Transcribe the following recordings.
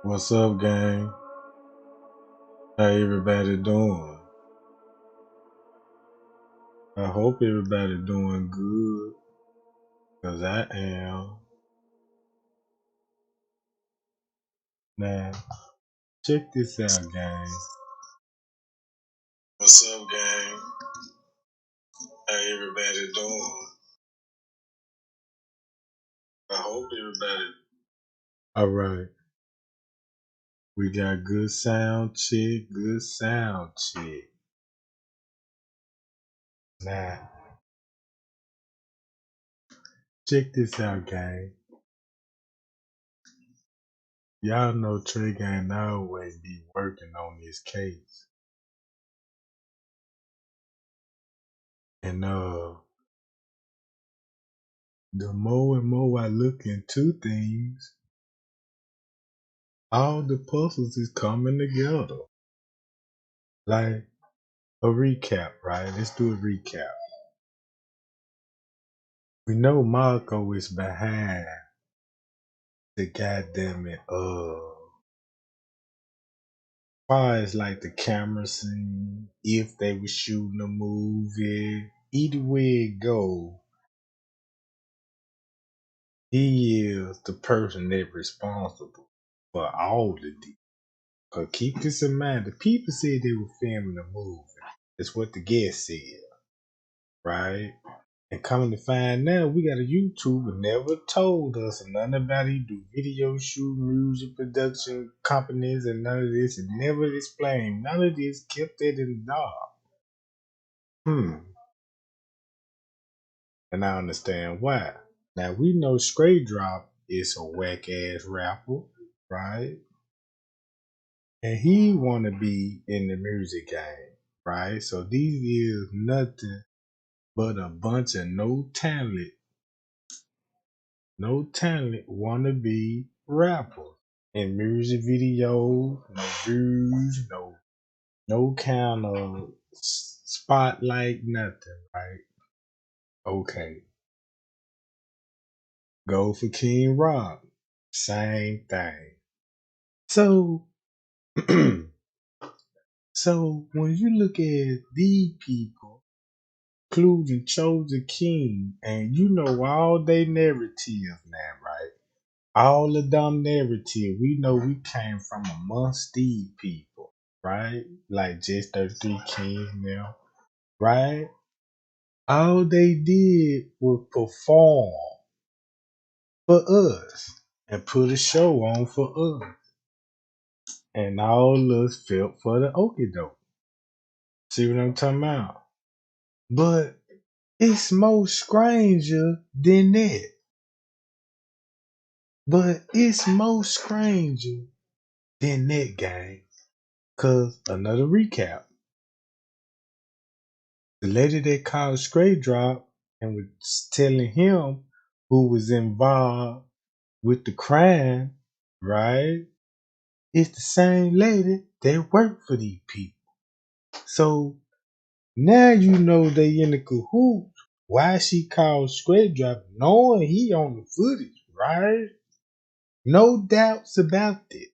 What's up, gang? How everybody doing? I hope everybody doing good, cause I am. Now, check this out, gang. What's up, gang? How everybody doing? I hope everybody. All right, we got good sound check. Good sound check. Now, check this out, gang. Y'all know Trey Gang always be working on this case, and the more and more I look into things, all the puzzles is coming together. Like a recap, right? Let's do a recap. We know Marco is behind the goddamn it, far as like the camera scene, if they were shooting a movie, either way it go, he is the person that's responsible for all of this. Cause keep this in mind, the people said they were filming a movie. That's what the guest said, right? And coming to find now, we got a YouTuber never told us nothing about he do video shoot, music production companies, and none of this. And never explained. None of this, kept it in the dark. And I understand why. Now we know Straight Drop is a whack ass rapper, right? And he wanna be in the music game, right? So these is nothing but a bunch of no talent wannabe rappers in music videos, no views, no kind of spotlight, nothing, right? Okay. Go for King Rock. Same thing. So so when you look at these people, including Chosen King, and you know all they narrative now, right? All of them narrative, we know we came from amongst these people, right? Like just 33 Kings now, right? All they did was perform for us and put a show on for us. And all of us felt for the okie doke. See what I'm talking about? But it's more stranger than that. But it's more stranger than that, gang. Cause another recap. The lady that called Straight Drop and was telling him who was involved with the crime, right? It's the same lady that worked for these people. So now you know they in the cahoots. Why she called Straight Drop, knowing he on the footage, right? No doubts about it.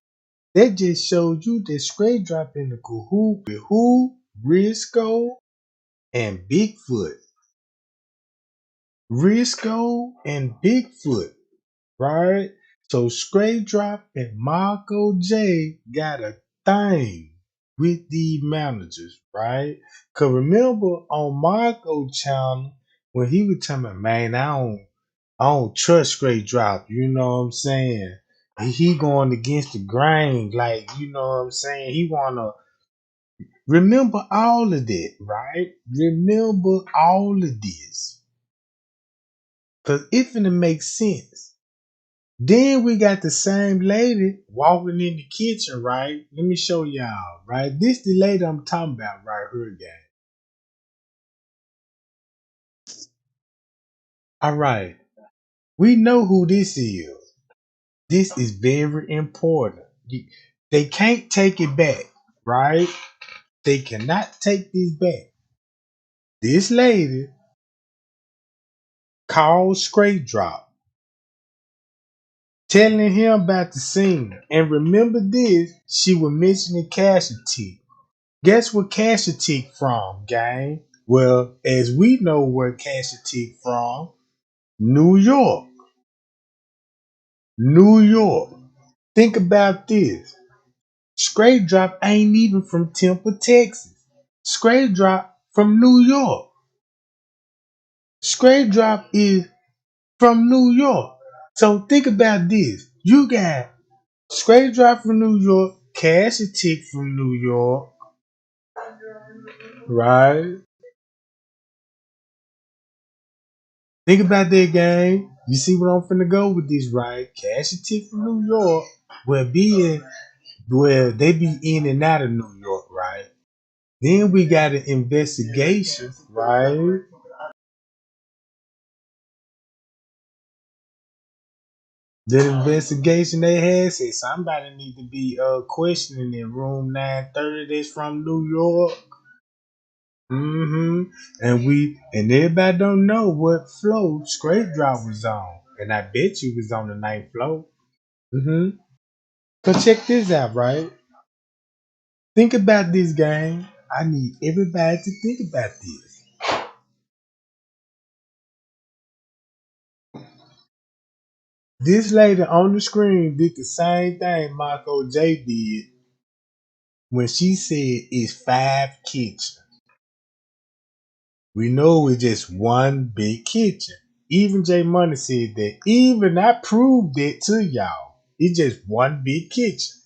That just showed you that Straight Drop in the cahoot with who? Risco and Bigfoot. Risco and Bigfoot, right? So Straight Drop and Marco J got a thing with the managers, right? Cause remember on Marco channel when he was telling me, man, I don't trust Straight Drop, you know what I'm saying? He going against the grain, like you know what I'm saying? He wanna remember all of that, right? Remember all of this. Cause it finna make sense. Then we got the same lady walking in the kitchen, right? Let me show y'all, right? This the lady I'm talking about right here, gang. All right. We know who this is. This is very important. They can't take it back, right? They cannot take this back. This lady called Straight Drop, telling him about the scene. And remember this, she was mentioning casualty. Guess where casualty from, gang? Well, as we know where casualty from, New York. New York. Think about this. Straight Drop ain't even from Temple, Texas. Straight Drop from New York. Straight Drop is from New York. So think about this. You got Straight Drop from New York, Cash a Tick from New York, right? Think about that, gang. You see what I'm finna go with this, right? Cash a Tick from New York, where they be in and out of New York, right? Then we got an investigation, right? The investigation they had said somebody need to be questioning in room 930 that's from New York. And everybody don't know what floor Straight Drop was on. And I bet you was on the ninth floor. So check this out, right? Think about this, gang. I need everybody to think about this. This lady on the screen did the same thing Marco J did when she said it's 5 kitchens. We know it's just one big kitchen. Even J Money said that. Even I proved it to y'all. It's just one big kitchen.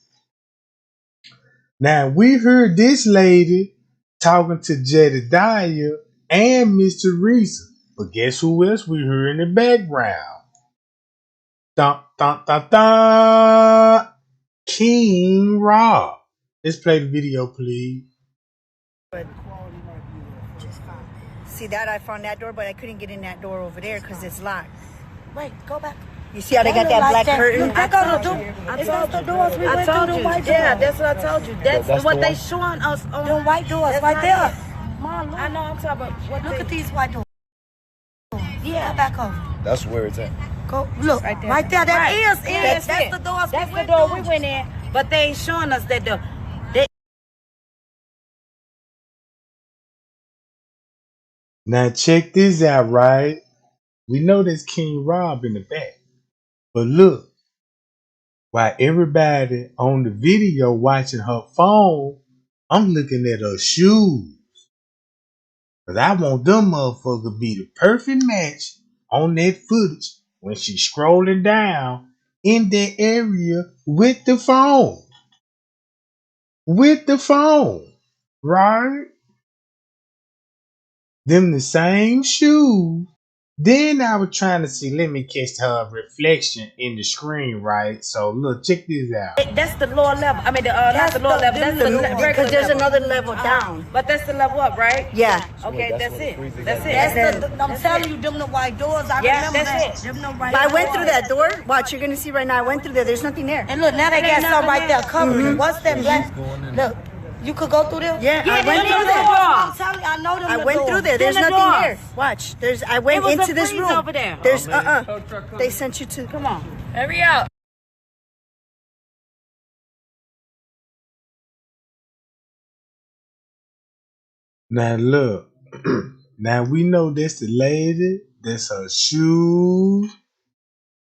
Now we heard this lady talking to Jedediah and Mr. Reese. But guess who else we heard in the background? Dun, dun, dun, dun. King Rob. Let's play the video, please. See that? I found that door, but I couldn't get in that door over there because it's locked. Wait, go back. You see how they got that black curtain? I told you. I told you. Yeah, that's what I told you. That's what they showing us on the white doors right there. Mom, I know I'm talking about what look at these white doors. Yeah, back over. That's where it's at. Go look right there. That is it. That's the door. That's the door we went in. But they ain't showing us that door. Now check this out, right? We know there's King Rob in the back. But look, while everybody on the video watching her phone, I'm looking at her shoes. Cause I want them motherfuckers to be the perfect match on that footage when she's scrolling down in that area with the phone. With the phone. Right? Them the same shoes. Then I was trying to see, let me catch her reflection in the screen, right? So look, check this out. That's the lower level. I mean, not the lower level. That's the regular because there's level. another level down. But that's the level up, right? Yeah. Okay, that's it. That's it. I'm telling you, them the white doors. I remember that's that. it. But I went through that door. Watch, you're gonna see right now. I went through there. There's nothing there. And look, now they got something right there covered. What's that black? Look. You could go through there? Yeah, I went through there. I'm telling you, I know them. I went through there. There's nothing there. Watch. I went into this room. Over there. There's They sent you to. Come on. Hurry up. Now look. Now we know that's the lady. That's her shoes.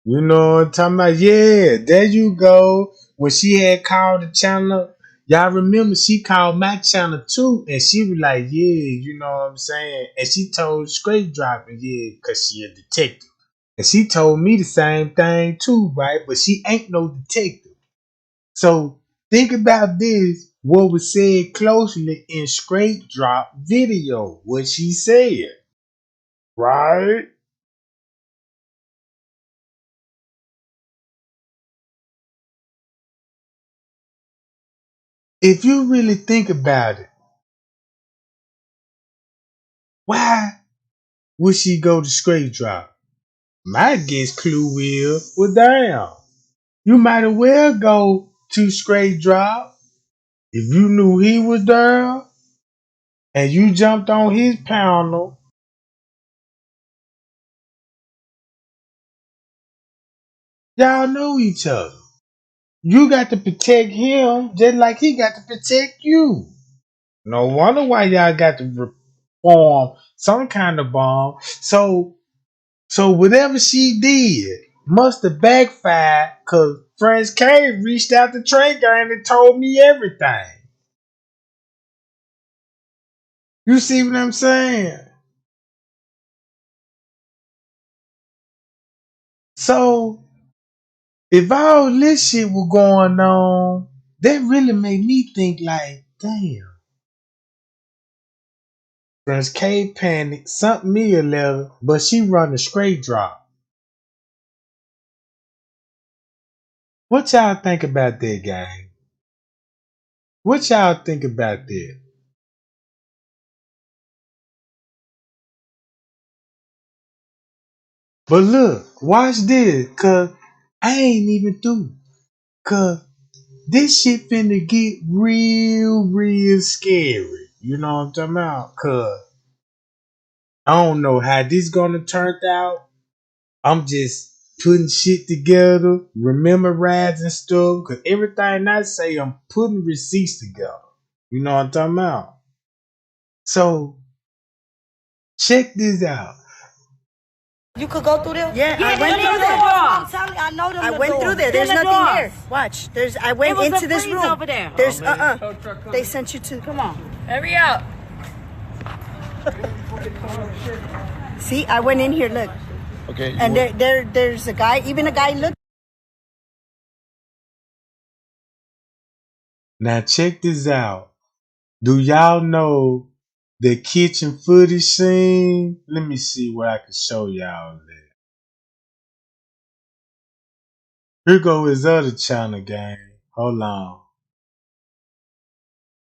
You know what I'm talking about? Yeah, there you go. When she had called the channel, y'all remember she called my channel too, and she was like, yeah, you know what I'm saying? And she told Straight Drop, yeah, because she a detective. And she told me the same thing too, right? But she ain't no detective. So think about this, what was said closely in Straight Drop video, what she said, right? If you really think about it, why would she go to Straight Drop? My guess clue is, well, damn, you might as well go to Straight Drop if you knew he was there and you jumped on his panel. Y'all know each other. You got to protect him just like he got to protect you. No wonder why y'all got to form some kind of bond. So whatever she did must have backfired because Prince K reached out to Trey Gang and told me everything. You see what I'm saying? So if all this shit was going on, that really made me think like, damn. Prince K panicked, sent me a letter, but she run a straight drop. What y'all think about that, gang? What y'all think about that? But look, watch this, cause I ain't even through. Cause this shit finna get real scary. You know what I'm talking about? Cause I don't know how this gonna turn out. I'm just putting shit together, memorizing stuff. Cause everything I say, I'm putting receipts together. You know what I'm talking about? So check this out. You could go through there? Yeah, I went through there. I'm telling you, I know them. I went through there. There's nothing there. Watch. I went into this room. Over there. There's They sent you to. Come on, hurry up. See, I went in here. Look. Okay. And there's a guy. Even a guy looked. Now check this out. Do y'all know the kitchen footage scene? Let me see what I can show y'all there. Here go his other channel, gang. Hold on.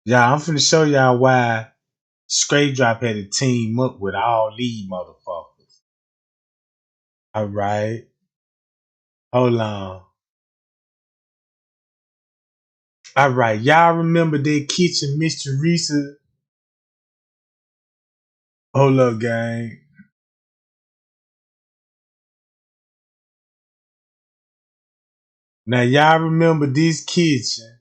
Yeah, I'm finna show y'all why Straight Drop had to team up with all these motherfuckers. Alright. Hold on. Alright, y'all remember that kitchen Miss Teresa? Hold up, gang. Now y'all remember this kitchen.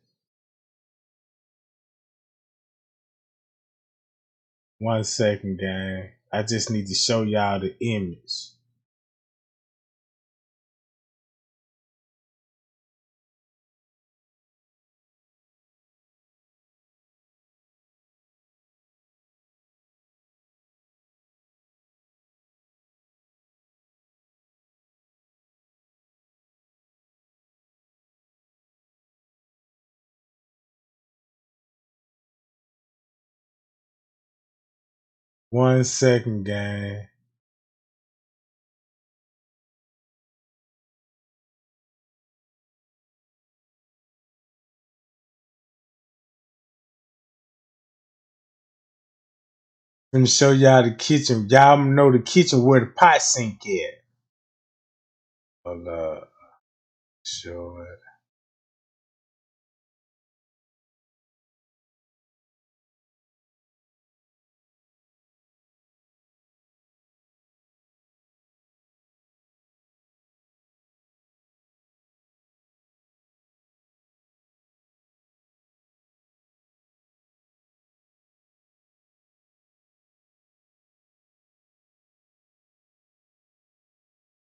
One second, gang. I just need to show y'all the image. One second, gang. I'm gonna show y'all the kitchen. Y'all know the kitchen where the pot sink at. Hold up. Show it.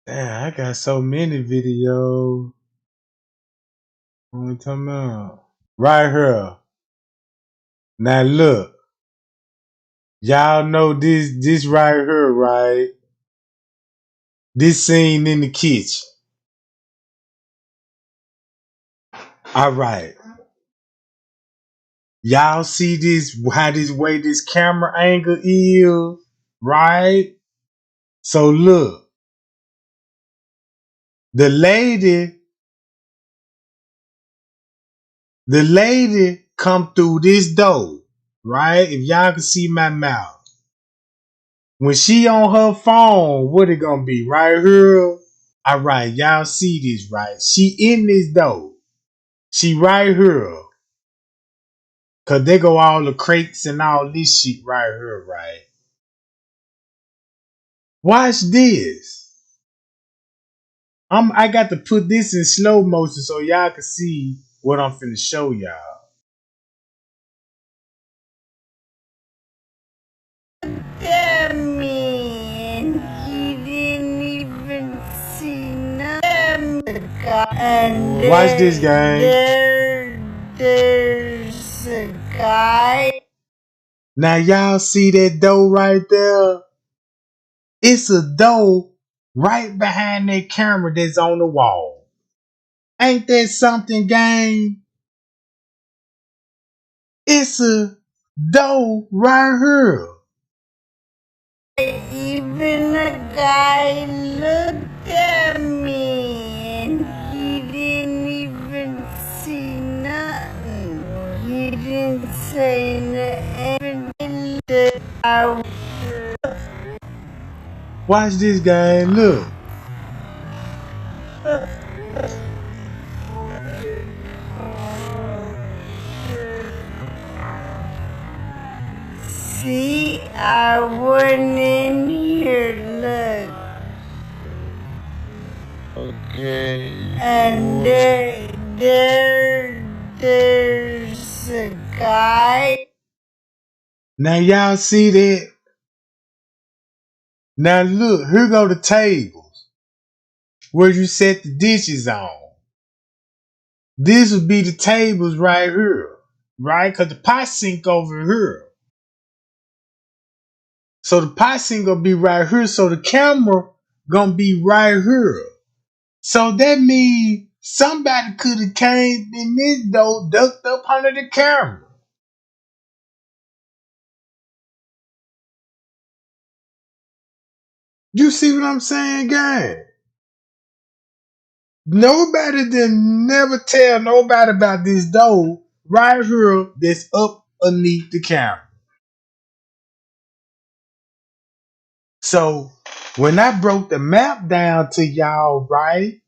Damn, I got so many videos. What am I talking about? Right here. Now look. Y'all know this right here, right? This scene in the kitchen. Alright. Y'all see this, how this way this camera angle is? Right? So look. The lady come through this door, right? If y'all can see my mouth. When she on her phone, what it gonna be? Right here? Alright, y'all see this, right? She in this door. She right here. Cause they go all the crates and all this shit right here, right? Watch this. I got to put this in slow motion so y'all can see what I'm finna show y'all. That mean he didn't even see nothing. And Watch this, gang. there's a guy. Now y'all see that door right there? It's a door right behind that camera that's on the wall. Ain't that something, gang? It's a door right here. Even a guy looked at me and he didn't even see nothing. He didn't say nothing. Watch this, gang. Look. See, I wasn't in here, look. Okay. And there's a guy. Now y'all see that? Now look, here go the tables where you set the dishes on. This would be the tables right here, right? Because the pot sink over here. So the pot sink gonna be right here. So the camera gonna be right here. So that means somebody could have came in this door, ducked up under the camera. You see what I'm saying, gang? Nobody did never tell nobody about this door right here that's up underneath the camera. So when I broke the map down to y'all, right,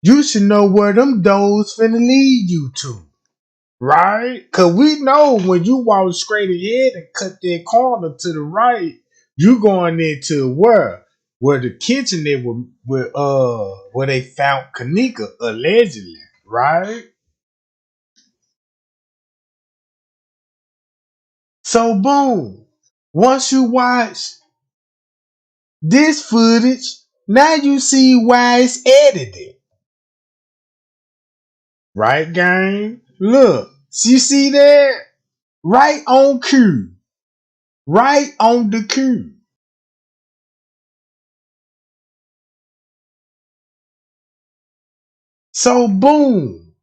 you should know where them doors finna lead you to, right? Cause we know when you walk straight ahead and cut that corner to the right, you going into where? Where the kitchen they were where they found Kenneka allegedly, right? So boom. Once you watch this footage, now you see why it's edited. Right, gang? Look, you see that? Right on cue. Right on the cue. So boom.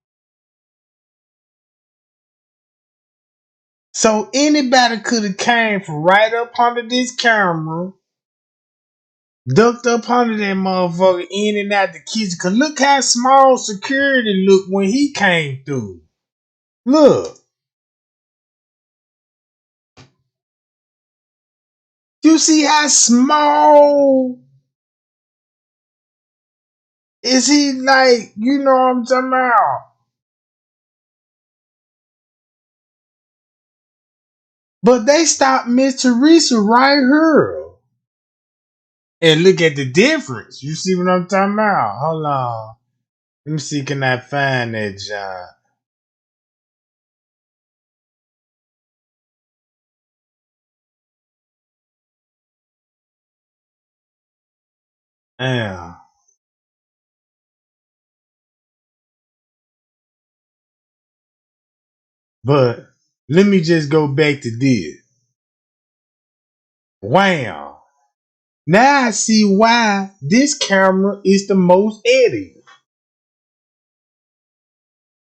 So anybody could have came from right up under this camera, ducked up under that motherfucker in and out the kitchen. Cause look how small security looked when he came through. Look. You see how small is he, like, you know what I'm talking about? But they stopped Miss Teresa right here. And look at the difference. You see what I'm talking about? Hold on. Let me see, can I find that job? Yeah. But let me just go back to this. Wow. Now I see why this camera is the most edited.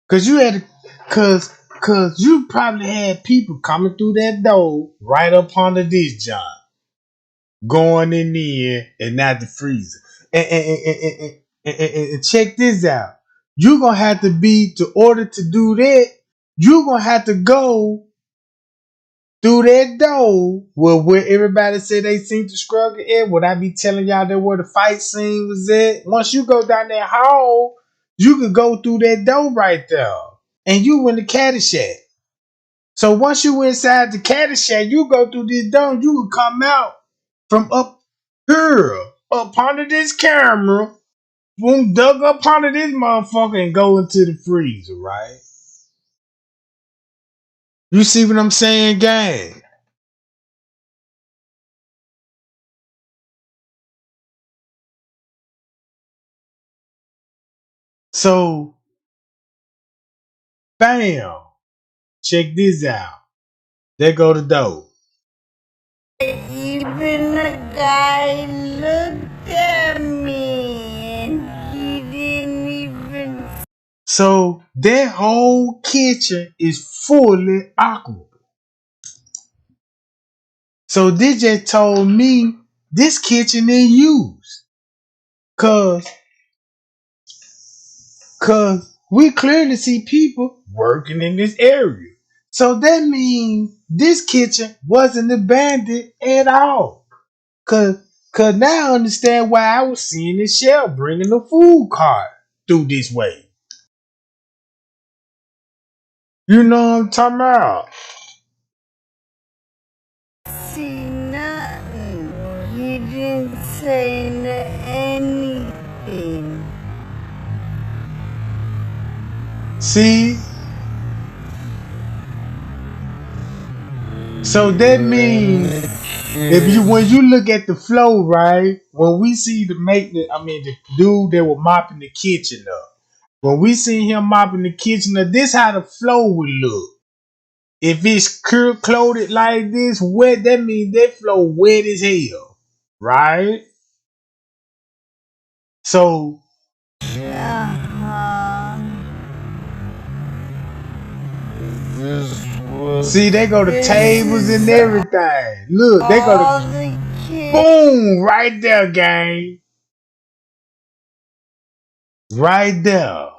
Cause you had cause you probably had people coming through that door right up under this job, going in there and out the freezer. And check this out. You're gonna have to be, to order to do that, you're gonna have to go through that door where everybody said they seen the struggle at. Would I be telling y'all that where the fight scene was at? Once you go down that hall, you can go through that door right there. And you in the caddy shack. So once you inside the caddy shack, you go through this door, you can come out from up here, up under this camera, boom, dug up under this motherfucker and go into the freezer, right? You see what I'm saying, gang? So, bam, check this out. There go the dough. Even the guy looked at me and he didn't even. So that whole kitchen is fully aqua. So they just told me this kitchen in use. Cause we clearly see people working in this area. So that means this kitchen wasn't abandoned at all. Cause now I understand why I was seeing this shell bringing the food cart through this way. You know what I'm talking about? See nothing. He didn't say anything. See? So that means if you when you look at the flow, right? When we see the dude that was mopping the kitchen up. When we see him mopping the kitchen up, this how the flow would look. If it's clothed like this, wet, that means that flow wet as hell. Right? So Uh-huh. see, they go to tables and everything. Look, they go All to the kids. boom right there, gang. Right there.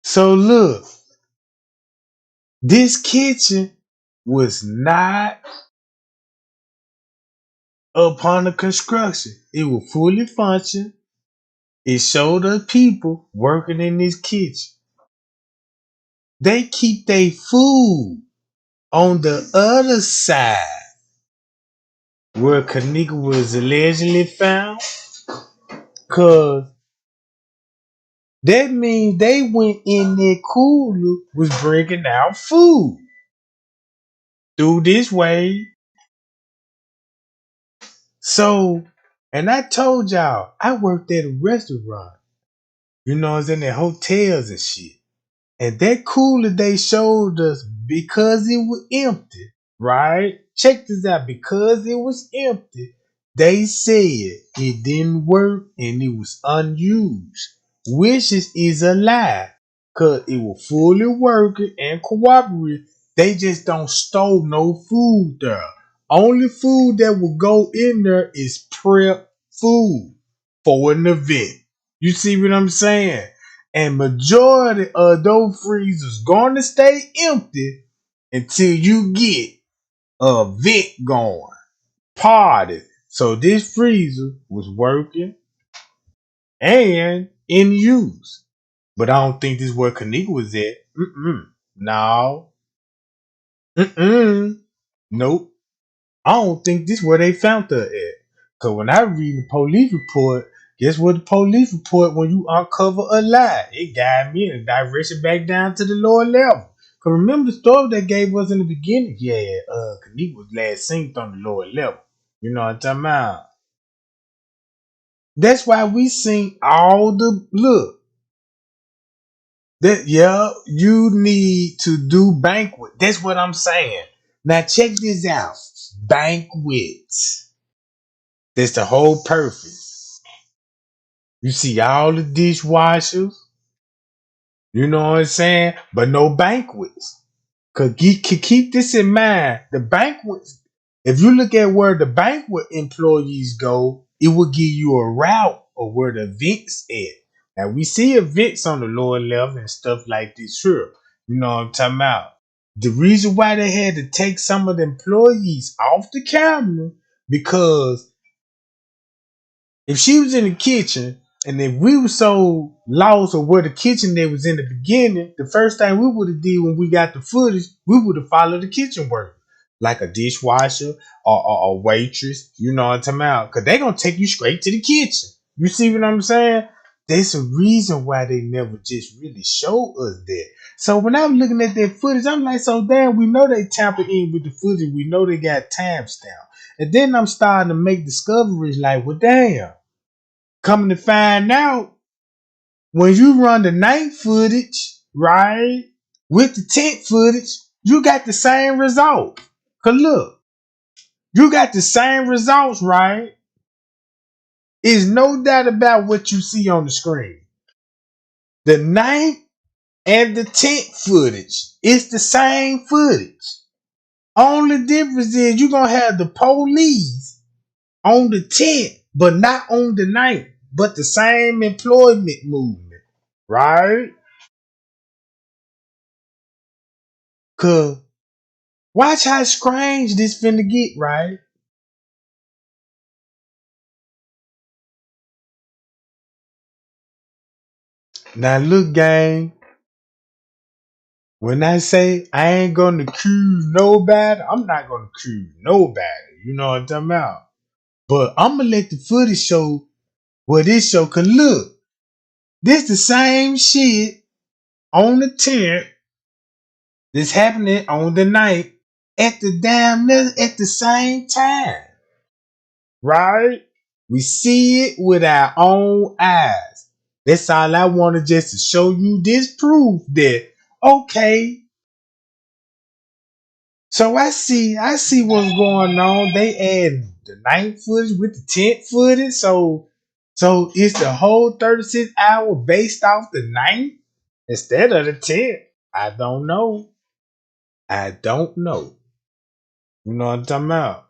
So look, this kitchen was not upon the construction. It was fully functioned. It showed us people working in this kitchen. They keep their food on the other side where Kenneka was allegedly found. Cause that means they went in their cooler was bringing out food through this way. So, and I told y'all, I worked at a restaurant. You know, I was in the hotels and shit. And that cooler they showed us because it was empty, right? Check this out. Because it was empty, they said it didn't work and it was unused, which is a lie. Cause it was fully working and cooperative. They just don't store no food there. Only food that will go in there is prep food for an event. You see what I'm saying? And majority of those freezers gonna stay empty until you get a vent going. Party. So this freezer was working and in use. But I don't think this is where Kenneka was at. No. Nope. I don't think this is where they found her at. Cause when I read the police report, guess what the police report when you uncover a lie? It guided me in a direction back down to the lower level. Cause remember the story they gave us in the beginning? Yeah, Kenneka was last seen on the lower level. You know what I'm talking about? That's why we seen all the look. That yeah, you need to do banquet. That's what I'm saying. Now check this out. Banquets. That's the whole purpose. You see all the dishwashers, you know what I'm saying? But no banquets. Keep this in mind. The banquets, if you look at where the banquet employees go, it will give you a route of where the events at. Now we see events on the lower level and stuff like this, sure. You know what I'm talking about. The reason why they had to take some of the employees off the camera because if she was in the kitchen And if we were so lost of where the kitchen that was in the beginning, the first thing we would have did when we got the footage, we would have followed the kitchen work. Like a dishwasher or a waitress, you know what I'm talking about? Because they're going to take you straight to the kitchen. You see what I'm saying? There's a reason why they never just really show us that. So when I'm looking at that footage, I'm like, so damn, we know they tampered in with the footage. We know they got timestamp. And then I'm starting to make discoveries like, well, damn. Coming to find out, when you run the night footage, right, with the tent footage, you got the same result. Cause look, you got the same results, right? Is no doubt about what you see on the screen. The night and the tent footage is the same footage. Only difference is you're gonna have the police on the tent, but not on the night, but the same employment movement, right? Cause watch how strange this finna get, right? Now look, gang, when I say I ain't gonna accuse nobody, I'm not gonna accuse nobody. You know what I'm talking about? But I'm gonna let the footage show what it show. Cause look, this the same shit on the tent that's happening on the night at the damn at the same time. Right? We see it with our own eyes. That's all I wanted, just to show you this proof that okay. So I see what's going on. They add the night footage with the tent footage. So it's the whole 36 hour based off the night instead of the tent. I don't know. I don't know. You know what I'm talking about?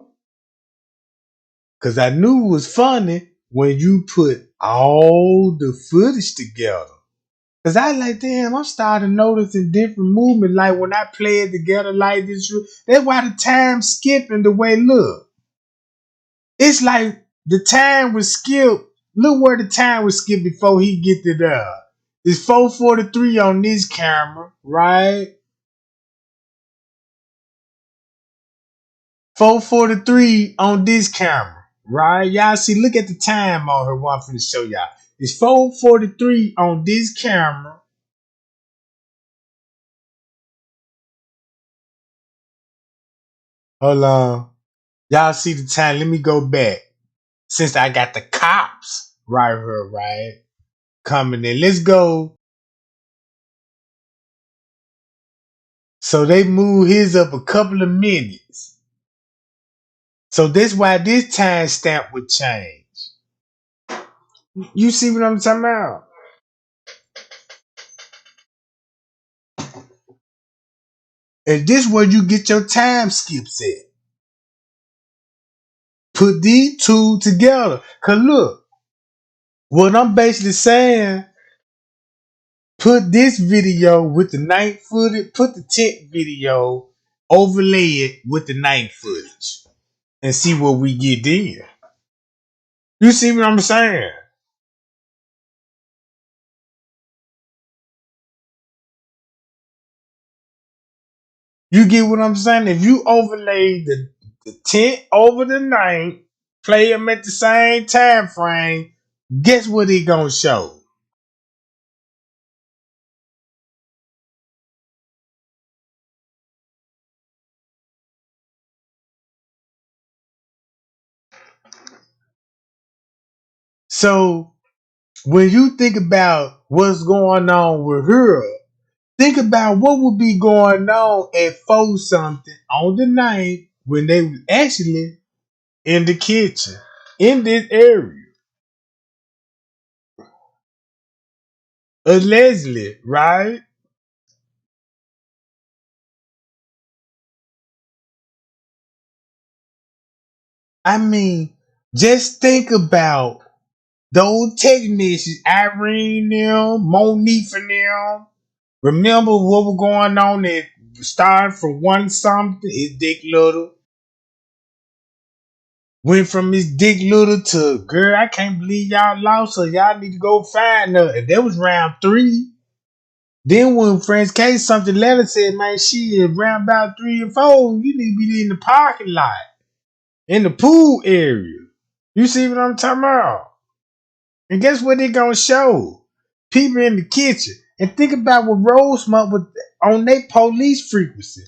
Cause I knew it was funny when you put all the footage together. Cause I like, damn, I'm starting noticing different movement. Like when I play it together like this, that's why the time skipping the way look. It's like the time was skipped. Look where the time was skipped before he get to there. It's 4:43 on this camera, right? 4:43 on this camera, right? Y'all see, look at the time on her. One for to show y'all. It's 4:43 on this camera. Hold on. Y'all see the time. Let me go back. Since I got the cops right here, right? Coming in. Let's go. So they move his up a couple of minutes. So that's why this time stamp would change. You see what I'm talking about? And this where you get your time skips at. Put these two together. Cause look, what I'm basically saying, put this video with the night footage, put the tent video, overlay it with the night footage, and see what we get then. You see what I'm saying? You get what I'm saying? If you overlay the tent over the night, play them at the same time frame, guess what it gonna show? So when you think about what's going on with her, think about what would be going on at 4 something on the night when they was actually in the kitchen in this area. Allegedly, right? I mean, just think about those technicians, Irene them, Monique and them. Remember what was going on at starting from one something, it's Dick Little. Went from Miss Dick Little to, girl, I can't believe y'all lost her. Y'all need to go find her. And that was round 3. Then when Friends Case something letter said, man, she round about 3 and 4, you need to be in the parking lot, in the pool area. You see what I'm talking about? And guess what they gonna show? People in the kitchen. And think about what Rosemont was on their police frequency.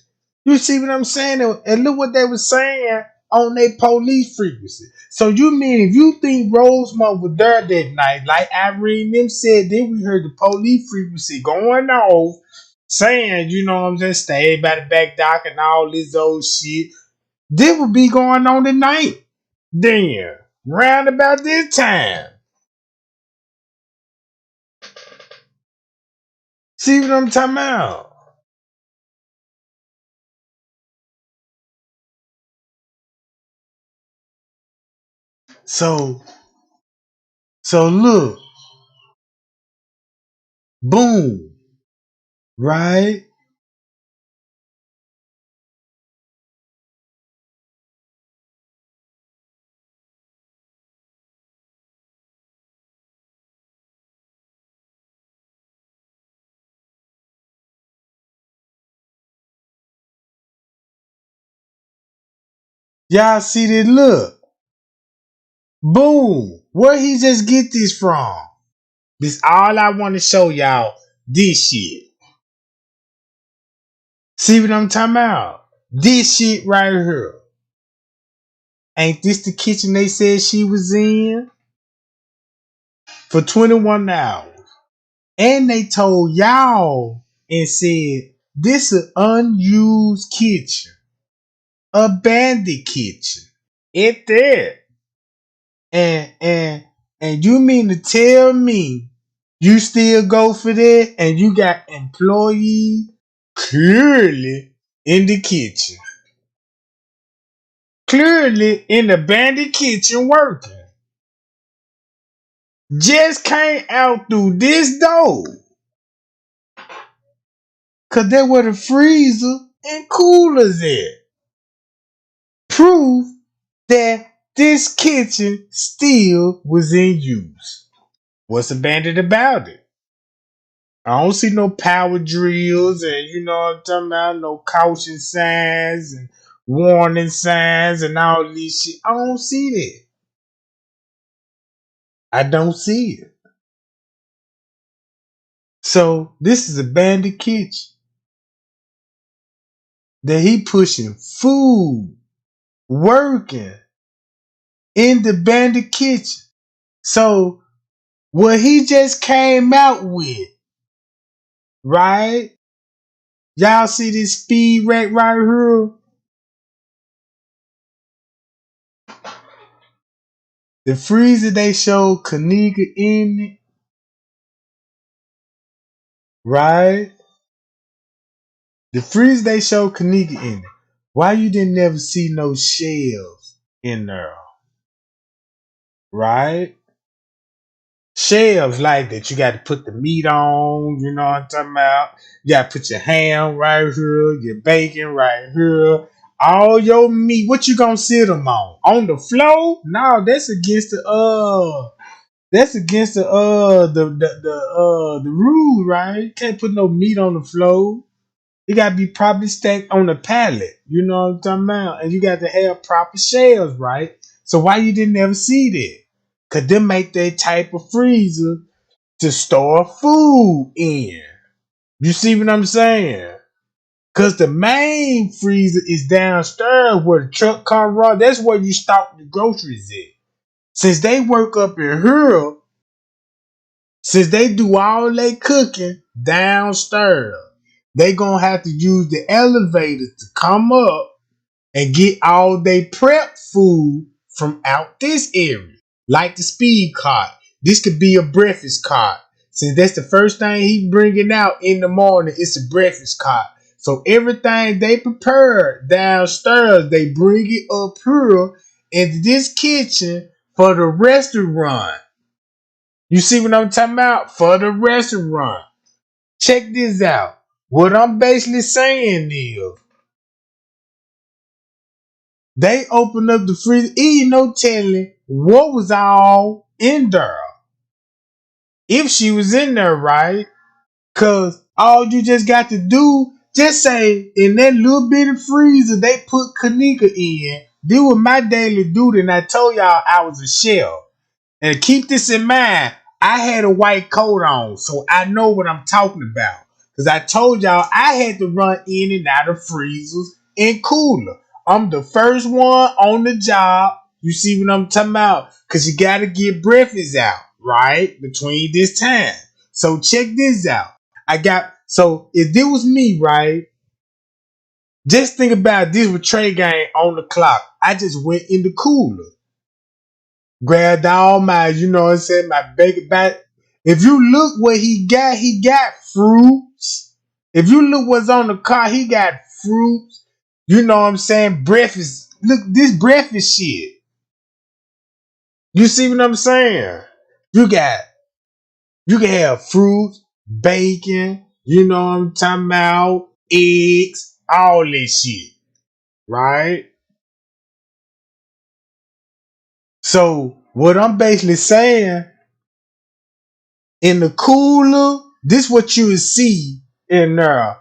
You see what I'm saying? And look what they were saying on their police frequency. So you mean if you think Rosemont was there that night, like Irene them said, then we heard the police frequency going off, saying, you know what I'm saying, stay by the back dock and all this old shit. This would be going on tonight. Then, round about this time. See what I'm talking about? So look, boom, right? Y'all see this? Look, boom. Where he just get this from? This all I want to show y'all. This shit. See what I'm talking about? This shit right here. Ain't this the kitchen they said she was in for 21 hours? And they told y'all and said this is an unused kitchen, abandoned kitchen. It there. And you mean to tell me you still go for that and you got employees clearly in the kitchen. Clearly in the bandit kitchen working. Just came out through this door. Cause there were the freezer and coolers at. Proof that this kitchen still was in use. What's abandoned about it? I don't see no power drills and you know what I'm talking about, no caution signs and warning signs and all this shit. I don't see that. I don't see it. So this is a bandit kitchen that he pushing food, working in the bandit kitchen. So what he just came out with, right? Y'all see this speed rack right here? The freezer they showed Kenneka in it, right? The freezer they showed Kenneka in it. Why you didn't never see no shells in there, right? Shelves like that. You got to put the meat on, you know what I'm talking about? You got to put your ham right here, your bacon right here. All your meat, what you gonna sit them on? On the floor? No, that's against the rule, right? You can't put no meat on the floor. It gotta be properly stacked on the pallet. You know what I'm talking about? And you got to have proper shelves, right? So why you didn't ever see that? Cause them make that type of freezer to store food in. You see what I'm saying? Cause the main freezer is downstairs where the truck come run. That's where you stock the groceries at. Since they work up in here, since they do all they cooking downstairs, they gonna have to use the elevator to come up and get all they prep food from out this area. Like the speed cart. This could be a breakfast cart. Since that's the first thing he bringing out in the morning, it's a breakfast cart. So everything they prepare downstairs, they bring it up here into this kitchen for the restaurant. You see what I'm talking about? For the restaurant. Check this out. What I'm basically saying is, They opened up the freezer. Ain't no telling what was all in there. If she was in there, right? Cause all you just got to do, just say in that little bit of freezer they put Kenneka in. This was my daily duty, and I told y'all I was a chef. And keep this in mind, I had a white coat on, so I know what I'm talking about. Because I told y'all I had to run in and out of freezers and cooler. I'm the first one on the job. You see what I'm talking about? Because you got to get breakfast out, right? Between this time. So check this out. So if this was me, right? Just think about this with Trey Gang on the clock. I just went in the cooler. Grabbed all my, you know what I'm saying, my bacon back. If you look what he got fruits. If you look what's on the car, he got fruits. You know what I'm saying? Breakfast. Look, this breakfast shit. You see what I'm saying? You can have fruits, bacon, you know what I'm talking about, eggs, all this shit. Right? So what I'm basically saying, in the cooler, this what you would see in there.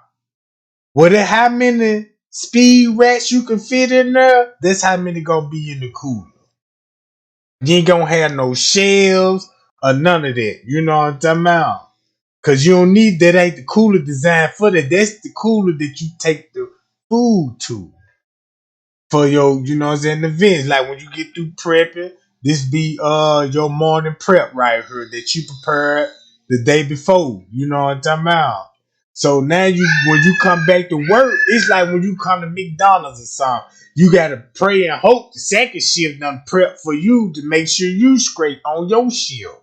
What how many speed rats you can fit in there? That's how many gonna be in the cooler. You ain't gonna have no shelves or none of that. You know what I'm talking about? Cause you don't need that. Ain't the cooler designed for that. That's the cooler that you take the food to. For your, you know what I'm saying, events. Like when you get through prepping, this be your morning prep right here that you prepared the day before. You know what I'm talking about? So now when you come back to work, it's like when you come to McDonald's or something. You gotta pray and hope the second shift done prep for you to make sure you straight on your shift.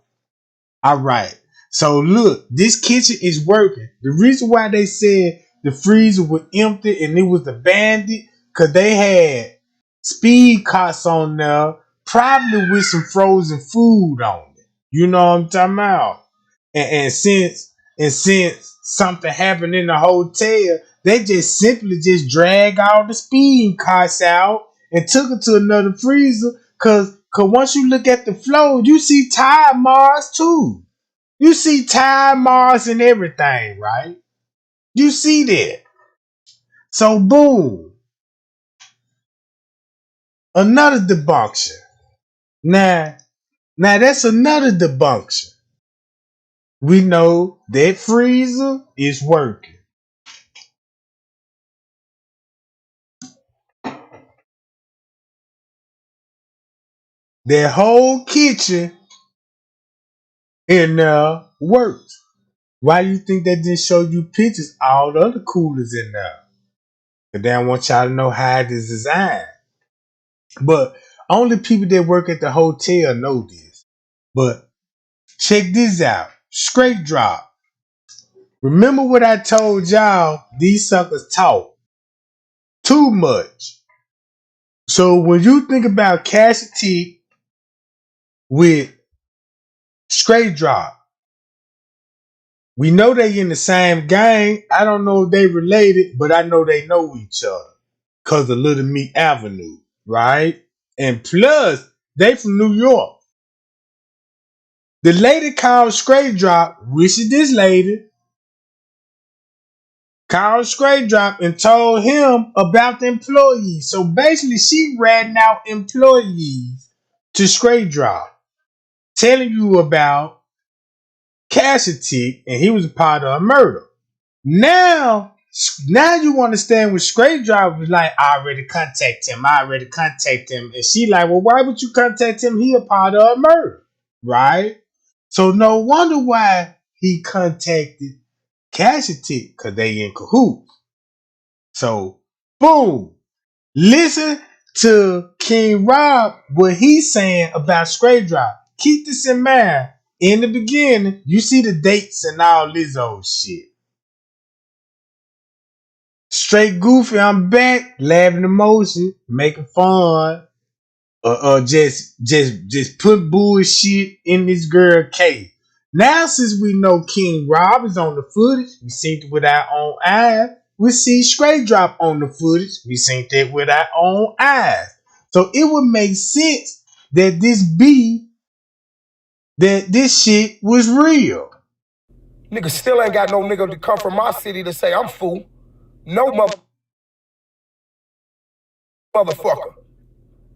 All right. So look, this kitchen is working. The reason why they said the freezer was empty and it was abandoned, because they had speed cots on there, probably with some frozen food on it. You know what I'm talking about? And since something happened in the hotel, they just simply just drag all the speed cots out and took it to another freezer. Cause once you look at the flow, you see tire marks too. You see tire marks and everything, right? You see that. So boom, another debunction. Now that's another debunction. We know that freezer is working. That whole kitchen in there works. Why you think they didn't show you pictures? All the other coolers in there. Cause they don't want y'all to know how it is designed. But only people that work at the hotel know this. But check this out. Straight drop. Remember what I told y'all? These suckers talk too much. So when you think about Cassidy with straight drop, we know they in the same gang. I don't know if they related, but I know they know each other. Cause of Little Meat Avenue, right? And plus, they from New York. The lady called Straight Drop, which is this lady, called Straight Drop and told him about the employees. So basically, she ratting out employees to Straight Drop, telling you about Cassidy, and he was a part of a murder. Now you understand what Straight Drop was like. I already contact him. And she like, well, why would you contact him? He a part of a murder, right? So no wonder why he contacted Cassidy, because they in cahoots. So, boom. Listen to King Rob, what he's saying about Straight Drop. Keep this in mind. In the beginning, you see the dates and all this old shit. Straight goofy, I'm back, laughing emotion, making fun, just put bullshit in this girl case. Now, since we know King Rob is on the footage, we seen it with our own eyes. We see Straight Drop on the footage, we seen that with our own eyes. So it would make sense that this shit was real. Nigga still ain't got no nigga to come from my city to say I'm fool. No motherfucker.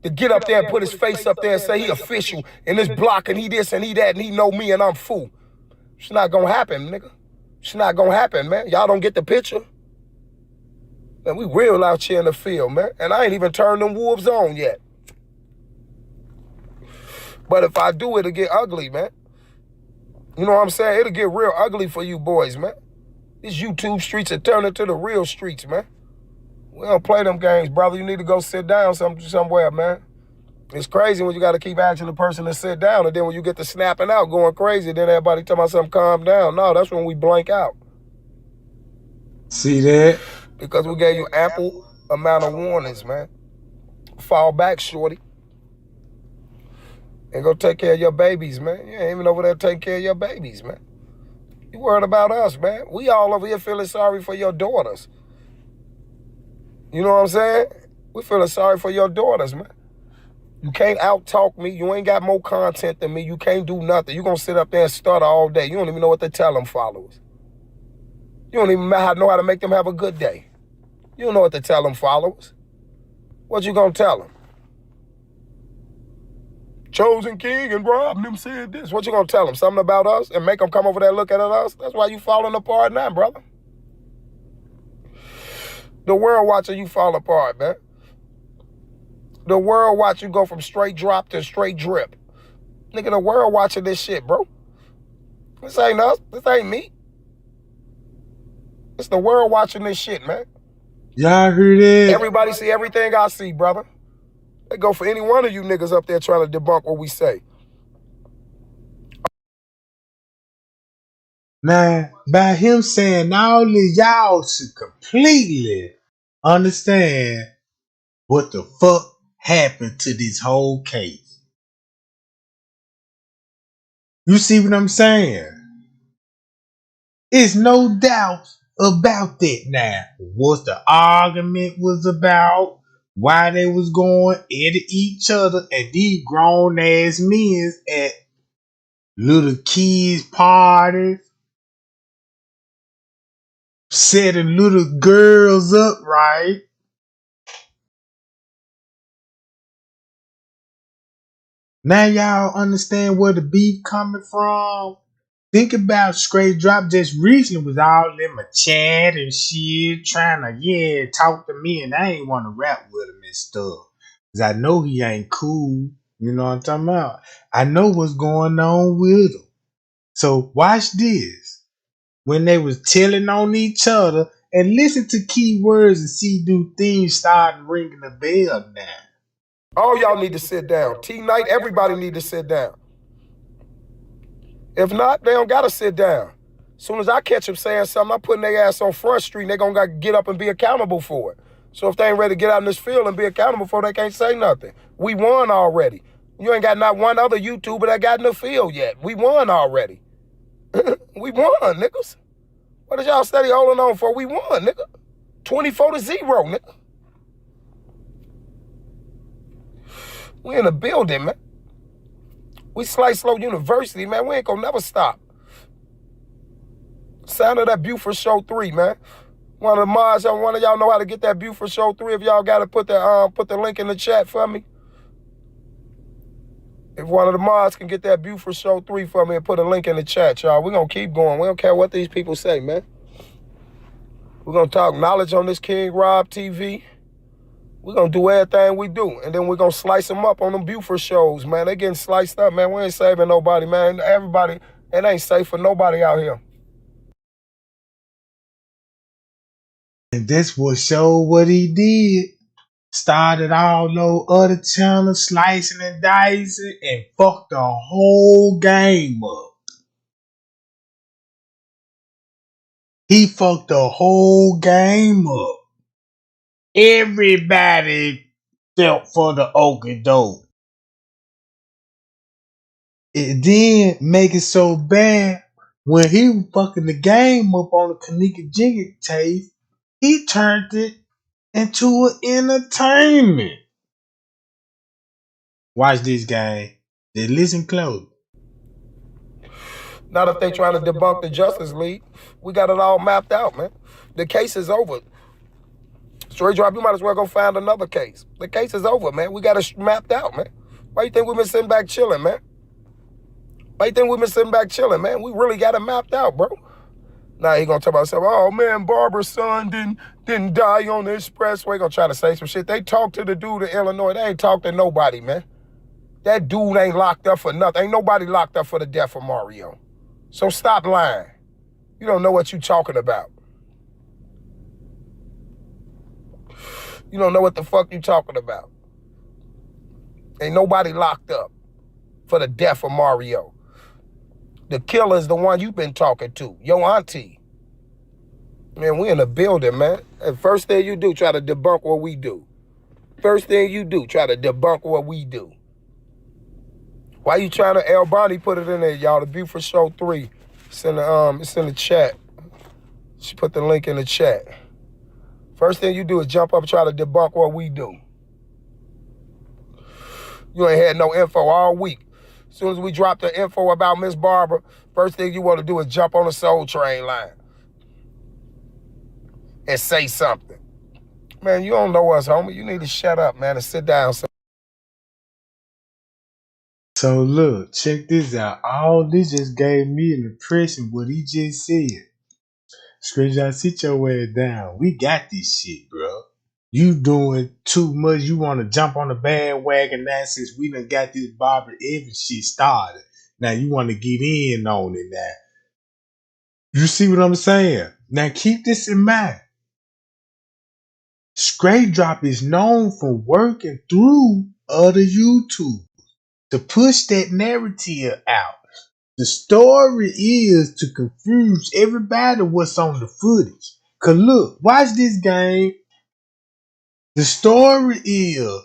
To get up there and put his face up there and say he official and this block and he this and he that and he know me and I'm fool. It's not gonna happen, nigga. It's not gonna happen, man. Y'all don't get the picture. Man, we real out here in the field, man. And I ain't even turned them wolves on yet. But if I do, it'll get ugly, man. You know what I'm saying? It'll get real ugly for you boys, man. These YouTube streets are turning to the real streets, man. We don't play them games, brother. You need to go sit down somewhere, man. It's crazy when you got to keep asking the person to sit down, and then when you get to snapping out, going crazy, then everybody tell me something, calm down. No, that's when we blank out. See that? Because we gave you ample amount of warnings, man. Fall back, shorty. And go take care of your babies, man. You ain't even over there taking care of your babies, man. You worried about us, man. We all over here feeling sorry for your daughters. You know what I'm saying? We feeling sorry for your daughters, man. You can't out-talk me. You ain't got more content than me. You can't do nothing. You gonna sit up there and stutter all day. You don't even know what to tell them followers. You don't even know how to make them have a good day. You don't know what to tell them followers. What you gonna tell them? Chosen King and Rob and them said this. What you gonna tell them? Something about us and make them come over there and look at us? That's why you falling apart now, brother. The world watching you fall apart, man. The world watch you go from straight drop to straight drip. Nigga, the world watching this shit, bro. This ain't us. This ain't me. It's the world watching this shit, man. Y'all heard that? Everybody see everything I see, brother. They go for any one of you niggas up there trying to debunk what we say. Now, by him saying all this, y'all should completely understand what the fuck happened to this whole case. You see what I'm saying? It's no doubt about that now. What the argument was about, why they was going at each other, and these grown ass men at little kids' parties, setting little girls up, right? Now y'all understand where the beef coming from. Think about Straight Drop just recently was all in my chat and shit, trying to, talk to me, and I ain't want to rap with him and stuff. Cause I know he ain't cool. You know what I'm talking about? I know what's going on with him. So watch this. When they was telling on each other, and listen to key words and see do things starting ringing the bell now. All y'all need to sit down. T-Night, everybody need to sit down. If not, they don't gotta sit down. As soon as I catch them saying something, I'm putting their ass on Front Street, and they gonna get up and be accountable for it. So if they ain't ready to get out in this field and be accountable for it, they can't say nothing. We won already. You ain't got not one other YouTuber that got in the field yet. We won already. We won, niggas. What is y'all steady holding on for? We won, nigga. 24-0, nigga. We in the building, man. We Slice Slow University, man. We ain't gonna never stop. Sound of that Buford Show 3, man. One of the mods, one of y'all know how to get that Buford Show 3. If y'all gotta put the link in the chat for me. If one of the mods can get that Buford Show 3 for me and put a link in the chat, y'all, we're gonna keep going. We don't care what these people say, man. We're gonna talk knowledge on this King Rob TV. We're going to do everything we do. And then we're going to slice them up on them Buford shows, man. They getting sliced up, man. We ain't saving nobody, man. Everybody, it ain't safe for nobody out here. And that's what showed what he did. Started all those other channels slicing and dicing and fucked the whole game up. He fucked the whole game up. Everybody felt for the okie doke. It then make it so bad when he was fucking the game up on the Kenneka Jenkins tape, he turned it into an entertainment. Watch this game. Then listen close. Not if they trying to debunk the Justice League. We got it all mapped out, man. The case is over. Straight drop, you might as well go find another case. The case is over, man. We got it mapped out, man. Why you think we've been sitting back chilling, man? Why you think we've been sitting back chilling, man? We really got it mapped out, bro. Now he gonna talk about himself, oh man, Barbara's son didn't die on the expressway. Gonna try to say some shit. They talked to the dude in Illinois. They ain't talked to nobody, man. That dude ain't locked up for nothing. Ain't nobody locked up for the death of Mario. So stop lying. You don't know what you talking about. You don't know what the fuck you talking about. Ain't nobody locked up for the death of Mario. The killer's the one you've been talking to, your auntie. Man, we in the building, man. And first thing you do, try to debunk what we do. First thing you do, try to debunk what we do. Why you trying to, El Bonnie put it in there, y'all, the Buford Show 3. It's in the chat. She put the link in the chat. First thing you do is jump up and try to debunk what we do. You ain't had no info all week. As soon as we drop the info about Miss Barbara, first thing you want to do is jump on the Soul Train line and say something. Man, you don't know us, homie. You need to shut up, man, and sit down. So look, check this out. All this just gave me an impression what he just said. Straight out, sit your ass down. We got this shit, bro. You doing too much. You want to jump on the bandwagon now since we done got this Barbara Evans shit started. Now you want to get in on it now. You see what I'm saying? Now keep this in mind. Straight Drop is known for working through other YouTube to push that narrative out. The story is to confuse everybody what's on the footage. Cause look, watch this game. The story is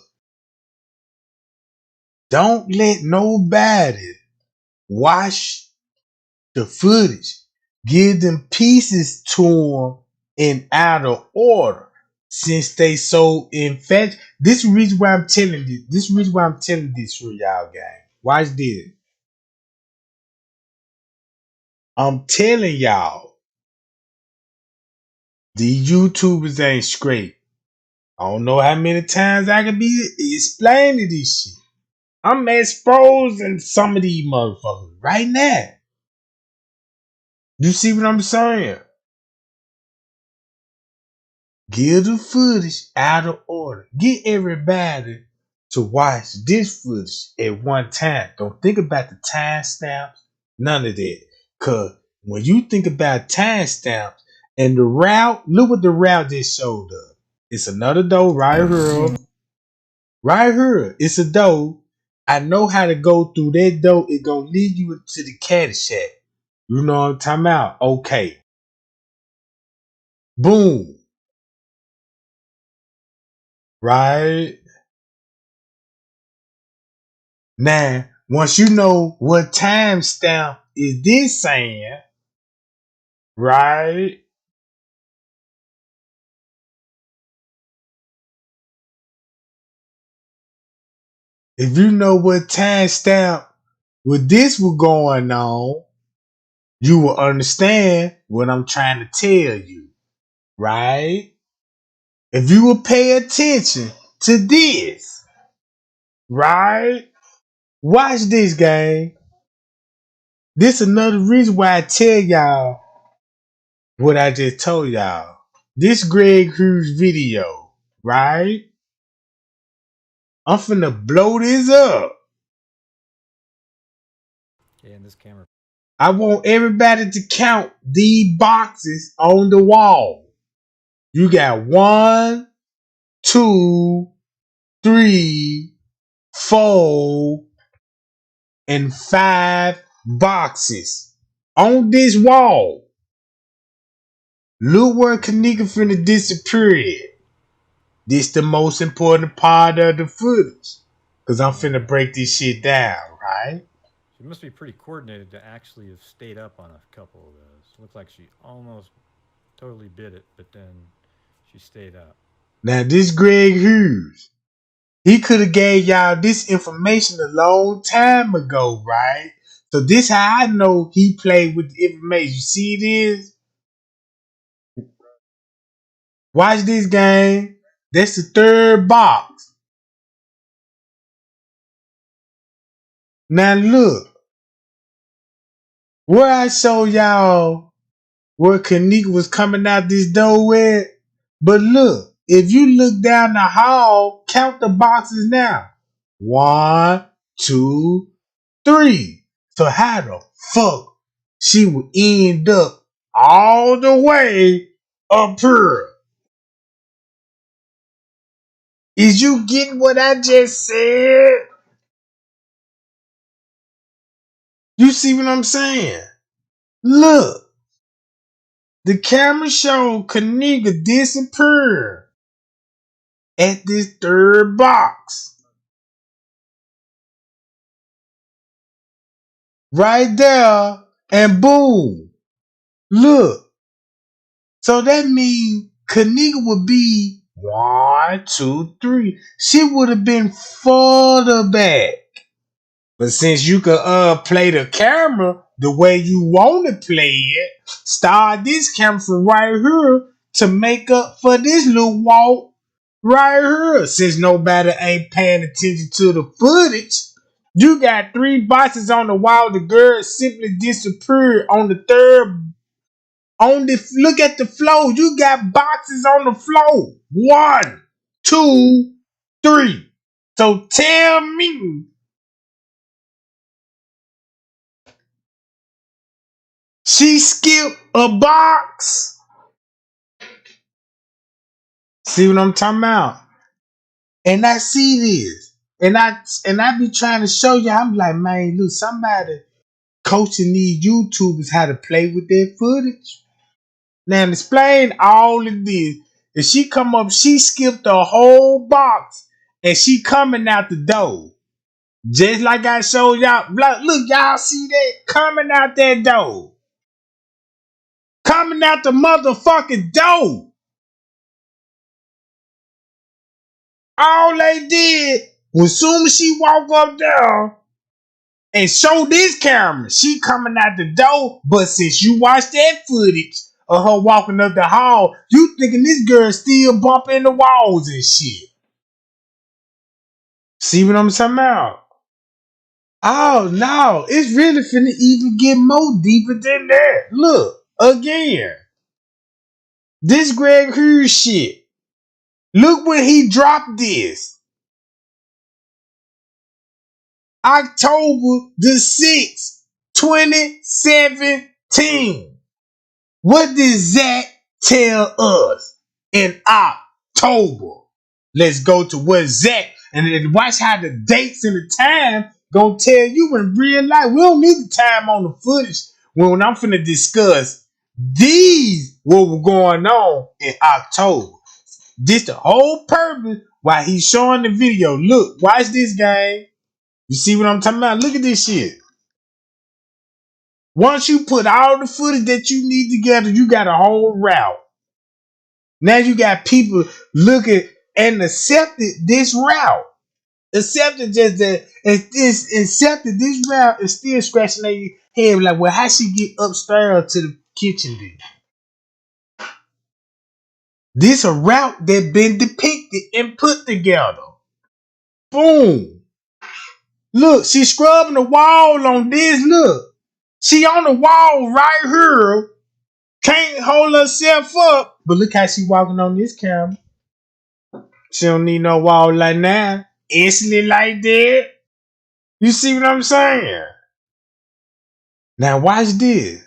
don't let nobody watch the footage. Give them pieces to them in out of order. Since they so infatuated. This is the reason why I'm telling this. This is the reason why I'm telling this for y'all, gang. Watch this. I'm telling y'all, the YouTubers ain't straight. I don't know how many times I can be explaining this shit. I'm exposing some of these motherfuckers right now. You see what I'm saying? Give the footage out of order. Get everybody to watch this footage at one time. Don't think about the timestamps. None of that. Cause when you think about timestamps and the route, look what the route just showed up. It's another door right here. Right here. It's a door. I know how to go through that door. It's gonna lead you into the caddy shack. You know what I'm talking about? Okay. Boom. Right? Now, once you know what timestamp is this saying, right? If you know what timestamp with this was going on, you will understand what I'm trying to tell you, right? If you will pay attention to this, right? Watch this game. This is another reason why I tell y'all what I just told y'all. This Greg Hughes video, right? I'm finna blow this up. Yeah, in this camera. I want everybody to count the boxes on the wall. You got 1, 2, 3, 4, and 5 boxes on this wall. Look where Kenneka finna disappear. This the most important part of the footage. Cause I'm finna break this shit down, right? She must be pretty coordinated to actually have stayed up on a couple of those. Looks like she almost totally bit it, but then she stayed up. Now this Greg Hughes. He could have gave y'all this information a long time ago, right? So this how I know he played with the information. You see this? Watch this game. That's the third box. Now look, where I show y'all where Kenneka was coming out this door with. But look, if you look down the hall, count the boxes now. 1, 2, 3. So how the fuck she would end up all the way up here? Is you getting what I just said? You see what I'm saying? Look, the camera showed Kenneka disappear at this third box. Right there, and boom. Look. So that means Kenneka would be 1, 2, 3. She would have been further back. But since you could play the camera the way you want to play it, start this camera from right here to make up for this little walk right here. Since nobody ain't paying attention to the footage, you got 3 boxes on the wall. The girl simply disappeared on the third. Look at the floor. You got boxes on the floor. 1, 2, 3. So tell me, she skipped a box. See what I'm talking about? And I see this. And I be trying to show you. I'm like, man, look, somebody coaching these YouTubers how to play with their footage. Now explain all of this. If she come up, she skipped the whole box and she coming out the door. Just like I showed y'all. Look, y'all see that? Coming out that door. Coming out the motherfucking door. All they did was soon as she walk up there and show this camera, she coming out the door. But since you watch that footage of her walking up the hall, you thinking this girl still bumping the walls and shit. See what I'm talking about? Oh no, it's really finna even get more deeper than that. Look, again. This Greg Hughes shit. Look when he dropped this. October the 6th, 2017. What did Zach tell us in October? Let's go to what Zach, and then watch how the dates and the time gonna tell you in real life. We don't need the time on the footage when I'm finna discuss these what was going on in October. This the whole purpose why he's showing the video. Look, watch this game. You see what I'm talking about? Look at this shit. Once you put all the footage that you need together, you got a whole route. Now you got people looking and accepted this route. Accepted just that accepted this route is still scratching their head like, well, how she get upstairs to the kitchen then? This a route that been depicted and put together. Boom. Look, she scrubbing the wall on this. Look, she on the wall right here. Can't hold herself up. But look how she walking on this camera. She don't need no wall like that. Instantly like that. You see what I'm saying? Now watch this.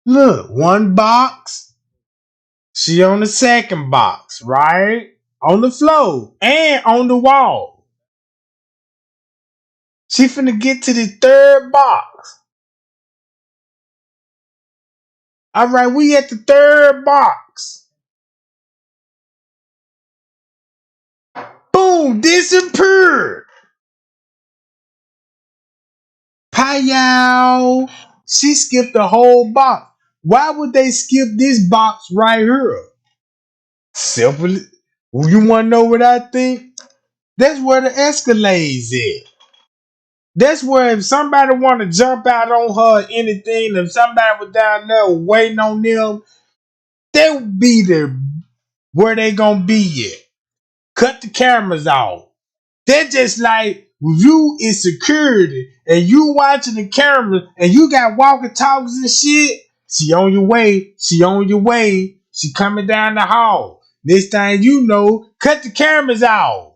Look, one box. She on the second box, right? On the floor and on the wall. She finna get to the third box. All right, we at the third box. Boom, disappeared. Payow. She skipped the whole box. Why would they skip this box right here? Simple. You want to know what I think? That's where the Escalades at. That's where if somebody want to jump out on her or anything, if somebody was down there waiting on them, they would be there where they gonna be at. Cut the cameras off. They're just like you is security and you watching the camera and you got walkie talkies and shit. She on your way. She on your way. She coming down the hall. Next thing you know, cut the cameras off.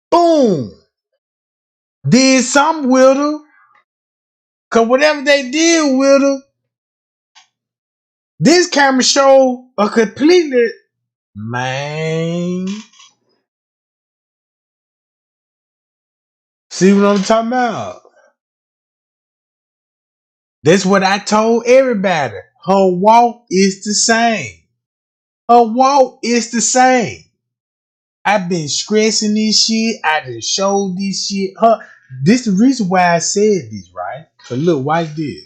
Boom. Did something with her. Cause whatever they did with her, this camera show a completely man. See what I'm talking about? That's what I told everybody. Her walk is the same. Her walk is the same. I've been stressing this shit. I done showed this shit. This the reason why I said this, right? Cause look, watch this.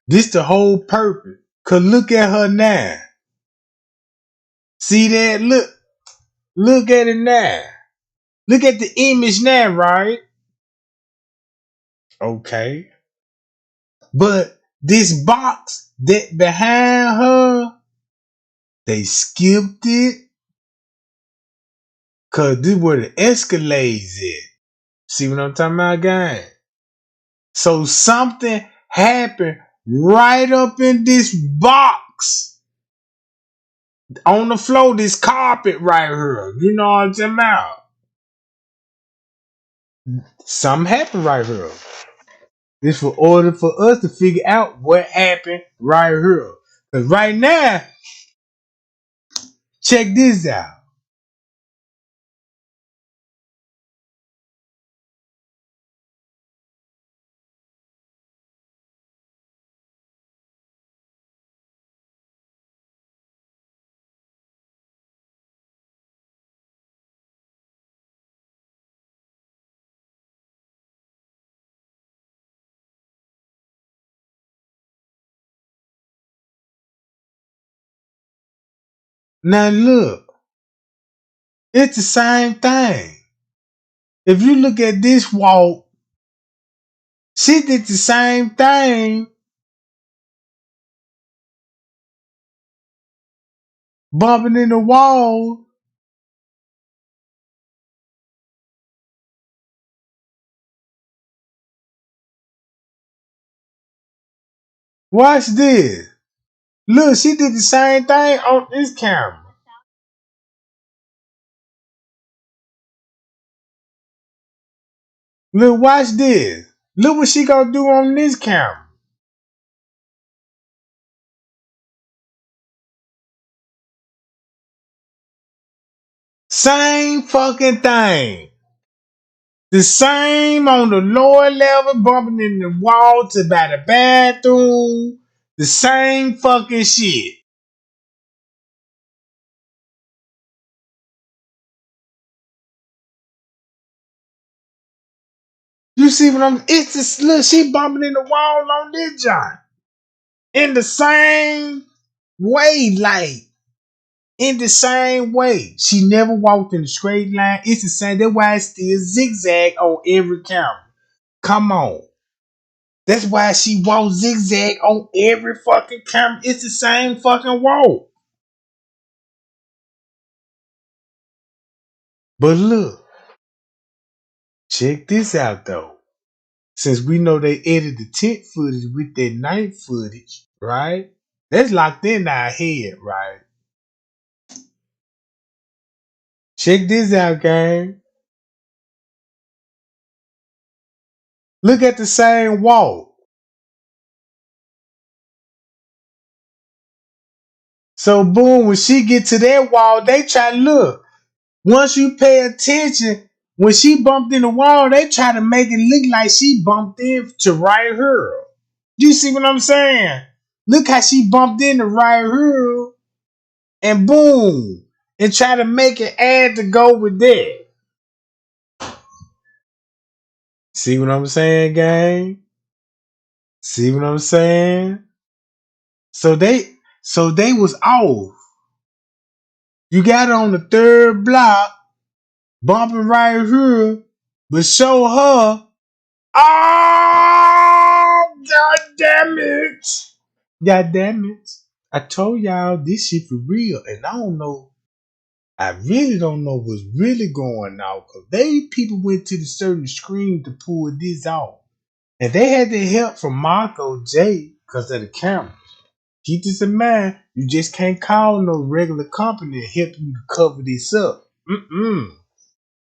This the whole purpose. Cause look at her now. See that? Look at it now. Look at the image now, right? Okay. But this box that behind her, they skipped it. Cause this where the Escalades at. See what I'm talking about, gang? So something happened right up in this box. On the floor, this carpet right here. You know what I'm talking about? Something happened right here. This for order for us to figure out what happened right here. Cause right now, check this out. Now look, it's the same thing. If you look at this walk, she did the same thing, bumping in the wall. Watch this. Look, she did the same thing on this camera. Look, watch this. Look what she gonna do on this camera. Same fucking thing. The same on the lower level, bumping in the wall to by the bathroom. The same fucking shit. You see what I'm? It's just look. She bumping in the wall on this joint in the same way, like in the same way. She never walked in a straight line. It's the same. That's why it's still zigzag on every camera. Come on. That's why she walks zigzag on every fucking camera. It's the same fucking walk. But look, check this out though. Since we know they edited the tent footage with that night footage, right? That's locked in our head, right? Check this out, gang. Look at the same walk. So boom, when she get to that wall, they try to look. Once you pay attention, when she bumped in the wall, they try to make it look like she bumped into right here. You see what I'm saying? Look how she bumped into right here, and boom, and try to make it add to go with that. See what I'm saying, gang? See what I'm saying? So they was off. You got on the third block, bumping right here, but show her. Oh, god damn it! God damn it! I told y'all this shit for real, and I don't know. I really don't know what's really going on. Cause they people went to the certain screen to pull this off, and they had the help from Marco J because of the camera. Keep this in mind. You just can't call no regular company and help you to cover this up.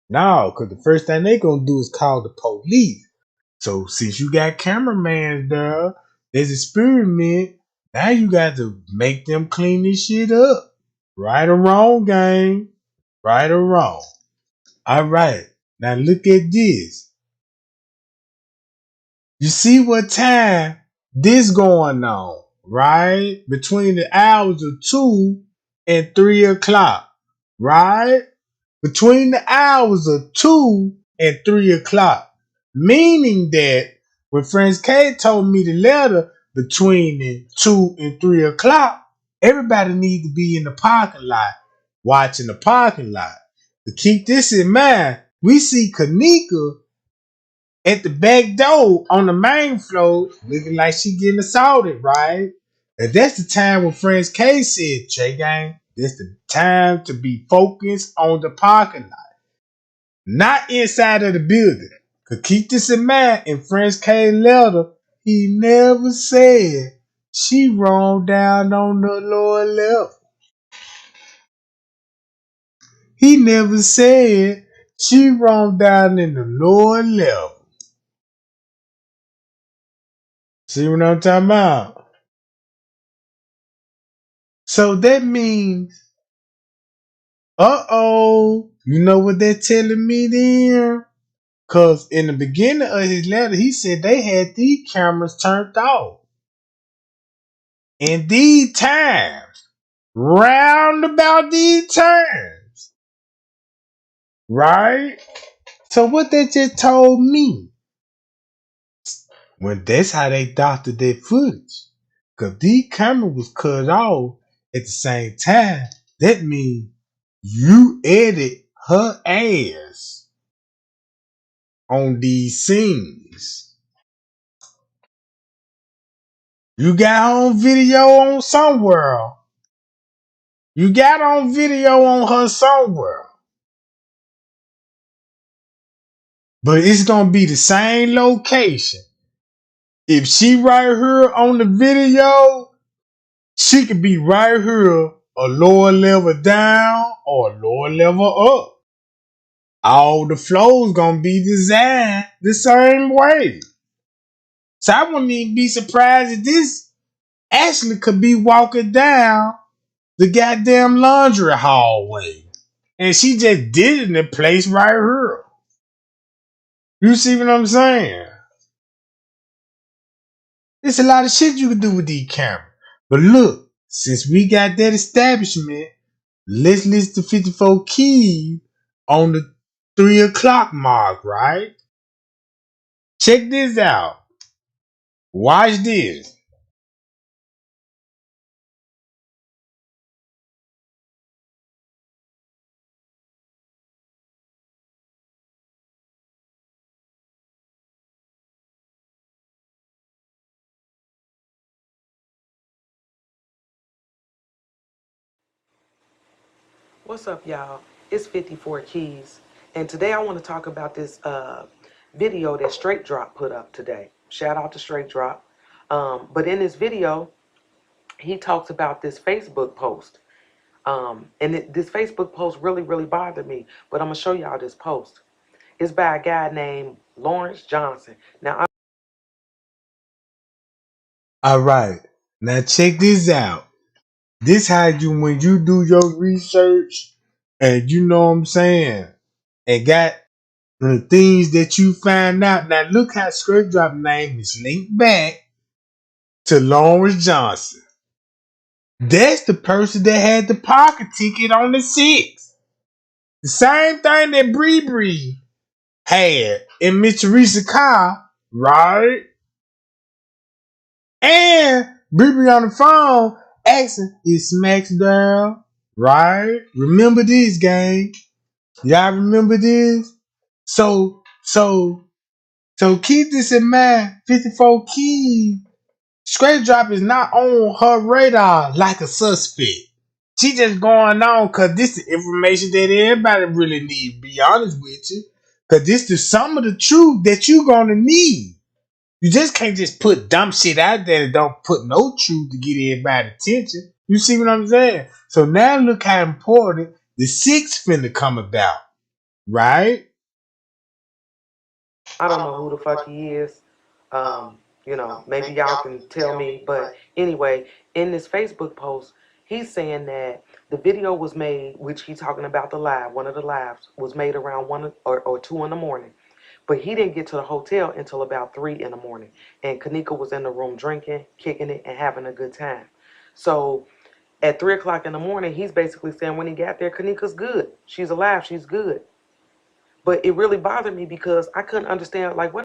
No, because the first thing they gonna do is call the police. So since you got cameramans there, there's experiment. Now you got to make them clean this shit up. Right or wrong, gang. Right or wrong. All right. Now look at this. You see what time this going on, right? Between the hours of 2 and 3 o'clock, right? Between the hours of 2 and 3 o'clock. Meaning that when Friends K told me the letter between the 2 and 3 o'clock, everybody need to be in the parking lot, watching the parking lot. To keep this in mind, we see Kenneka at the back door on the main floor looking like she getting assaulted, right? And that's the time when Friends K said, Che Gang, this the time to be focused on the parking lot, not inside of the building. Cause keep this in mind, in Friends K letter, he never said she roamed down on the lower level. He never said she roamed down in the lower level. See what I'm talking about? So that means, you know what they're telling me there? Cause in the beginning of his letter, he said they had these cameras turned off. In these times, round about these times, right? So what they just told me, well, that's how they doctored their footage. Cause these camera was cut off at the same time. That means you edit her ass on these scenes. You got on video on somewhere. You got on video on her somewhere. But it's gonna be the same location. If she right here on the video, she could be right here a lower level down or a lower level up. All the flows gonna be designed the same way. So I wouldn't even be surprised if this actually could be walking down the goddamn laundry hallway. And she just did it in a place right here. You see what I'm saying? There's a lot of shit you can do with these cameras. But look, since we got that establishment, let's list the 54 keys on the 3 o'clock mark, right? Check this out. Watch this. What's up, y'all? It's 54 Keys, and today I want to talk about this video that Straight Drop put up today. Shout out to Straight Drop. But in this video, he talks about this Facebook post. This Facebook post really, really bothered me, but I'm going to show y'all this post. It's by a guy named Lawrence Johnson. Now, All right. Now check this out. This how you, when you do your research and you know what I'm saying, and got the things that you find out. Now look how Straight Drop name is linked back to Lawrence Johnson. That's the person that had the pocket ticket on the 6th. The same thing that Bree had in Miss Teresa car, right? And Bree on the phone asking, is Smacks there? Right? Remember this, gang. Y'all remember this? So keep this in mind. 54 Keys. Straight drop is not on her radar like a suspect. She just going on because this is information that everybody really need, to be honest with you. Because this is some of the truth that you going to need. You just can't just put dumb shit out there that don't put no truth to get everybody's attention. You see what I'm saying? So now look how important the 6 finna come about. Right? I don't know who the fuck he is. Maybe y'all can tell me. But anyway, in this Facebook post, he's saying that the video was made, which he's talking about the live, one of the lives, was made around 1 or 2 in the morning. But he didn't get to the hotel until about 3 in the morning. And Kenneka was in the room drinking, kicking it, and having a good time. So at 3 o'clock in the morning, he's basically saying when he got there, Kenneka's good. She's alive. She's good. But it really bothered me because I couldn't understand, like, what.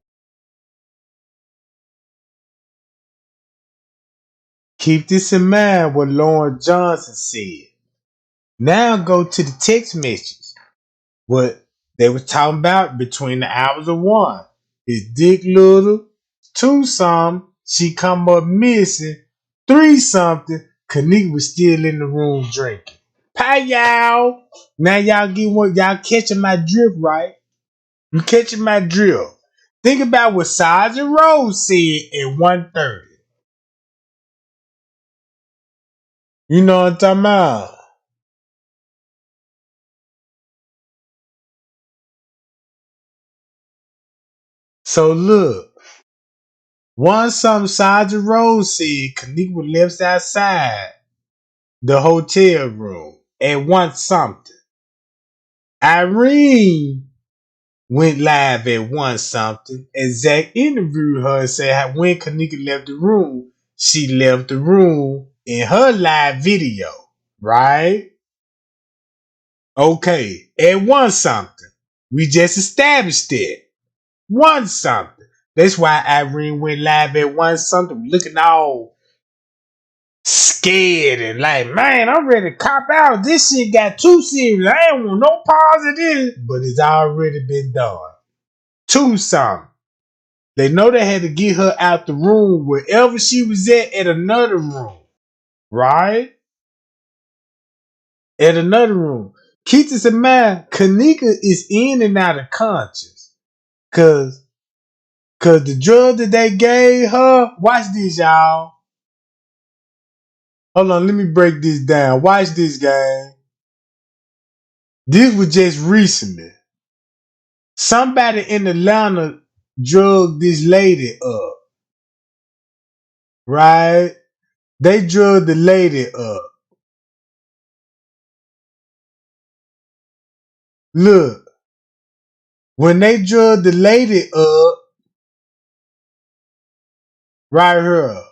Keep this in mind what Lauren Johnson said. Now go to the text messages. What they was talking about between the hours of 1. His dick little. 2 something. She come up missing. 3 something. Kenneka was still in the room drinking. Pie y'all. Now y'all get what y'all catching my drift, right? You catching my drift. Think about what Sergeant Rose said at 1:30. You know what I'm talking about? So look. One something Sergeant Rose said Kenneka was left outside the hotel room at 1 something. Irene went live at 1 something, and Zach interviewed her and said when Kenneka left the room, she left the room in her live video, right? Okay, at 1 something. We just established that. 1 something. That's why Irene went live at 1 something, looking all scared and like, man, I'm ready to cop out. This shit got too serious. I ain't want no positive, but it's already been done. 2 something. They know they had to get her out the room wherever she was at another room. Right? At another room. Keep this in mind, Kenneka is in and out of conscious. Cause the drug that they gave her, watch this, y'all. Hold on, let me break this down. Watch this, gang. This was just recently. Somebody in Atlanta drugged this lady up. Right? They drugged the lady up. Look. When they drugged the lady up, right here.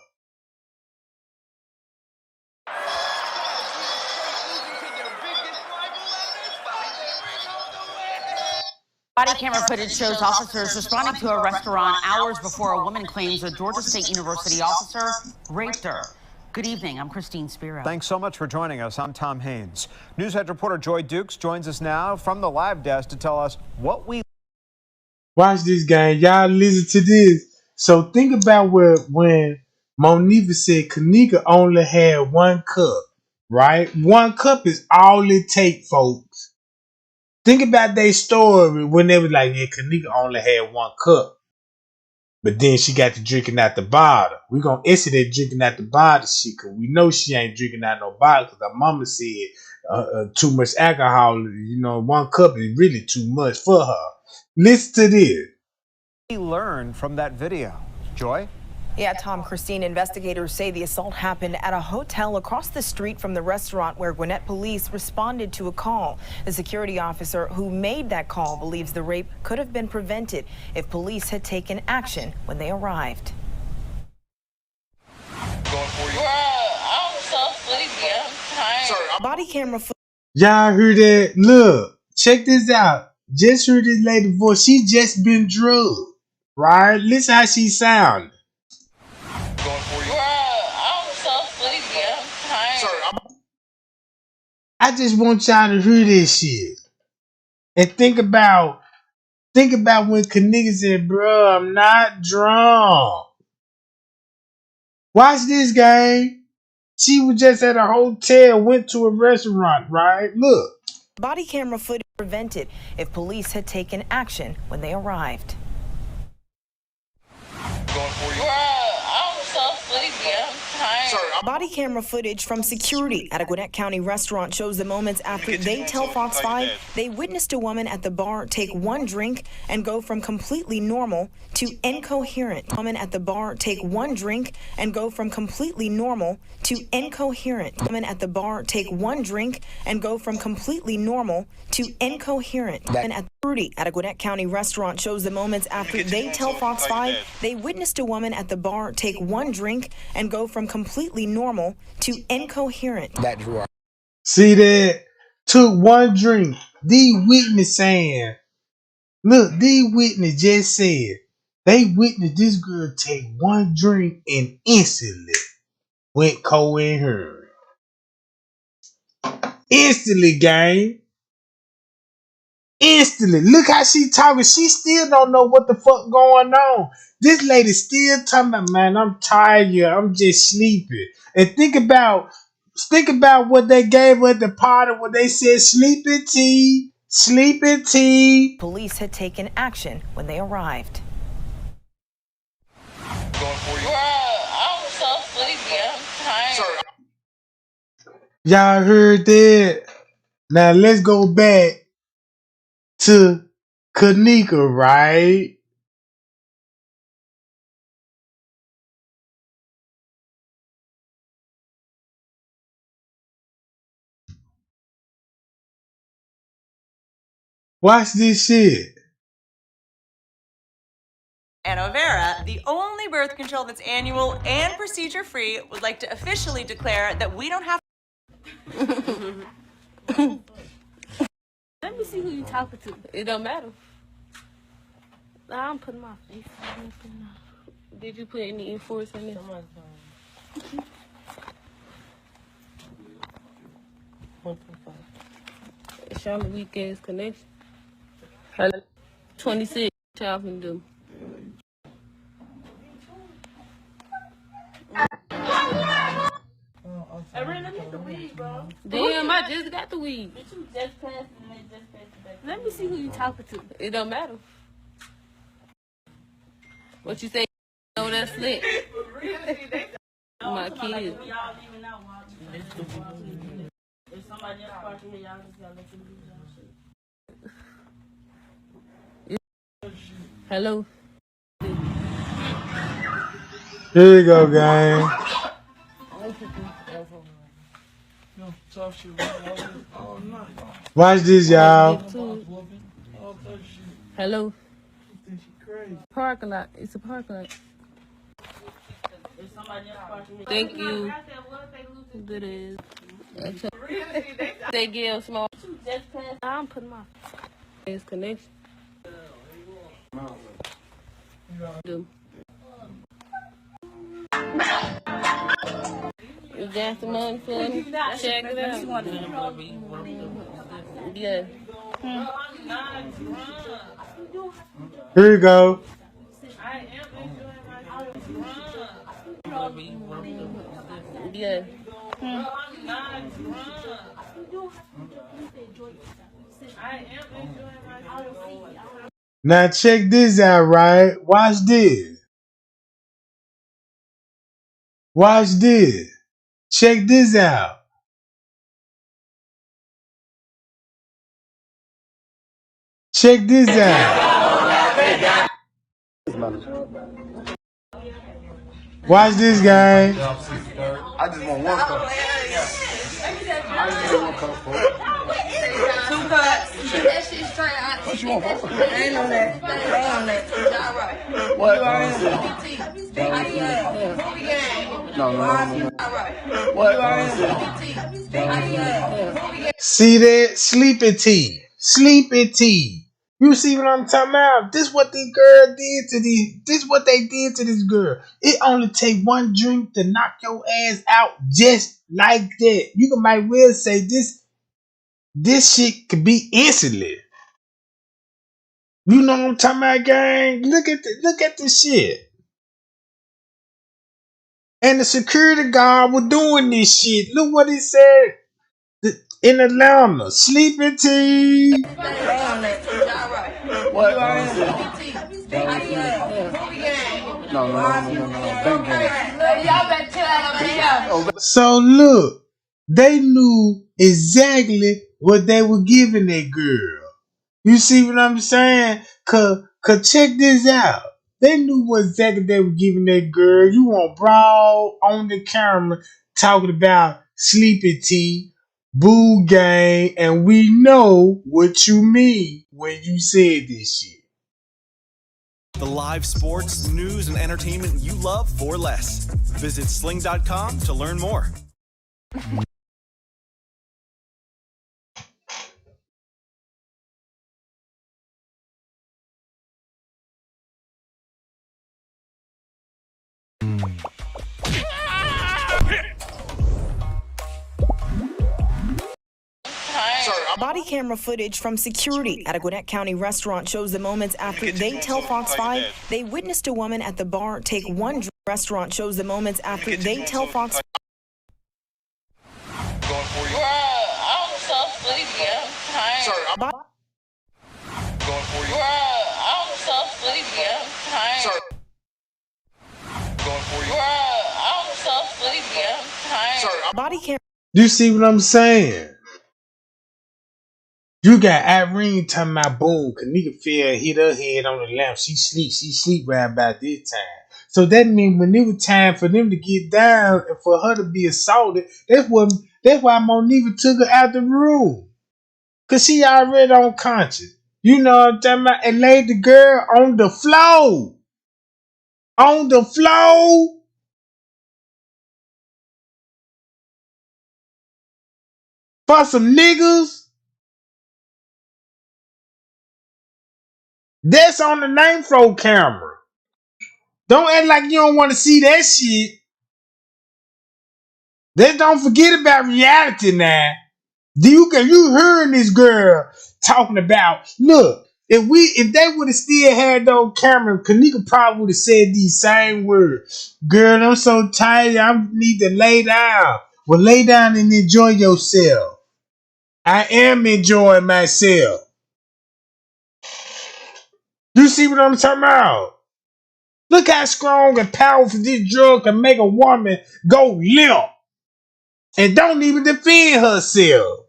Body camera footage shows officers responding to a restaurant hours before a woman claims a Georgia State University officer raped her. Good evening. I'm Christine Spiro. Thanks so much for joining us. I'm Tom Haynes. Newshead reporter Joy Dukes joins us now from the live desk to tell us what we... Watch this, gang. Y'all listen to this. So think about when Monifa said Kenneka only had 1 cup. Right? 1 cup is all it take, folks. Think about their story when they was like, yeah, Kenneka only had 1 cup. But then she got to drinking out the bottle. We're going to exit that drinking out the bottle shit because we know she ain't drinking out no bottle because her mama said too much alcohol. 1 cup is really too much for her. Listen to this. We learned from that video. Joy? Yeah, Tom, Christine, investigators say the assault happened at a hotel across the street from the restaurant where Gwinnett police responded to a call. The security officer who made that call believes the rape could have been prevented if police had taken action when they arrived. I'm so sleepy. I'm tired. Body camera Y'all heard that? Look, check this out. Just heard this lady voice. She just been drugged. Right? Listen how she sound. I'm I just want y'all to hear this shit and think about when Kenneka said, "Bro, I'm not drunk." Watch this, gang. She was just at a hotel, went to a restaurant, right? Look. Body camera footage prevented if police had taken action when they arrived. I'm so sleepy. I'm tired. Body camera footage from security at a Gwinnett County restaurant shows the moments after they tell Fox 5 they witnessed a woman at the bar take one drink and go from completely normal to incoherent. Woman at the bar take one drink and go from completely normal to incoherent. Woman at the bar take one drink and go from completely normal to incoherent. And at Rudy at a Gwinnett County restaurant shows the moments after they tell Fox 5 they witnessed a woman at the bar take one drink and go from completely normal to incoherent. See that? Took one drink. The witness saying, look, the witness just said they witnessed this girl take one drink and instantly went coherent. Instantly, gang. Instantly. Look how she talking. She still don't know what the fuck going on. This lady still talking about, man, I'm tired. I'm just sleepy. And think about what they gave her at the party when they said sleepy tea, sleepy tea. Police had taken action when they arrived. I'm so sleepy. I'm tired. Y'all heard that? Now let's go back to Kenneka, right? Watch this shit. And Overa, the only birth control that's annual and procedure-free, would like to officially declare that we don't have. Let me see who you talking to. It don't matter. I'm putting my face on. Did you put any enforce in it? Show me weekends connection. 26. Y'all can do. Damn, I just got the weed. But you just passed it and they just passed it back. Let me see who you talking to. It don't matter. What you say? No, that's slick. My kids. If somebody else parking here, y'all just gotta let them do y'all shit. Hello. Here you go, gang. Watch this, y'all. Hello. Parking lot. It's a parking lot. Thank you. Good is. They give small. I'm putting my face connection. Do. You got some money for me? Check it out. Yeah. Here you go. Yeah. Now check this out, right? Watch this. Watch this. Check this out. Check this out. Watch this, guy. I just want one cup. I just want one cup, folks. 2 cups. That shit straight out. What you want, folks? I ain't on that. Ain't on that. All right. What? No. All right. What? See that? Sleepy tea. Sleepy tea. You see what I'm talking about? This what this girl did to these. This what they did to this girl. It only take one drink to knock your ass out just like that. You can might well say this shit could be instantly. You know what I'm talking about, gang? Look at this shit. And the security guard was doing this shit. Look what he said in Atlanta. Sleepy Tea. What? So look, they knew exactly what they were giving that girl. You see what I'm saying? Cause check this out. They knew what exactly they were giving that girl. You want broad on the camera talking about sleepy tea, boo gang, and we know what you mean when you said this shit. The live sports, news, and entertainment you love for less. Visit sling.com to learn more. Body camera footage from security at a Gwinnett County restaurant shows the moments after they tell Fox 5 they witnessed a woman at the bar take one drink. Restaurant shows the moments after they tell Fox. Bruh, I'm so sleepy. I'm tired. Bruh, I'm so sleepy. I'm tired. Bruh, I'm so sleepy. I'm tired. Body camera. You see what I'm saying? You got Irene talking about boom, Kenneka fell, hit her head on the lamp. She sleep right about this time. So that means when it was time for them to get down and for her to be assaulted, that's why Monifa took her out the room. Cause she already unconscious. You know what I'm talking about? And laid the girl on the floor. On the floor. For some niggas. That's on the 9th floor camera. Don't act like you don't want to see that shit. Let's don't forget about reality now. You hearing this girl talking about, look, if they would have still had those cameras, Kenneka probably would have said these same words. Girl, I'm so tired, I need to lay down. Well, lay down and enjoy yourself. I am enjoying myself. You see what I'm talking about? Look how strong and powerful this drug can make a woman go limp and don't even defend herself.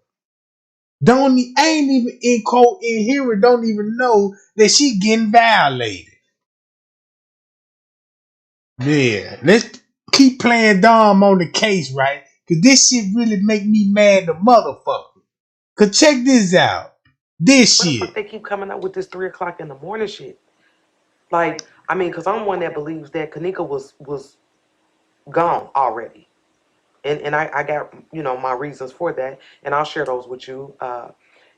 Ain't even in quote in here, don't even know that she getting violated. Yeah, let's keep playing dumb on the case, right? Cause this shit really make me mad, the motherfucker. Cause check this out, this What the shit. fuck they keep coming up with this 3 o'clock in the morning shit? Like, I mean, because I'm one that believes that Kenneka was gone already. And I got, my reasons for that. And I'll share those with you,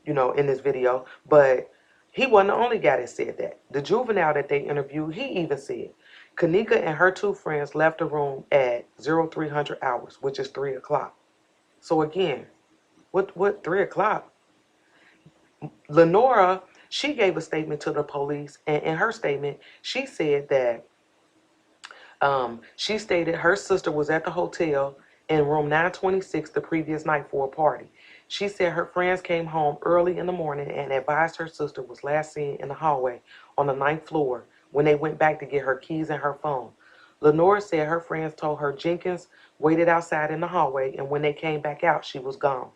in this video. But he wasn't the only guy that said that. The juvenile that they interviewed, he even said, Kenneka and her 2 friends left the room at 0300 hours, which is 3 o'clock. So again, what 3 o'clock? Lenora, she gave a statement to the police. And in her statement, she said that she stated her sister was at the hotel in room 926 the previous night for a party. She said her friends came home early in the morning and advised her sister was last seen in the hallway on the 9th floor when they went back to get her keys and her phone. Lenora said her friends told her Jenkins waited outside in the hallway, and when they came back out, she was gone.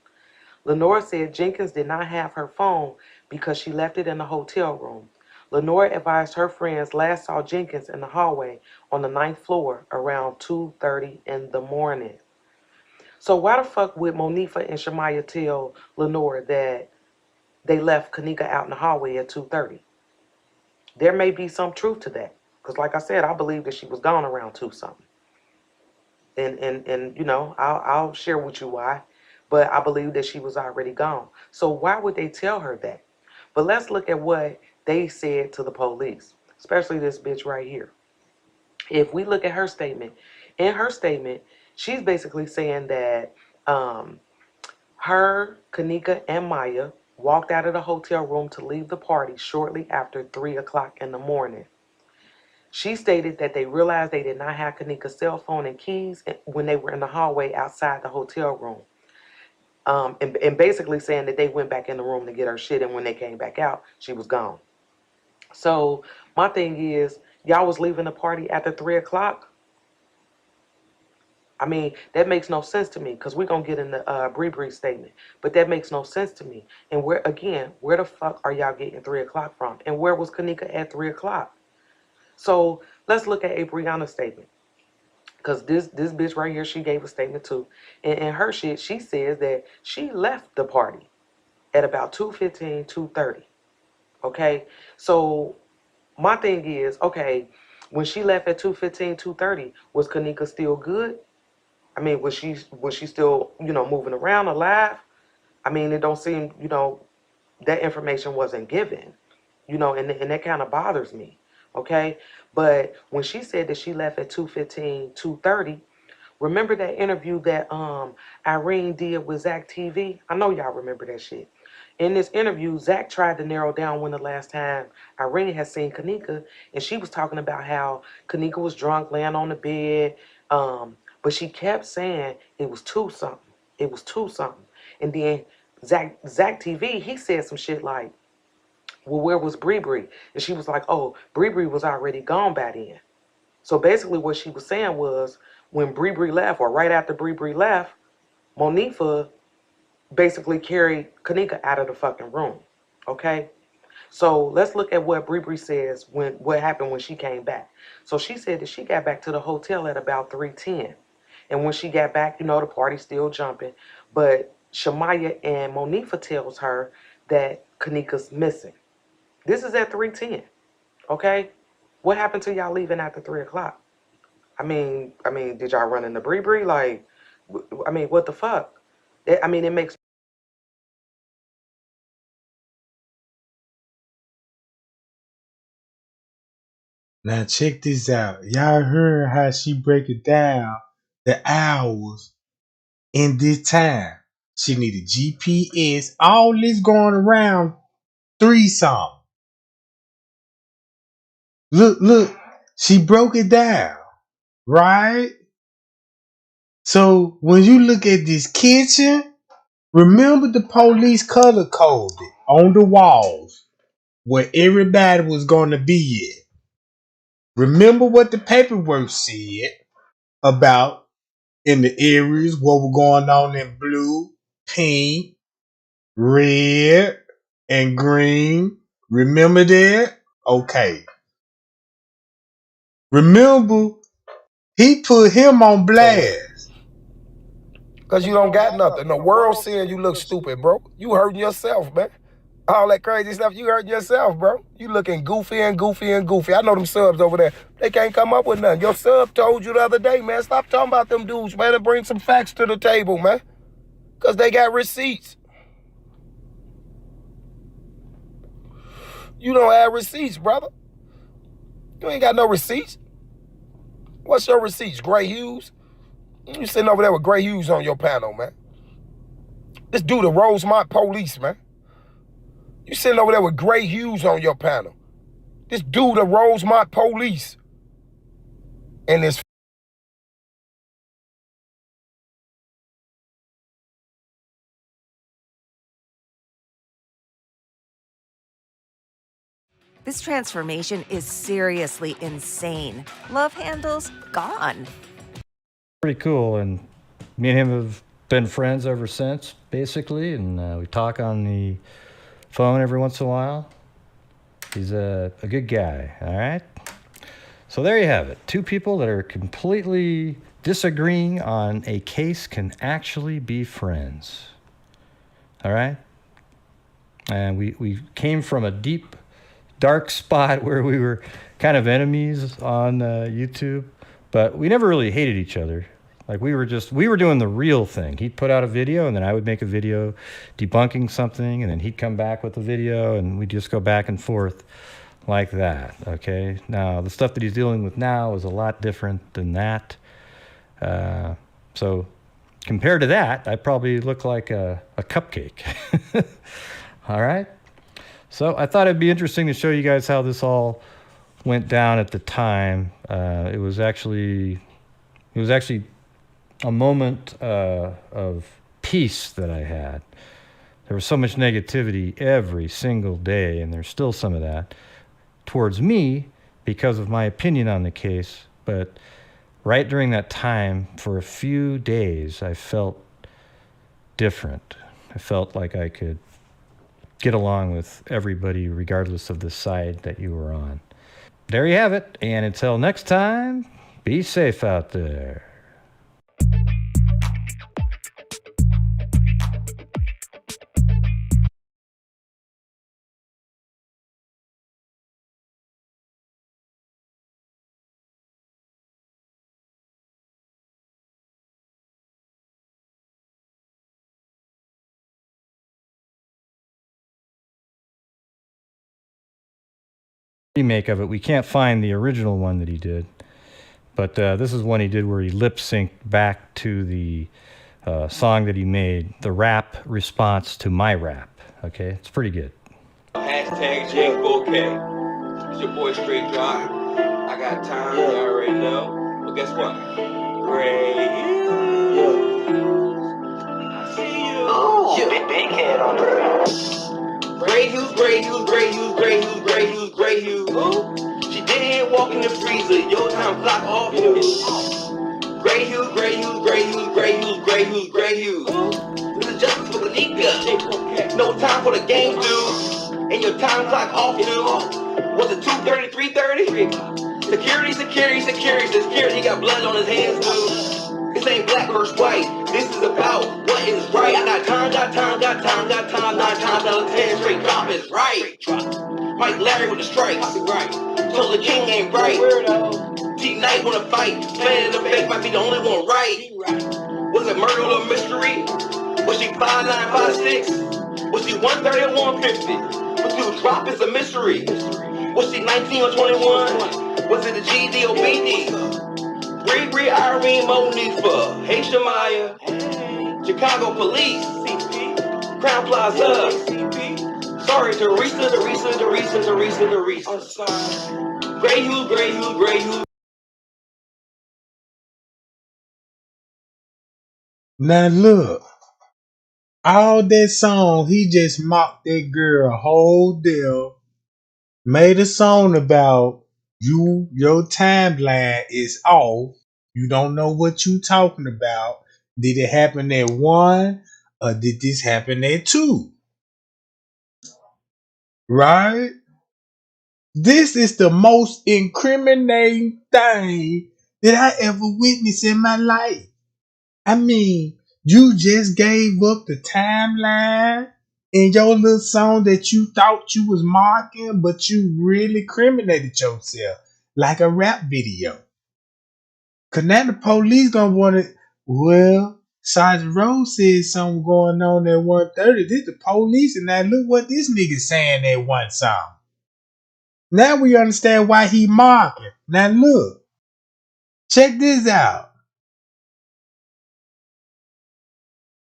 Lenora said Jenkins did not have her phone because she left it in the hotel room. Lenora advised her friends last saw Jenkins in the hallway on the 9th floor around 2:30 in the morning. So why the fuck would Monifa and Shamaya tell Lenora that they left Kenneka out in the hallway at 2:30? There may be some truth to that. Because like I said, I believe that she was gone around 2 something. And I'll share with you why. But I believe that she was already gone. So why would they tell her that? But let's look at what they said to the police, especially this bitch right here. If we look at her statement, in her statement, she's basically saying that her, Kenneka, and Maya walked out of the hotel room to leave the party shortly after 3 o'clock in the morning. She stated that they realized they did not have Kenneka's cell phone and keys when they were in the hallway outside the hotel room. And basically saying that they went back in the room to get her shit, and when they came back out, she was gone. So my thing is, y'all was leaving the party after 3 o'clock? I mean, that makes no sense to me, because we're going to get in the Bree statement. But that makes no sense to me. And where the fuck are y'all getting 3 o'clock from? And where was Kenneka at 3 o'clock? So let's look at a Brianna statement. Because this bitch right here, she gave a statement too. And in her shit, she says that she left the party at about 2:15, 2:30. Okay? So my thing is, okay, when she left at 2:15, 2:30, was Kenneka still good? I mean, was she still, moving around, alive? I mean, it don't seem, that information wasn't given, and that kind of bothers me, okay? But when she said that she left at 2:15, 2:30, remember that interview that Irene did with Zach TV? I know y'all remember that shit. In this interview, Zach tried to narrow down when the last time Irene had seen Kenneka, and she was talking about how Kenneka was drunk, laying on the bed, but she kept saying it was 2-something. It was 2-something. And then Zach TV, he said some shit like, well, where was Bree? And she was like, oh, Bree was already gone by then. So basically what she was saying was, when Bree left, or right after Bree left, Monifa basically carried Kenneka out of the fucking room. Okay? So let's look at what Bree says what happened when she came back. So she said that she got back to the hotel at about 3:10. And when she got back, the party's still jumping. But Shamaya and Monifa tells her that Kenneka's missing. This is at 3:10. Okay? What happened to y'all leaving after 3 o'clock? I mean, did y'all run into Bree? Like, I mean, what the fuck? It makes. Now check this out. Y'all heard how she break it down, the hours in this time. She needed GPS. All this going around 3-something. Look. She broke it down, right? So when you look at this kitchen, remember the police color coded on the walls where everybody was going to be at. Remember what the paperwork said about in the areas what were going on in blue, pink, red, and green. Remember that? Okay. Remember, he put him on So, blast. because you don't got nothing. The world saying you look stupid, bro. You hurting yourself, man. All that crazy stuff, you hurting yourself, bro. You looking goofy and goofy and goofy. I know them subs over there. They can't come up with nothing. Your sub told you the other day, man. Stop talking about them dudes, man, and bring some facts to the table, man. Because they got receipts. You don't have receipts, brother. You ain't got no receipts. What's your receipts? Gray Hughes? You sitting over there with Gray Hughes on your panel, man. This dude the Rosemont police, man. You sitting over there with Gray Hughes on your panel. This dude the Rosemont police. And this This transformation is seriously insane. Love handles gone. Pretty cool, and me and him have been friends ever since, basically, and we talk on the phone every once in a while. He's a good guy, all right? So there you have it. Two people that are completely disagreeing on a case can actually be friends, all right? And we came from a deep, dark spot where we were kind of enemies on YouTube, but we never really hated each other. Like we were doing the real thing. He'd put out a video, and then I would make a video debunking something, and then he'd come back with a video, and we'd just go back and forth like that, okay? Now, the stuff that he's dealing with now is a lot different than that. So compared to that, I probably look like a cupcake. All right? So I thought it'd be interesting to show you guys how this all went down at the time. It was actually a moment of peace that I had. There was so much negativity every single day, and there's still some of that towards me because of my opinion on the case. But right during that time, for a few days, I felt different. I felt like I could get along with everybody regardless of the side that you were on. There you have it, and until next time, be safe out there. Remake of it. We can't find the original one that he did, but this is one he did where he lip synced back to the song that he made, the rap response to my rap. Okay, it's pretty good. Hashtag J4K. It's your boy Straight Drop. I got time, you already know. But guess what? Great. I see you. Oh, big head on the Gray Hughes, Gray Hughes, Gray Hughes, Gray Hughes, Gray Hughes, Gray Hughes. She didn't walk in the freezer. Your time clock off. Gray Hughes, Gray Hughes, Gray Hughes, Gray Hughes, Gray Hughes, Gray Hughes. This is justice for Kenneka. No time for the game, dude. And your time clock off, dude. Was it 2:30, 3:30? Security got blood on his hands, dude. This ain't black versus white. This is about what is right. I got time, 9 times out of 10. Straight drop is right. Mike Larry with the strikes. Right. Told the king ain't right. T-Knight wanna fight. Man in the face might be the only one right. Was it murder or mystery? Was she 5'9", 5'6"? Was she 130 or 150? Was she drop is a mystery. Was she 19 or 21? Was it a GD or BD? Bree, Irene, Monifa, hey Shamaya, Chicago Police, Crown Plaza, sorry Teresa. I'm sorry. Gray Hughes. Now look, all that song, he just mocked that girl whole deal, made a song about your timeline is off. You don't know what you talking about. Did it happen at 1 or did this happen at 2? Right? This is the most incriminating thing that I ever witnessed in my life. I mean, you just gave up the timeline in your little song that you thought you was marking, but you really incriminated yourself like a rap video. Cause now the police gonna want it. Well, Sergeant Rose said something going on at 1:30. This the police, and now look what this nigga saying at one song. Now we understand why he marking. Now look, check this out.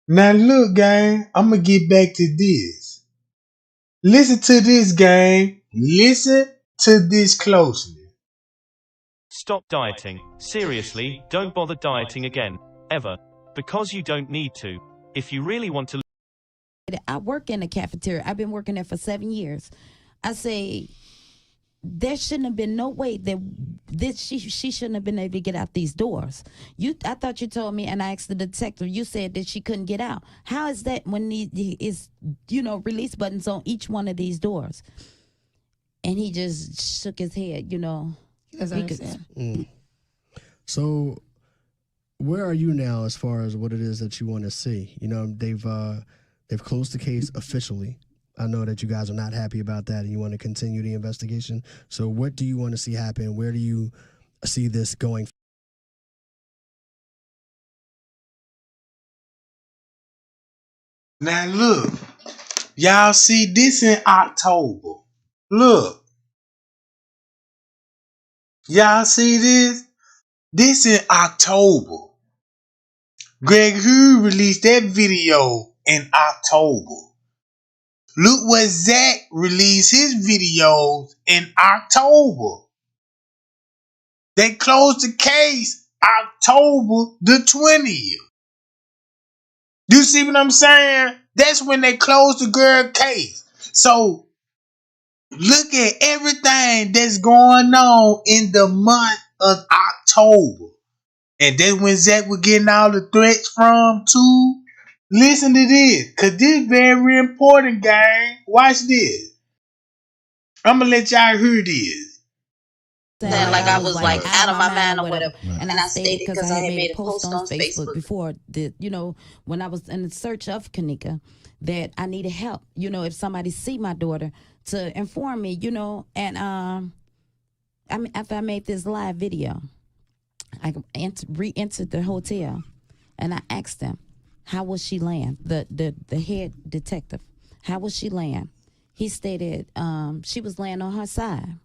Now look, gang, I'm gonna get back to this. Listen to this, gang. Listen to this closely. Stop dieting. Seriously, don't bother dieting again. Ever. Because you don't need to. If you really want to. I work in the cafeteria. I've been working there for 7 years. I say, there shouldn't have been no way that she shouldn't have been able to get out these doors. I thought you told me, and I asked the detective, you said that she couldn't get out. How is that when is release buttons on each one of these doors? And he just shook his head, Yes, I understand. So where are you now as far as what it is that you want to see? They've closed the case officially. I know that you guys are not happy about that and you want to continue the investigation. So what do you want to see happen? Where do you see this going? Now look, y'all see this in October. Look, y'all see this? This in October. Greg Hugh released that video in October. Look what Zach released his videos in October. They closed the case October the 20th. You see what I'm saying? That's when they closed the girl case. So look at everything that's going on in the month of October. And then when Zach was getting all the threats from too. Listen to this, cause this very important, gang. Watch this. I'm gonna let y'all hear this. Saying like I was like out of my mind or whatever. And I stated because I had made a post on Facebook before the, when I was in the search of Kenneka, that I needed help. If somebody see my daughter, to inform me. And after I made this live video, I re-entered the hotel, and I asked them, how was she laying? The head detective, how was she laying? He stated she was laying on her side.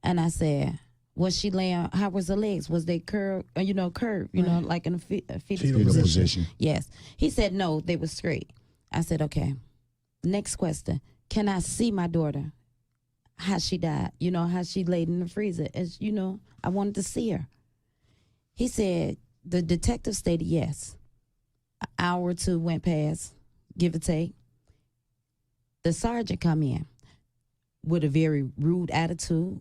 And I said, was she laying, how was her legs? Was they curved, like in a fetal position? Yes. He said, no, they were straight. I said, okay. Next question. Can I see my daughter? How she died? How she laid in the freezer? As I wanted to see her. He said, the detective stated yes. An hour or two went past, give or take. The sergeant come in with a very rude attitude.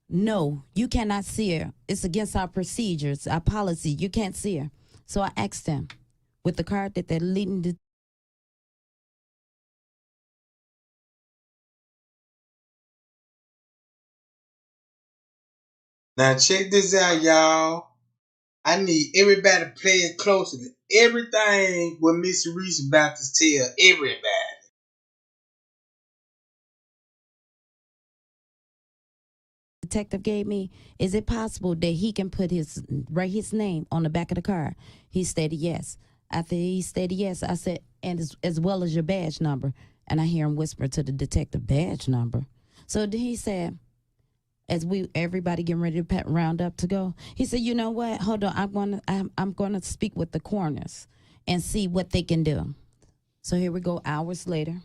No, you cannot see her. It's against our procedures, our policy. You can't see her. So I asked them, with the card that they're leading to. Now check this out, y'all. I need everybody to play it closely. Everything what Miss Reese about to tell everybody. Detective gave me, is it possible that he can write his name on the back of the car? He stated yes. After he stated yes, I said, and as well as your badge number. And I hear him whisper to the detective, badge number. So then he said, as everybody getting ready to round up to go, he said, you know what? Hold on, I'm gonna speak with the coroners and see what they can do. So here we go, hours later.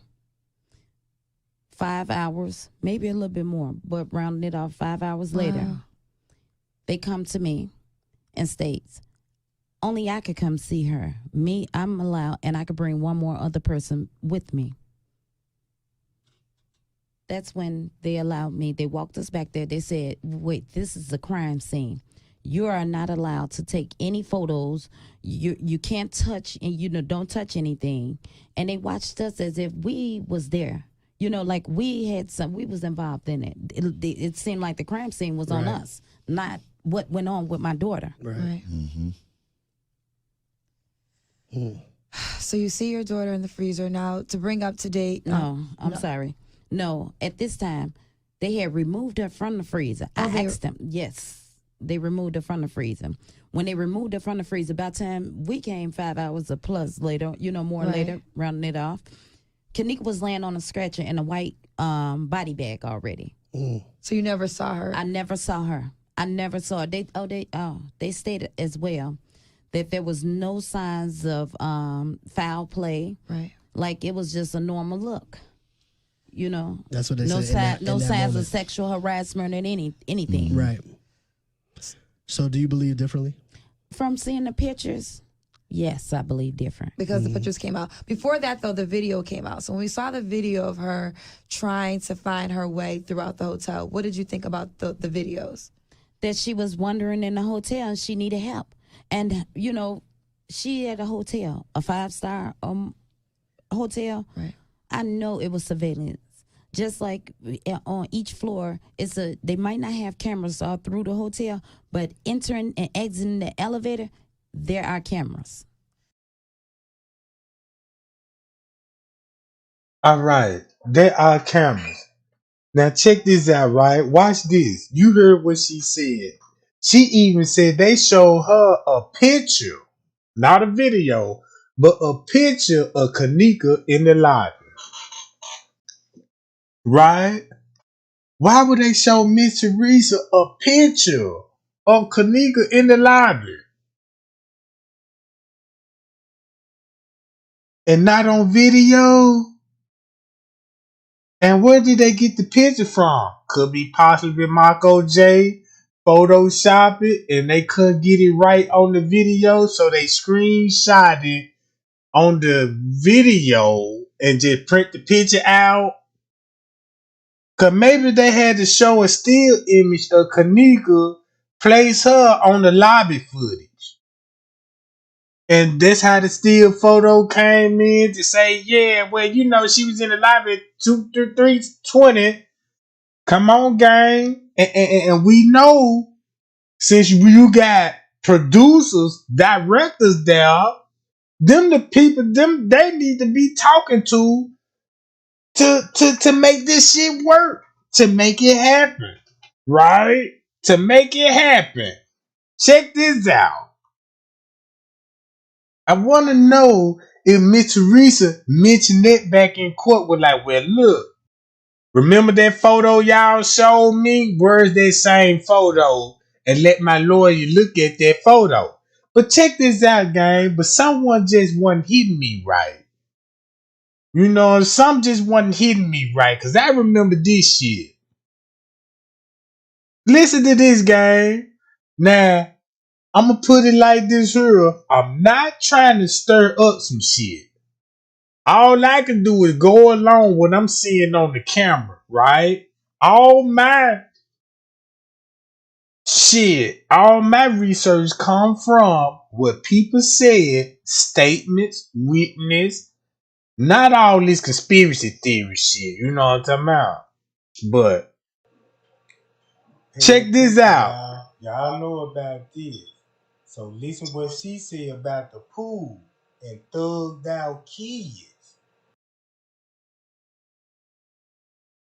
5 hours, maybe a little bit more, but rounding it off, 5 hours later, they come to me and states, only I could come see her. Me, I'm allowed, and I could bring one more other person with me. That's when they allowed me. They walked us back there. They said, wait, this is a crime scene. You are not allowed to take any photos. You can't touch, and don't touch anything. And they watched us as if we was there. Like we was involved in it. It seemed like the crime scene was on us, not what went on with my daughter. Right. So you see your daughter in the freezer now. To bring up to date. No, I'm sorry. No, at this time, they had removed her from the freezer. I asked them. Yes, they removed her from the freezer. When they removed her from the freezer, by the time we came 5 hours or plus later, later, rounding it off, Kenneka was laying on a stretcher in a white body bag already. So you never saw her? I never saw her. I never saw her. They stated as well that there was no signs of foul play. Right. Like it was just a normal look. That's what they said. No signs of sexual harassment or anything. Right. So do you believe differently? From seeing the pictures, yes, I believe different. Because the pictures came out. Before that, though, the video came out. So when we saw the video of her trying to find her way throughout the hotel, what did you think about the videos? That she was wandering in the hotel and she needed help. And, she had a hotel, a 5-star hotel. Right. I know it was surveillance. Just like on each floor, they might not have cameras all through the hotel, but entering and exiting the elevator, there are cameras. All right, there are cameras. Now check this out, right? Watch this. You heard what she said. She even said they showed her a picture, not a video, but a picture of Kenneka in the lobby, right? Why would they show Miss Teresa a picture of Kenneka in the lobby and not on video? And where did they get the picture from? Could be possibly Marco J. Photoshop it and they couldn't get it right on the video, so they screenshot it on the video and just print the picture out. Cause maybe they had to show a still image of Kenneka, place her on the lobby footage. And that's how the still photo came in to say, yeah, well, you know, she was in the lobby at 3:20. Come on, gang. And we know, since you got producers, directors there, them the people, them they need to be talking to make this shit work, to make it happen, right? To make it happen. Check this out. I want to know if Miss Teresa mentioned it back in court. Was like, well, look, remember that photo y'all showed me? Where's that same photo? And let my lawyer look at that photo. But check this out, gang. But someone just wasn't hitting me right. You know, some just wasn't hitting me right. Because I remember this shit. Listen to this, gang. Now, I'm going to put it like this here. I'm not trying to stir up some shit. All I can do is go along with what I'm seeing on the camera, right? All my research come from what people said, statements, witness, not all this conspiracy theory shit. You know what I'm talking about? But check this out. Y'all know about this. So listen what she said about the pool and thugged out kids.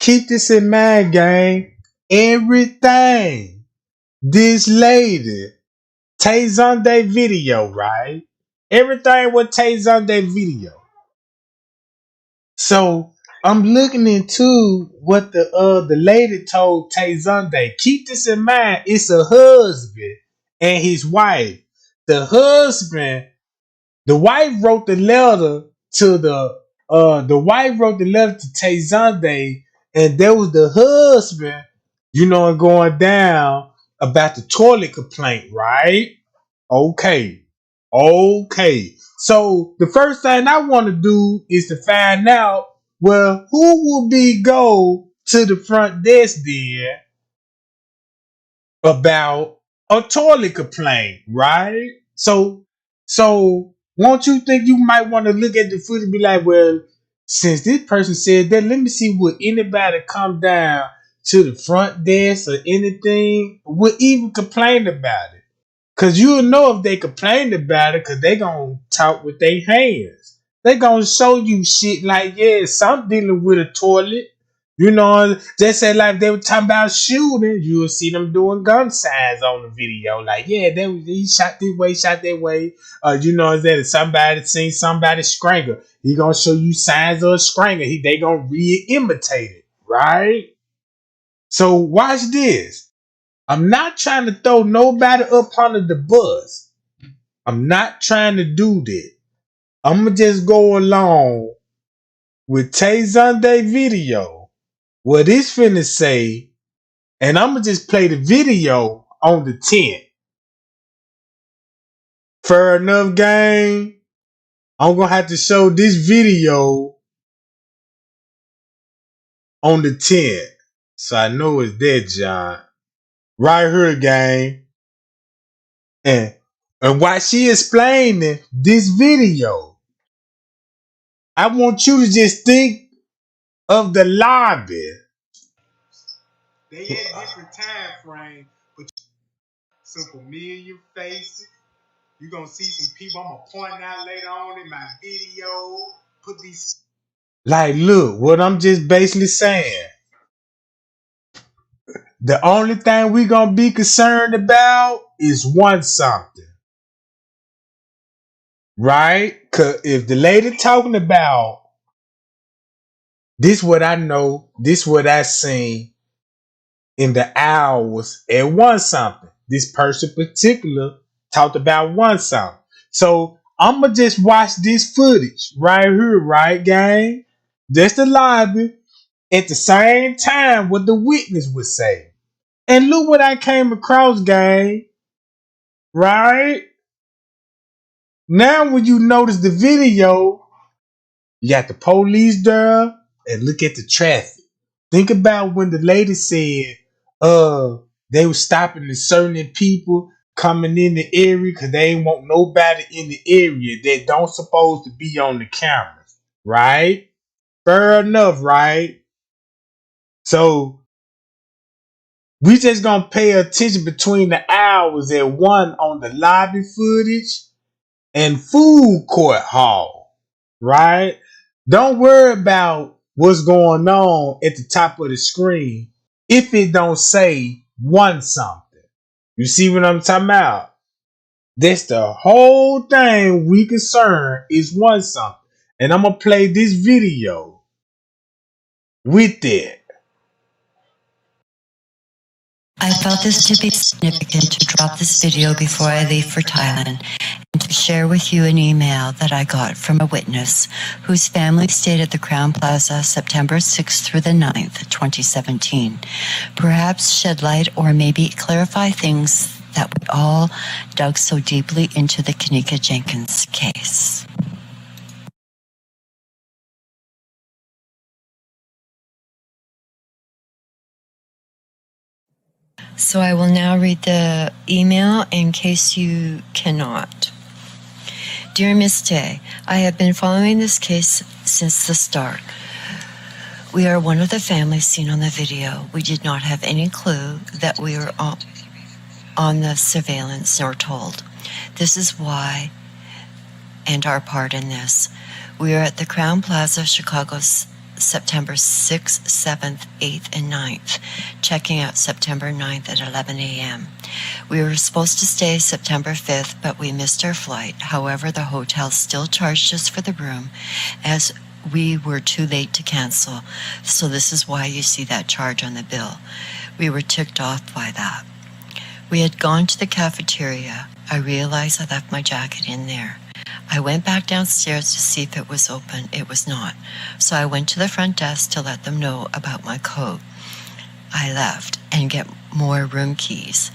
Keep this in mind, gang. Everything this lady, Tay Zonday video, right? Everything with Tay Zonday video. So I'm looking into what the lady told Tay Zonday. Keep this in mind. It's a husband and his wife. The husband, the wife wrote the letter to the wife wrote the letter to Tay Zonday, and there was the husband, you know, going down about the toilet complaint, right? Okay. Okay. So the first thing I want to do is to find out, well, who will be go to the front desk then about a toilet complaint, right? So won't you think you might want to look at the footage and be like, well, since this person said that, let me see would anybody come down to the front desk or anything would even complain about it. Cause you'll know if they complain about it, cause they gonna talk with their hands. They gonna show you shit like, yeah, some dealing with a toilet. You know, just say like they were talking about shooting, you'll see them doing gun signs on the video. Like, yeah, he shot this way, shot that way. You know that somebody seen somebody strangle. He gonna show you signs of a strangle. They gonna re-imitate it, right? So watch this. I'm not trying to throw nobody up under the bus. I'm not trying to do that. I'm going to just go along with Tay Zonday video, what it's finna say, and I'm going to just play the video on the 10th. Fair enough, gang? I'm going to have to show this video on the 10th. So I know it's that, John. Right here, gang. And while she explaining this video, I want you to just think of the lobby. They had different time frame, but some familiar faces. You're gonna see some people I'm gonna point out later on in my video. Put these like, look, what I'm just basically saying. The only thing we gonna be concerned about is one something. right? Cause if the lady talking about this, what I know, this what I seen in the hours at one something. This person particular talked about one something. So I'ma just watch this footage right here, right, gang? Just the lobby at the same time what the witness would say. And look what I came across, gang. Right? Now when you notice the video, you got the police there and look at the traffic. Think about when the lady said, they were stopping the certain people coming in the area because they ain't want nobody in the area that don't supposed to be on the cameras. Right? Fair enough, right? So we just gonna pay attention between the hours at one on the lobby footage and food court hall, right? Don't worry about what's going on at the top of the screen if it don't say one something. You see what I'm talking about? That's the whole thing we concern is one something. And I'm gonna play this video with it. I felt this to be significant to drop this video before I leave for Thailand and to share with you an email that I got from a witness whose family stayed at the Crown Plaza September 6th through the 9th, 2017. Perhaps shed light or maybe clarify things that we all dug so deeply into the Kenneka Jenkins case. So I will now read the email in case you cannot. Dear Miss Day, I have been following this case since the start. We are one of the families seen on the video. We did not have any clue that we were on the surveillance nor told. This is why, and our part in this. We are at the Crown Plaza, Chicago's September 6th, 7th, 8th, and 9th, checking out September 9th at 11 a.m. We were supposed to stay September 5th, but we missed our flight. However, the hotel still charged us for the room as we were too late to cancel, so this is why you see that charge on the bill. We were ticked off by that. We had gone to the cafeteria. I realized I left my jacket in there. I went back downstairs to see if it was open. It was not. So I went to the front desk to let them know about my coat. I left and get more room keys.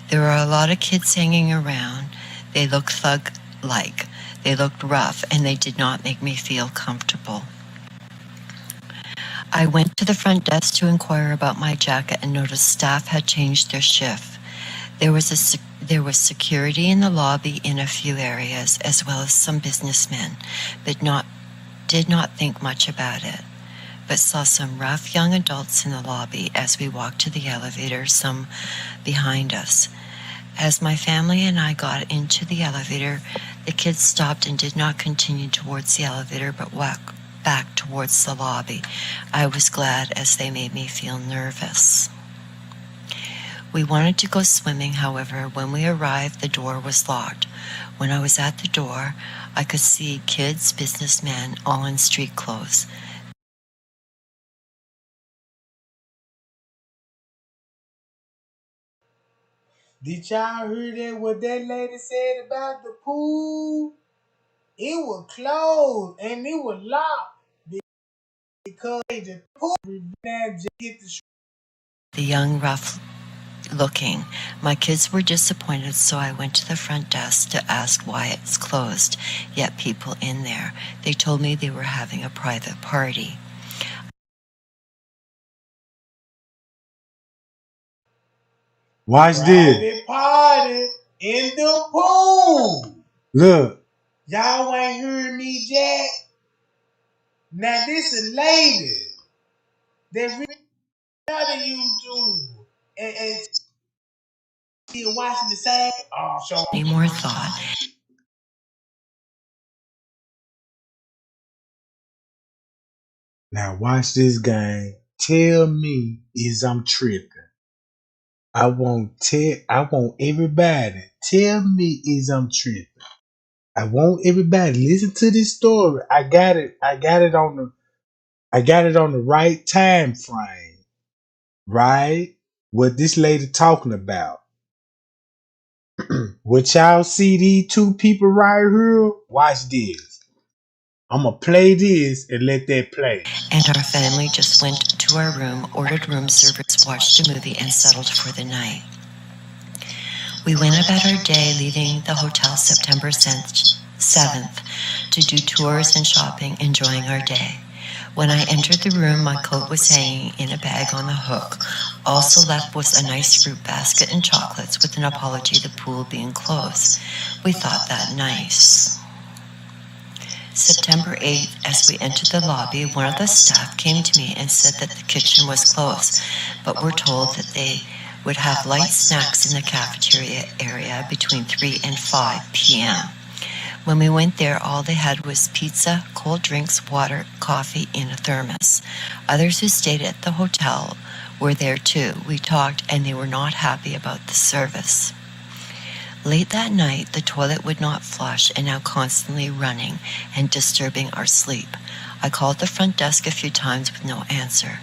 There were a lot of kids hanging around. They looked thug-like. They looked rough, and they did not make me feel comfortable. I went to the front desk to inquire about my jacket and noticed staff had changed their shift. There was security in the lobby in a few areas, as well as some businessmen, but did not think much about it, but saw some rough young adults in the lobby as we walked to the elevator, some behind us. As my family and I got into the elevator, the kids stopped and did not continue towards the elevator, but walked back towards the lobby. I was glad, as they made me feel nervous. We wanted to go swimming, however, when we arrived, the door was locked. When I was at the door, I could see kids, businessmen, all in street clothes. Did y'all hear that? What that lady said about the pool? It was closed and it was locked because the pool just get The young, rough looking. My kids were disappointed, so I went to the front desk to ask why it's closed, yet people in there. They told me they were having a private party. Watch this. Party in the pool. Look. Y'all ain't heard me, Jack. Now this is lady that really better you do. And she watching the same. Oh, show Any more thought. Now watch this game. Tell me is I'm tripping. I want everybody tell me is I'm tripping. I want everybody to listen to this story. I got it on the right time frame, right? What this lady talking about. What y'all see these two people right here? Watch this. I'm gonna play this and let that play. And our family just went to our room, ordered room service, watched a movie, and settled for the night. We went about our day, leaving the hotel September 7th to do tours and shopping, enjoying our day. When I entered the room, my coat was hanging in a bag on the hook. Also left was a nice fruit basket and chocolates, with an apology the pool being closed. We thought that nice. September 8th, as we entered the lobby, one of the staff came to me and said that the kitchen was closed, but we're told that they would have light snacks in the cafeteria area between 3 and 5 p.m. When we went there, all they had was pizza, cold drinks, water, coffee in a thermos. Others who stayed at the hotel were there too. We talked and they were not happy about the service. Late that night, the toilet would not flush and now constantly running and disturbing our sleep. I called the front desk a few times with no answer.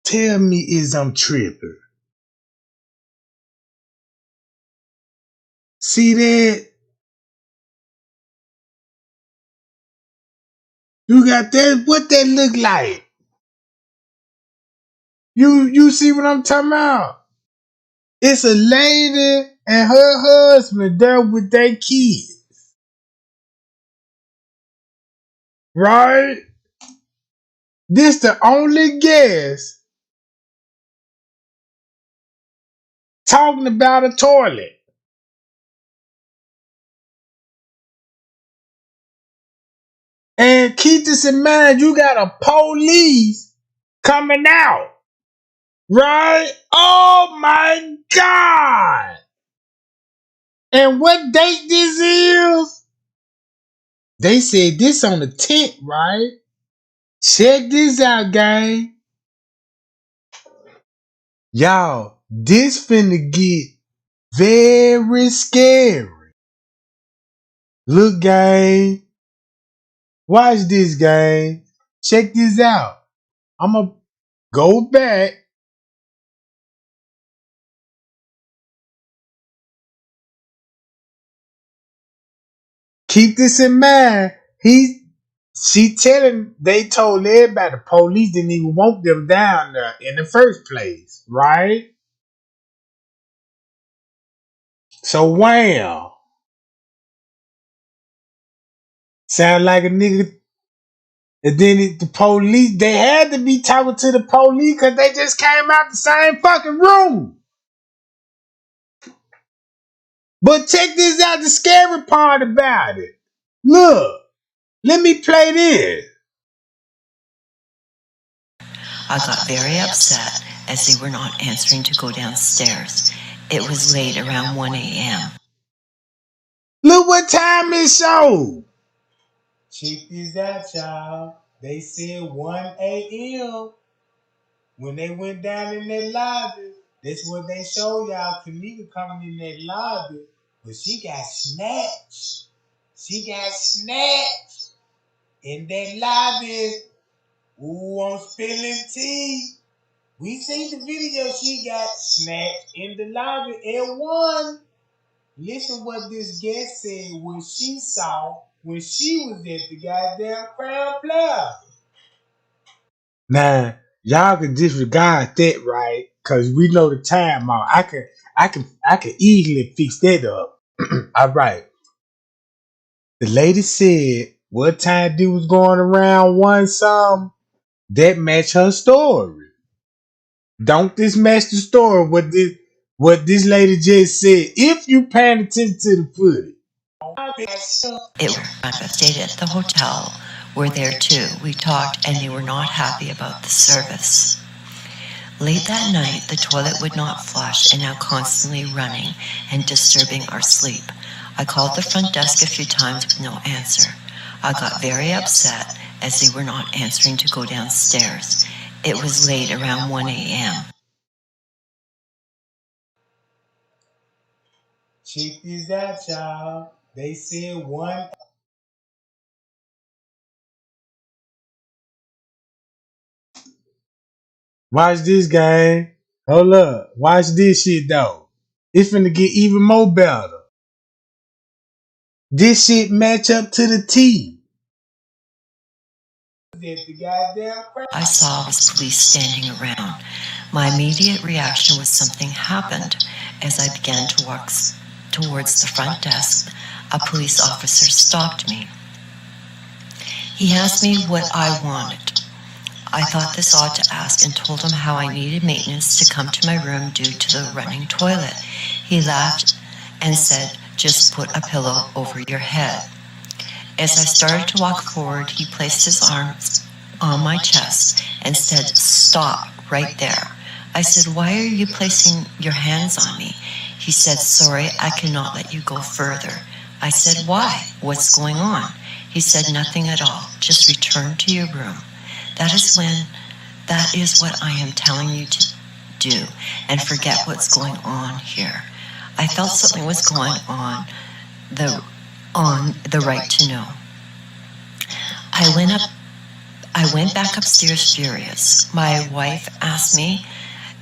Tell me is I'm tripping. See that? You got that? What that look like? You see what I'm talking about? It's a lady and her husband there with their kids. Right? This the only guest talking about a toilet. And keep this in mind, you got a police coming out. Right? Oh my God. And what date this is? They said this on the 10th, right? Check this out, gang. Y'all, this finna get very scary. Look, gang. Watch this, gang. Check this out. I'm gonna go back. Keep this in mind. They told everybody the police didn't even want them down there in the first place, right? So wham. Sound like a nigga. And then the police, they had to be talking to the police because they just came out the same fucking room. But check this out, the scary part about it. Look, let me play this. I got very upset as they were not answering to go downstairs. It was late, around 1 a.m. Look what time it showed. Check this out, y'all. They said 1 a.m. when they went down in that lobby. That's what they showed y'all. Kenneka coming in that lobby, but she got snatched. She got snatched in that lobby. Ooh, I'm spilling tea. We seen the video. She got snatched in the lobby. L1. Listen what this guest said when she saw when she was at the goddamn Crown Plaza. Now, y'all can disregard that, right? Cause we know the time out. I can easily fix that up. All right. The lady said what time dude was going around one some that match her story. Don't this match the story what this lady just said? If you paying attention to the footage. It stayed at the hotel. Were there too. We talked and they were not happy about the service. Late that night, the toilet would not flush and now constantly running and disturbing our sleep. I called the front desk a few times with no answer. I got very upset as they were not answering to go downstairs. It was late, around 1 a.m. Check this out, y'all. They said one. Watch this, gang. Hold up. Watch this shit, though. It's finna get even more better. This shit match up to the T. I saw was police standing around. My immediate reaction was something happened. As I began to walk towards the front desk, a police officer stopped me. He asked me what I wanted. I thought this odd to ask and told him how I needed maintenance to come to my room due to the running toilet. He laughed and said, "Just put a pillow over your head." As I started to walk forward, he placed his arms on my chest and said, "Stop right there." I said, "Why are you placing your hands on me?" He said, "Sorry, I cannot let you go further." I said, "Why? What's going on?" He said, "Nothing at all. Just return to your room. That is what I am telling you to do, and forget what's going on here." I felt something was going on the right to know. I went back upstairs furious. My wife asked me,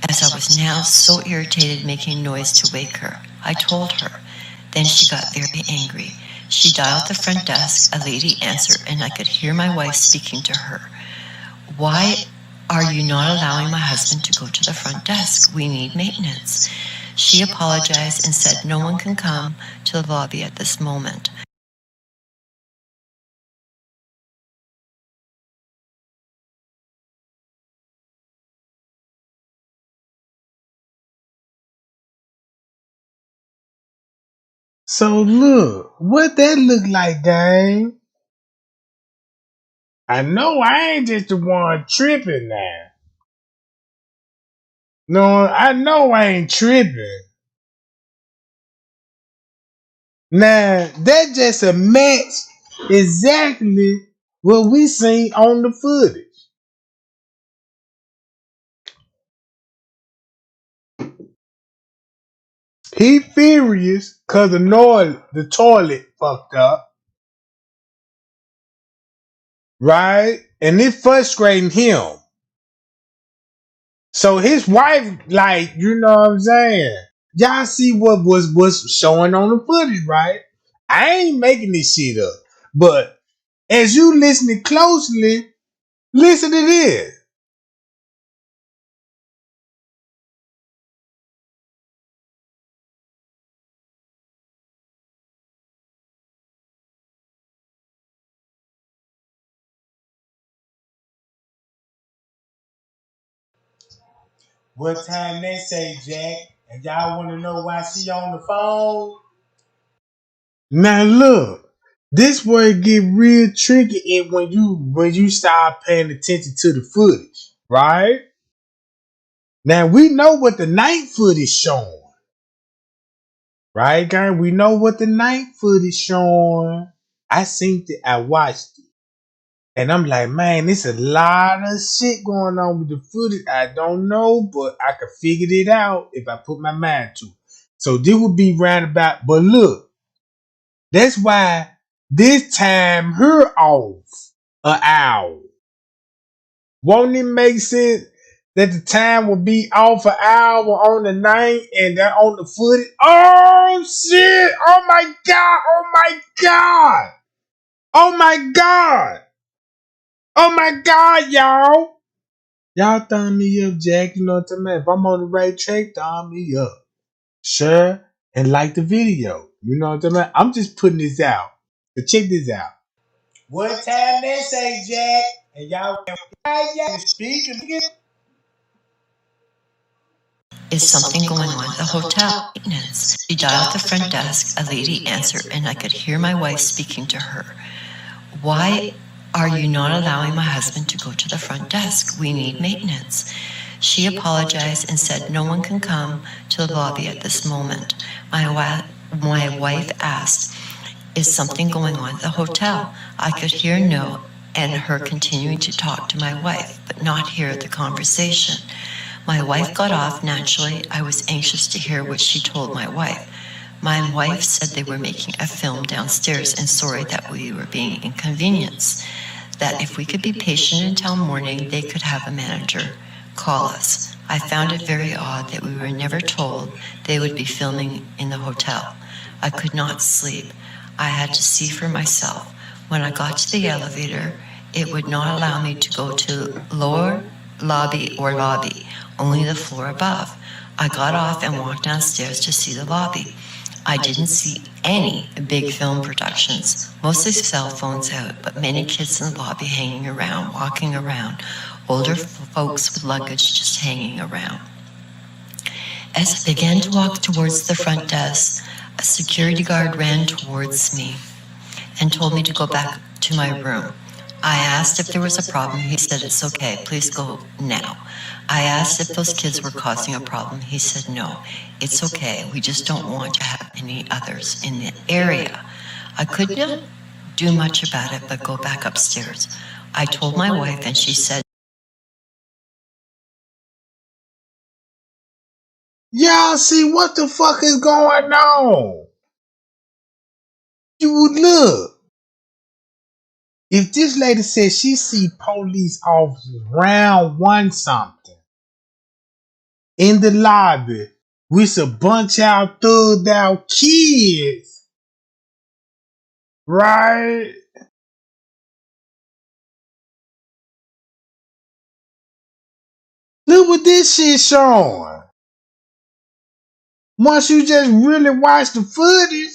as I was now so irritated, making noise to wake her. I told her. Then she got very angry. She dialed the front desk. A lady answered, and I could hear my wife speaking to her. "Why are you not allowing my husband to go to the front desk? We need maintenance." She apologized and said no one can come to the lobby at this moment. So look, what that look like, gang? I know I ain't just the one tripping now. No, I know I ain't tripping. Now, that just a match exactly what we seen on the footage. He furious cause the toilet fucked up. Right? And it frustrating him. So his wife, like, you know what I'm saying? Y'all see what was showing on the footage, right? I ain't making this shit up. But as you listening closely, listen to this. What time they say, Jack? And y'all want to know why she on the phone? Now look, this where it get real tricky and when you start paying attention to the footage, right? Now we know what the night footage showing, right, gang? We know what the night footage showing. I seen it, I watched it, and I'm like, man, there's a lot of shit going on with the footage. I don't know, but I could figure it out if I put my mind to it. So this would be roundabout, but look. That's why this time her off an hour. Won't it make sense that the time will be off an hour on the night and then on the footage? Oh shit! Oh my god! Oh my god! Oh my god! Oh my god, y'all! Y'all thumb me up, Jack. You know what I'm saying? If I'm on the right track, thumb me up. Share and like the video. You know what I'm saying? I'm just putting this out. But check this out. What time they say, Jack? And y'all speaking. Is something going on at the hotel? Maintenance. She dialed the front desk. A lady answered, and I could hear my wife speaking to her. "Why are you not allowing my husband to go to the front desk? We need maintenance." She apologized and said no one can come to the lobby at this moment. My wife asked, Is something going on at the hotel? I could hear no and her continuing to talk to my wife, but not hear the conversation. My wife got off naturally. I was anxious to hear what she told my wife. My wife said they were making a film downstairs and sorry that we were being inconvenienced. That if we could be patient until morning, they could have a manager call us. I found it very odd that we were never told they would be filming in the hotel. I could not sleep. I had to see for myself. When I got to the elevator, it would not allow me to go to lower lobby, only the floor above. I got off and walked downstairs to see the lobby. I didn't see any big film productions, mostly cell phones out, but many kids in the lobby hanging around, walking around, older folks with luggage just hanging around. As I began to walk towards the front desk, a security guard ran towards me and told me to go back to my room. I asked if there was a problem. He said, "It's okay, please go now." I asked if those kids were causing a problem. He said, "No, it's okay. We just don't want to have any others in the area." I could not do much about it, but go back upstairs. I told my wife and she said, Y'all see what the fuck is going on? You would look. If this lady said she see police officers round one something in the lobby with a bunch of thugged out kids, right? Look what this shit showing. Once you just really watch the footage,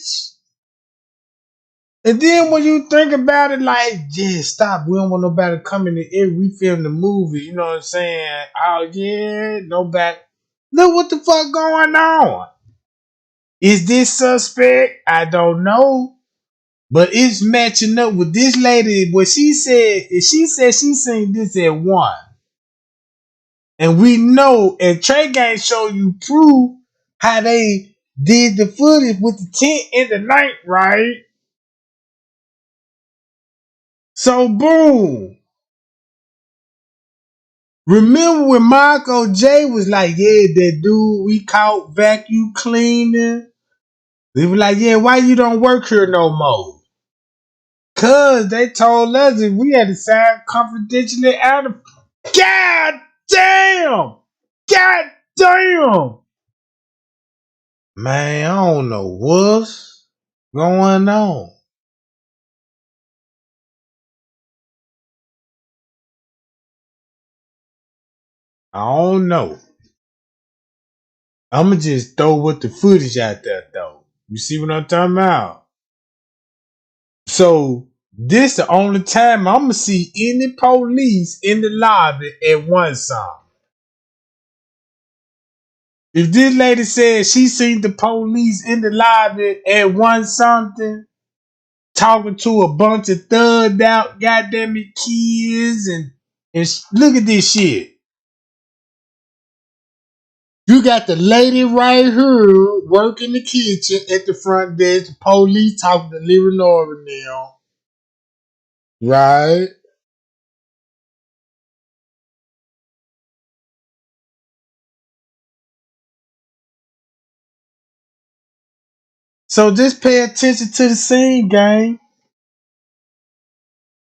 and then when you think about it, like, yeah, stop. We don't want nobody coming to here. We film the movie. You know what I'm saying? Oh, yeah, nobody. Look what the fuck going on. Is this suspect? I don't know. But it's matching up with this lady. What she said, she said she seen this at 1. And we know, and Trey Gang show you proof how they did the footage with the tent in the night, right? So, boom. Remember when Michael J was like, yeah, that dude we caught vacuum cleaning? They were like, yeah, why you don't work here no more? Cause they told us that we had to sign confidentially out of. God damn! God damn! Man, I don't know what's going on. I don't know. I'ma just throw what the footage out there though. You see what I'm talking about? So this the only time I'ma see any police in the lobby at one song. If this lady said she seen the police in the lobby at one something, talking to a bunch of thugged out goddamn it kids and look at this shit. You got the lady right here working the kitchen at the front desk. The police talking to Lyra Nora now. Right? So just pay attention to the scene, gang.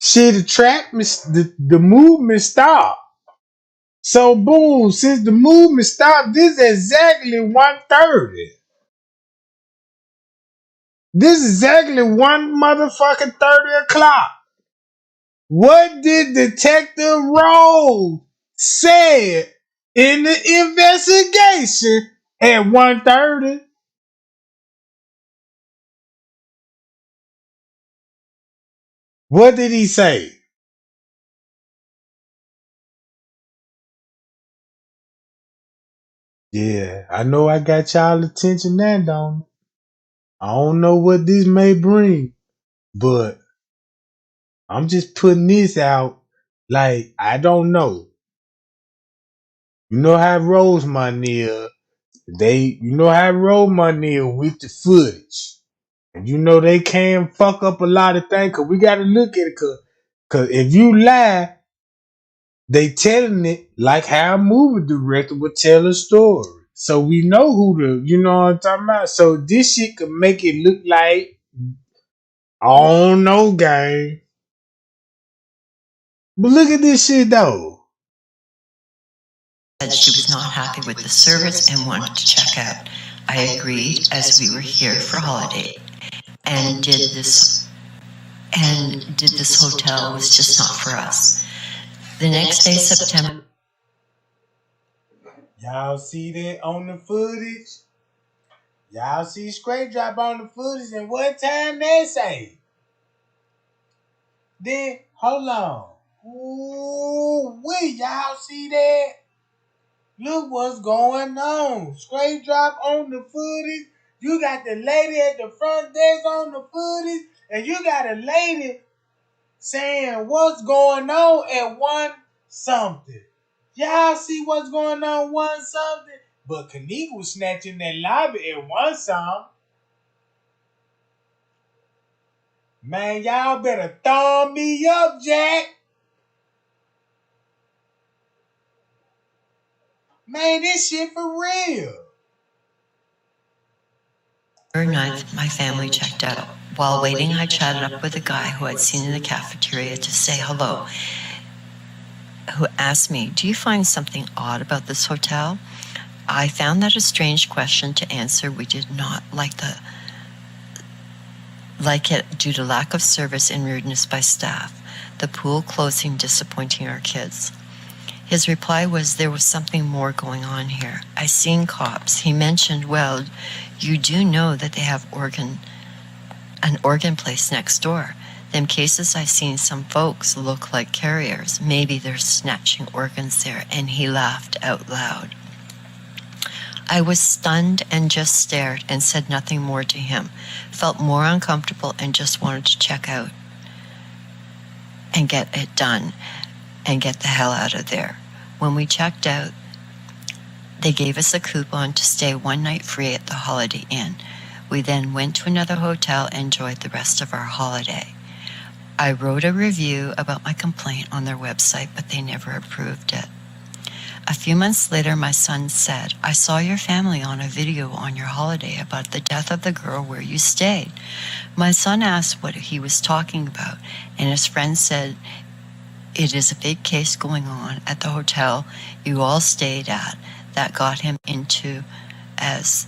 Shit, the movement stopped. So boom, since the movement stopped, this is exactly 1:30. This is exactly 1 motherfucking 30 o'clock. What did Detective Rose say in the investigation at 1:30? What did he say? Yeah, I know I got y'all attention now, don't I? I don't know what this may bring, but I'm just putting this out like I don't know. You know how Rose my near. You know how I roll my nail with the footage. You know they can fuck up a lot of things because we got to look at it. Because if you lie, they telling it like how a movie director would tell a story. So we know who you know what I'm talking about. So this shit could make it look like, I don't know, gang. But look at this shit though. Said she was not happy with the service and wanted to check out. I agreed as we were here for holiday and did this hotel was just not for us. The next day, September. Y'all see that on the footage? Y'all see Straight Drop on the footage and what time they say? Then, hold on. Ooh, wait, y'all see that? Look what's going on. Straight Drop on the footage. You got the lady at the front desk on the footage. And you got a lady saying what's going on at one something. Y'all see what's going on one something? But Kenneka was snatching that lobby at one something. Man, y'all better thumb me up, Jack. Man, this shit for real. 9th, my family checked out. While waiting, I chatted up with a guy who I'd seen in the cafeteria to say hello, who asked me, "Do you find something odd about this hotel?" I found that a strange question to answer. We did not like it due to lack of service and rudeness by staff, the pool closing disappointing our kids. His reply was there was something more going on here. I seen cops. He mentioned, well, you do know that they have an organ place next door. Them cases I seen some folks look like carriers. Maybe they're snatching organs there. And he laughed out loud. I was stunned and just stared and said nothing more to him. Felt more uncomfortable and just wanted to check out and get it done and get the hell out of there. When we checked out, they gave us a coupon to stay one night free at the Holiday Inn. We then went to another hotel and enjoyed the rest of our holiday. I wrote a review about my complaint on their website, but they never approved it. A few months later, my son said, I saw your family on a video on your holiday about the death of the girl where you stayed. My son asked what he was talking about, and his friend said, it is a big case going on at the hotel you all stayed at that got him into, as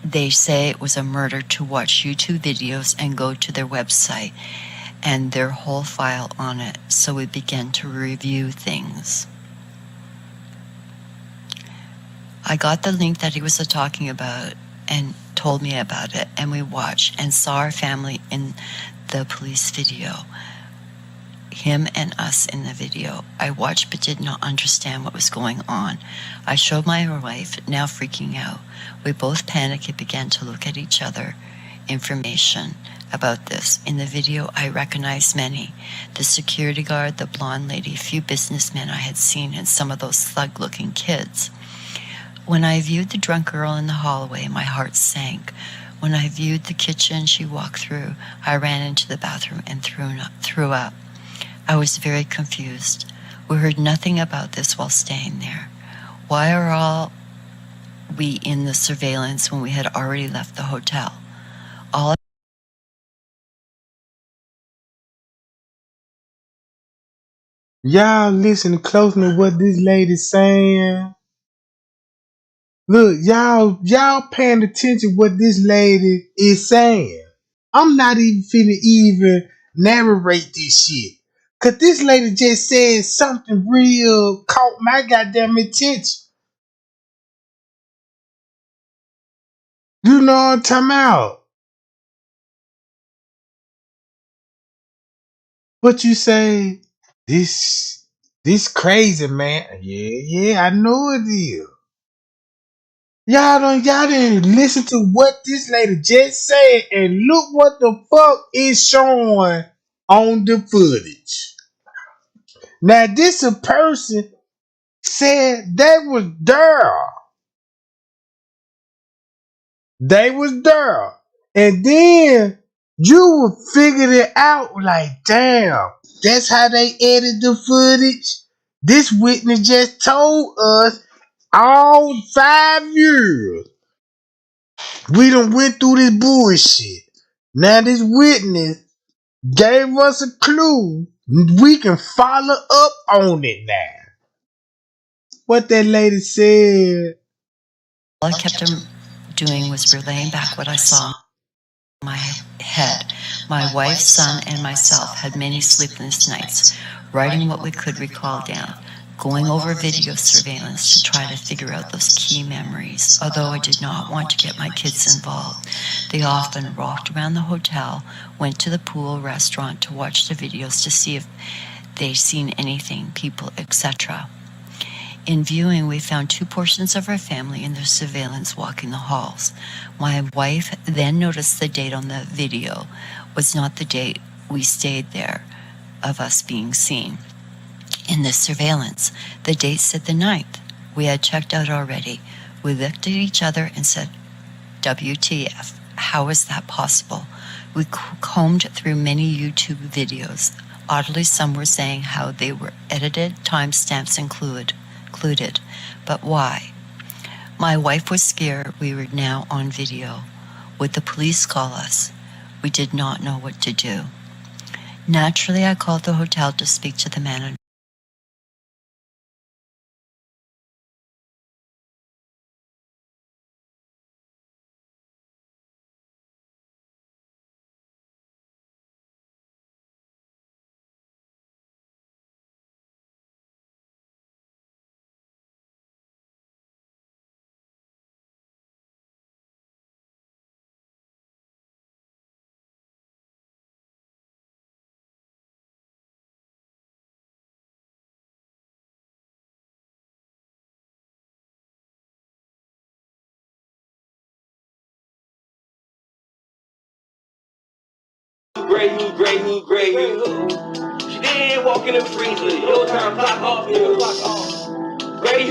they say, it was a murder, to watch YouTube videos and go to their website and their whole file on it. So we began to review things. I got the link that he was talking about and told me about it, and we watched and saw our family in the police video. Him and us in the video. I watched but did not understand what was going on. I showed my wife, now freaking out. We both panicked and began to look at each other. Information about this. In the video, I recognized many. The security guard, the blonde lady, a few businessmen I had seen, and some of those thug-looking kids. When I viewed the drunk girl in the hallway, my heart sank. When I viewed the kitchen she walked through, I ran into the bathroom and threw up. I was very confused. We heard nothing about this while staying there. Why are all we in the surveillance when we had already left the hotel? Y'all listen closely to what this lady's saying. Look, y'all paying attention to what this lady is saying. I'm not even finna even narrate this shit. Cause this lady just said something real caught my goddamn attention. You know what I'm talking about? What you say? This crazy, man. Yeah, I know it is. Y'all didn't listen to what this lady just said, and look what the fuck is showing on the footage. Now, this a person said they was there. They was there. And then you will figure it out like, damn, that's how they edit the footage. This witness just told us all 5 years. We done went through this bullshit. Now this witness gave us a clue. We can follow up on it now. What that lady said. All I kept doing was relaying back what I saw in my head. My wife, son, and myself had many sleepless nights, writing what we could recall down, going over video surveillance to try to figure out those key memories. Although I did not want to get my kids involved, they often walked around the hotel, went to the pool restaurant to watch the videos to see if they'd seen anything, people, etc. In viewing, we found 2 portions of our family in the surveillance walking the halls. My wife then noticed the date on the video was not the date we stayed there of us being seen. In the surveillance, the date said the 9th. We had checked out already. We looked at each other and said, WTF, how is that possible? We combed through many YouTube videos. Oddly, some were saying how they were edited, timestamps included. But why? My wife was scared we were now on video. Would the police call us? We did not know what to do. Naturally, I called the hotel to speak to the manager. Gray. She did walk in the freezer. Your time clock off. Gray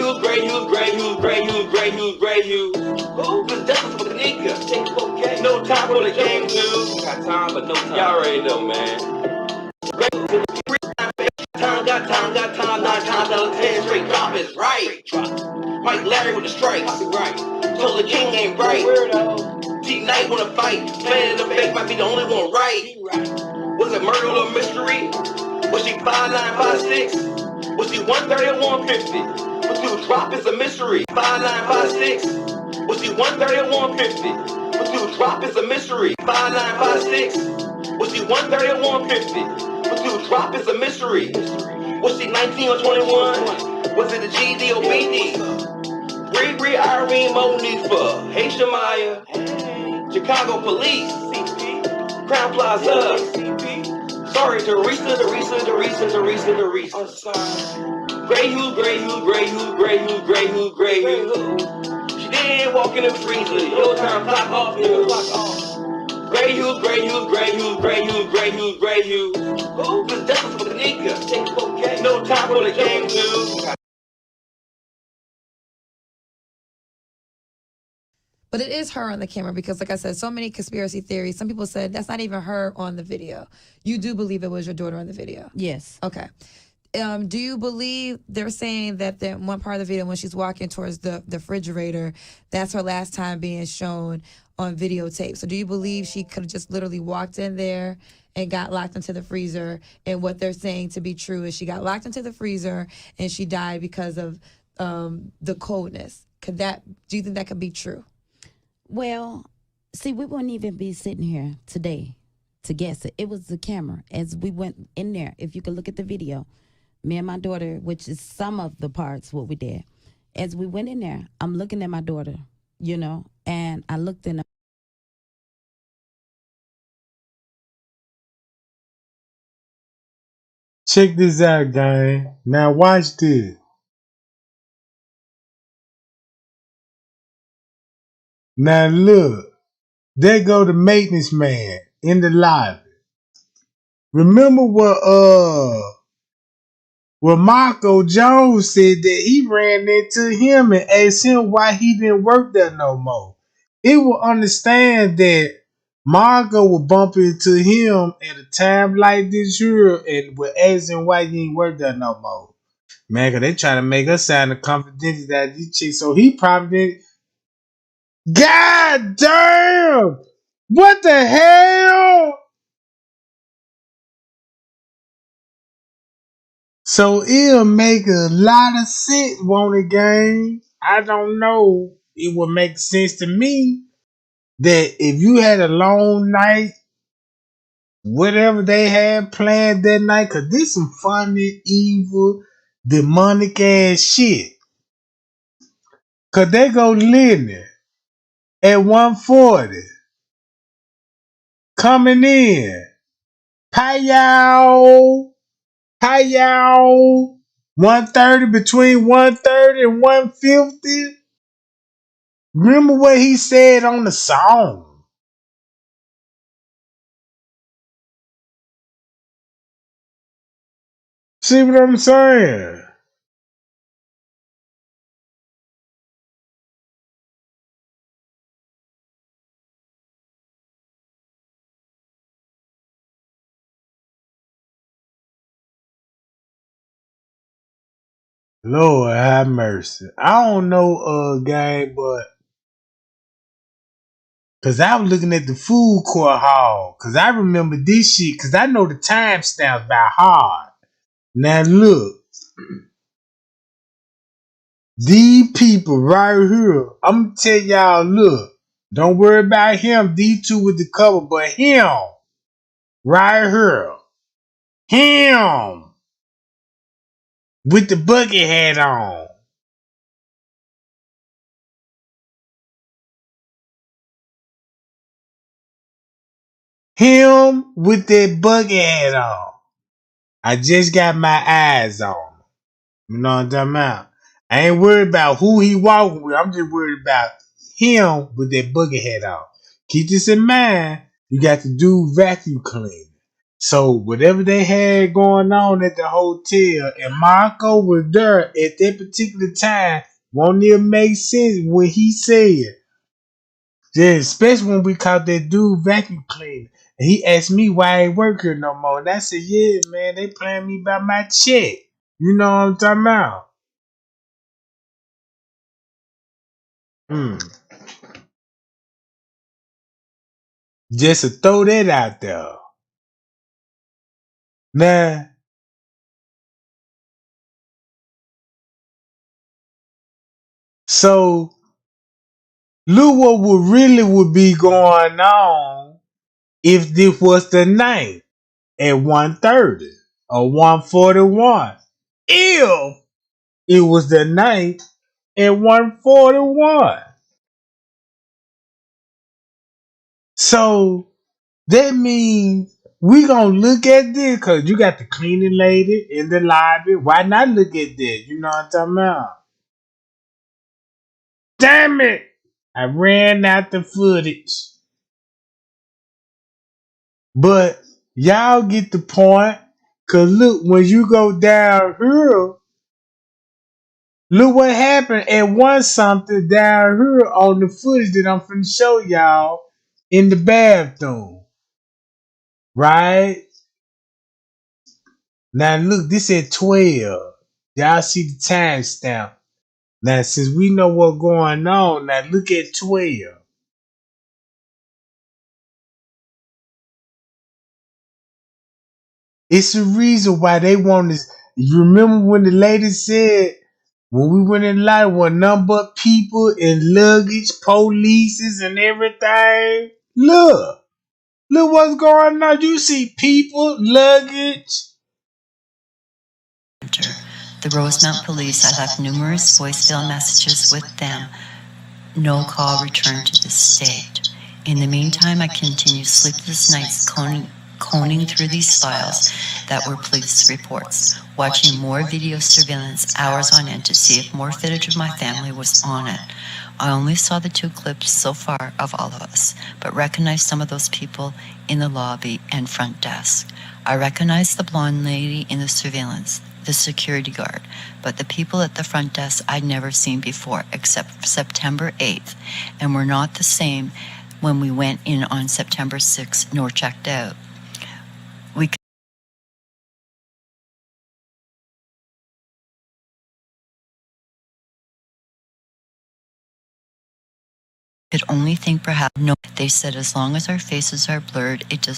Hughes. Who? Cause that's for Kenneka. No time for the game, dude. Got time, but no time. Y'all already know, man. Got time, 9 times out of 10 straight drop is right. Mike Larry with the strikes. Right. Told the king ain't right. T-Night wanna fight. Man in the face might be the only one right. Was it murder or mystery? Was she 5'9", 5'6"? Was she 130 or 150? Was she drop is a mystery. 5'9", 5'6". Was she 130 or 150? Was she drop is a mystery. 5'9", 5'6". Was she 130 or 150? Was she drop is a mystery. Was she 19 or 21? Was it a GD or BD? Bree, Irene, Monifa, hey Shamaya, Chicago Police, Crown Plaza. Sorry, Teresa. I'm sorry. Gray Hughes. She did walk in the freezer. Your time clock off. Gray Hughes. Who? Cause that's for Kenneka. No time for the game, dude. But it is her on the camera because, like I said, so many conspiracy theories. Some people said that's not even her on the video. You do believe it was your daughter on the video? Yes. Okay. Do you believe they're saying that one part of the video when she's walking towards the refrigerator, that's her last time being shown on videotape? So do you believe she could have just literally walked in there and got locked into the freezer, and what they're saying to be true is she got locked into the freezer and she died because of the coldness? Do you think that could be true? Well, see, we wouldn't even be sitting here today to guess it. It was the camera. As we went in there, if you could look at the video, me and my daughter, which is some of the parts what we did, as we went in there, I'm looking at my daughter, and I looked in. Check this out, gang. Now watch this. Now look. There go the maintenance man in the lobby. Remember what Marco Jones said that he ran into him and asked him why he didn't work there no more. It will understand that Margot will bump into him at a time like this here and will ask him why you ain't work there no more. Man, cause they trying to make us sound the confidential that these chicks. So he probably God damn! What the hell? So it'll make a lot of sense, won't it, gang? I don't know. It would make sense to me that if you had a long night, whatever they had planned that night, cause this some funny, evil, demonic ass shit. Cause they go Lenny at 140 coming in. Hi y'all. Hi y'all. 130 between 130 and 150. Remember what he said on the song. See what I'm saying? Lord have mercy. I don't know gang, but cause I was looking at the food court hall. Cause I remember this shit. Cause I know the timestamps by heart. Now look. These people right here. I'm gonna tell y'all, look. Don't worry about him. These two with the cover, but him. Right here. Him. With the bucket hat on. Him with that bucket hat on. I just got my eyes on him. You know what I'm talking about? I ain't worried about who he walking with. I'm just worried about him with that bucket hat on. Keep this in mind. You got to do vacuum cleaning. So whatever they had going on at the hotel, and Marco was there at that particular time, won't it make sense what he said? Yeah, especially when we caught that dude vacuum cleaning. And he asked me why I ain't work here no more. And I said, yeah, man, they playing me by my check. You know what I'm talking about? Just to throw that out there. Now, so look what would be going on if this was the night at 1:30 or 1:41. If it was the night at 1:41. So that means we gonna look at this because you got the cleaning lady in the lobby. Why not look at this? You know what I'm talking about? Damn it! I ran out the footage. But y'all get the point. Cause look, when you go down here, look what happened at one something down here on the footage that I'm finna show y'all in the bathroom. Right? Now look, this at 12. Y'all see the timestamp. Now since we know what's going on, now look at 12. It's the reason why they want this. You remember when the lady said when we went in line with nothing but people and luggage, polices and everything? Look what's going on. You see people, luggage. The Rosemount police, I left numerous voicemail messages with them. No call returned to this state. In the meantime, I continued sleepless nights combing through these files that were police reports, watching more video surveillance hours on end to see if more footage of my family was on it. I only saw the 2 clips so far of all of us, but recognized some of those people in the lobby and front desk. I recognized the blonde lady in the surveillance, the security guard, but the people at the front desk I'd never seen before except September 8th, and were not the same when we went in on September 6th nor checked out. We could only think perhaps, no, they said as long as our faces are blurred, it does.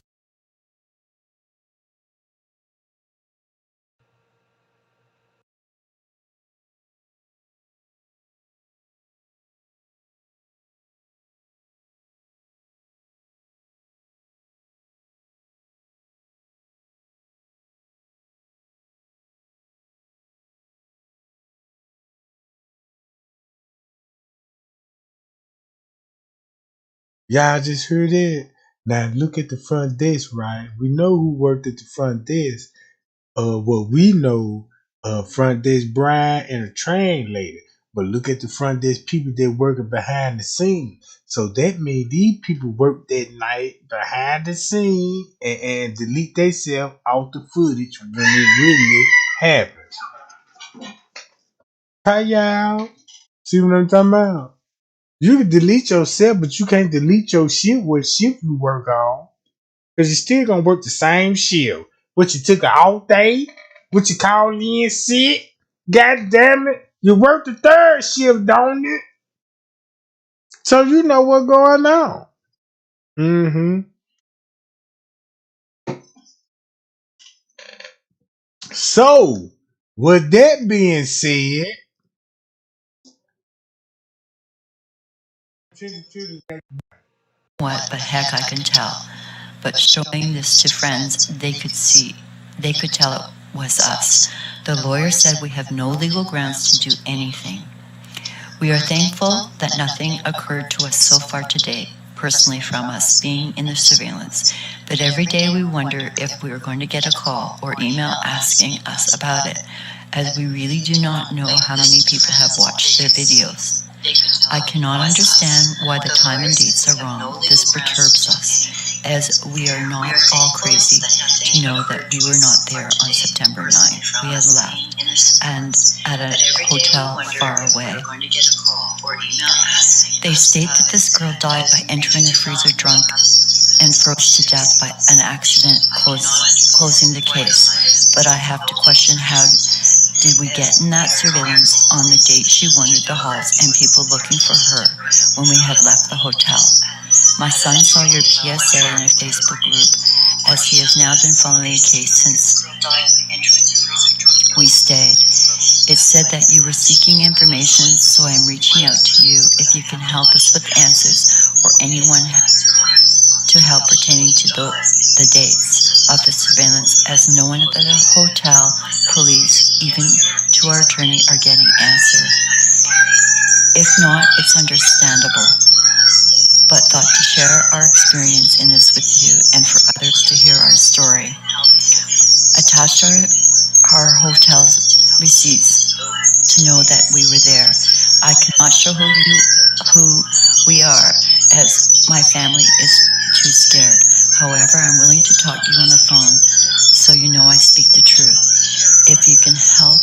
Y'all just heard it. Now look at the front desk, right? We know who worked at the front desk. What we know, front desk Brian and a train lady. But look at the front desk people that working behind the scene. So that means these people work that night behind the scene and delete themselves off the footage when it really happens. Hi y'all. See what I'm talking about? You can delete yourself, but you can't delete your shift, what shift you work on. Because you still gonna work the same shift. What you took an off day? What you call in sick? God damn it. You work the third shift, don't you? So you know what's going on. Mm-hmm. So, with that being said, What, but heck, I can tell. But showing this to friends, they could see, they could tell it was us. The lawyer said we have no legal grounds to do anything. We are thankful that nothing occurred to us so far to date, personally from us being in the surveillance. But every day we wonder if we are going to get a call or email asking us about it, as we really do not know how many people have watched their videos. I cannot understand why the time and dates are wrong. This perturbs us, as we are not all crazy to know that we were not there on September 9th. We had left, and at a hotel far away. They state that this girl died by entering the freezer drunk and froze to death by an accident closing the case. But I have to question, how did we get in that surveillance on the date she wandered the halls and people looking for her when we had left the hotel? My son saw your PSA in a Facebook group, as he has now been following the case since we stayed. It said that you were seeking information, so I'm reaching out to you if you can help us with answers, or anyone to help pertaining to the dates of the surveillance, as no one at the hotel, police, even to our attorney are getting answer. If not, it's understandable, but thought to share our experience in this with you and for others to hear our story. Attached our hotel's receipts to know that we were there. I cannot show who we are, as my family is too scared. However, I'm willing to talk to you on the phone, so you know I speak the truth. If you can help.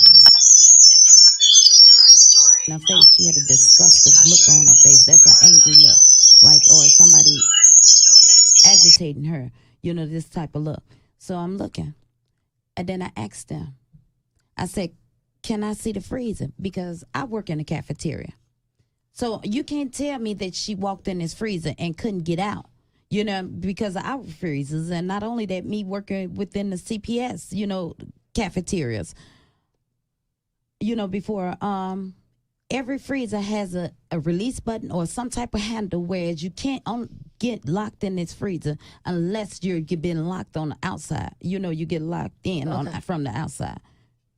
In her face, she had a disgusted look on her face. That's an angry look, like, or somebody agitating her. You know, this type of look. So I'm looking, and then I asked them. I said, "Can I see the freezer? Because I work in the cafeteria. So you can't tell me that she walked in this freezer and couldn't get out, you know, because of our freezers. And not only that, me working within the CPS, you know, cafeterias, you know, before every freezer has a release button or some type of handle, whereas you can't get locked in this freezer unless you're been locked on the outside. You know, you get locked in from the outside.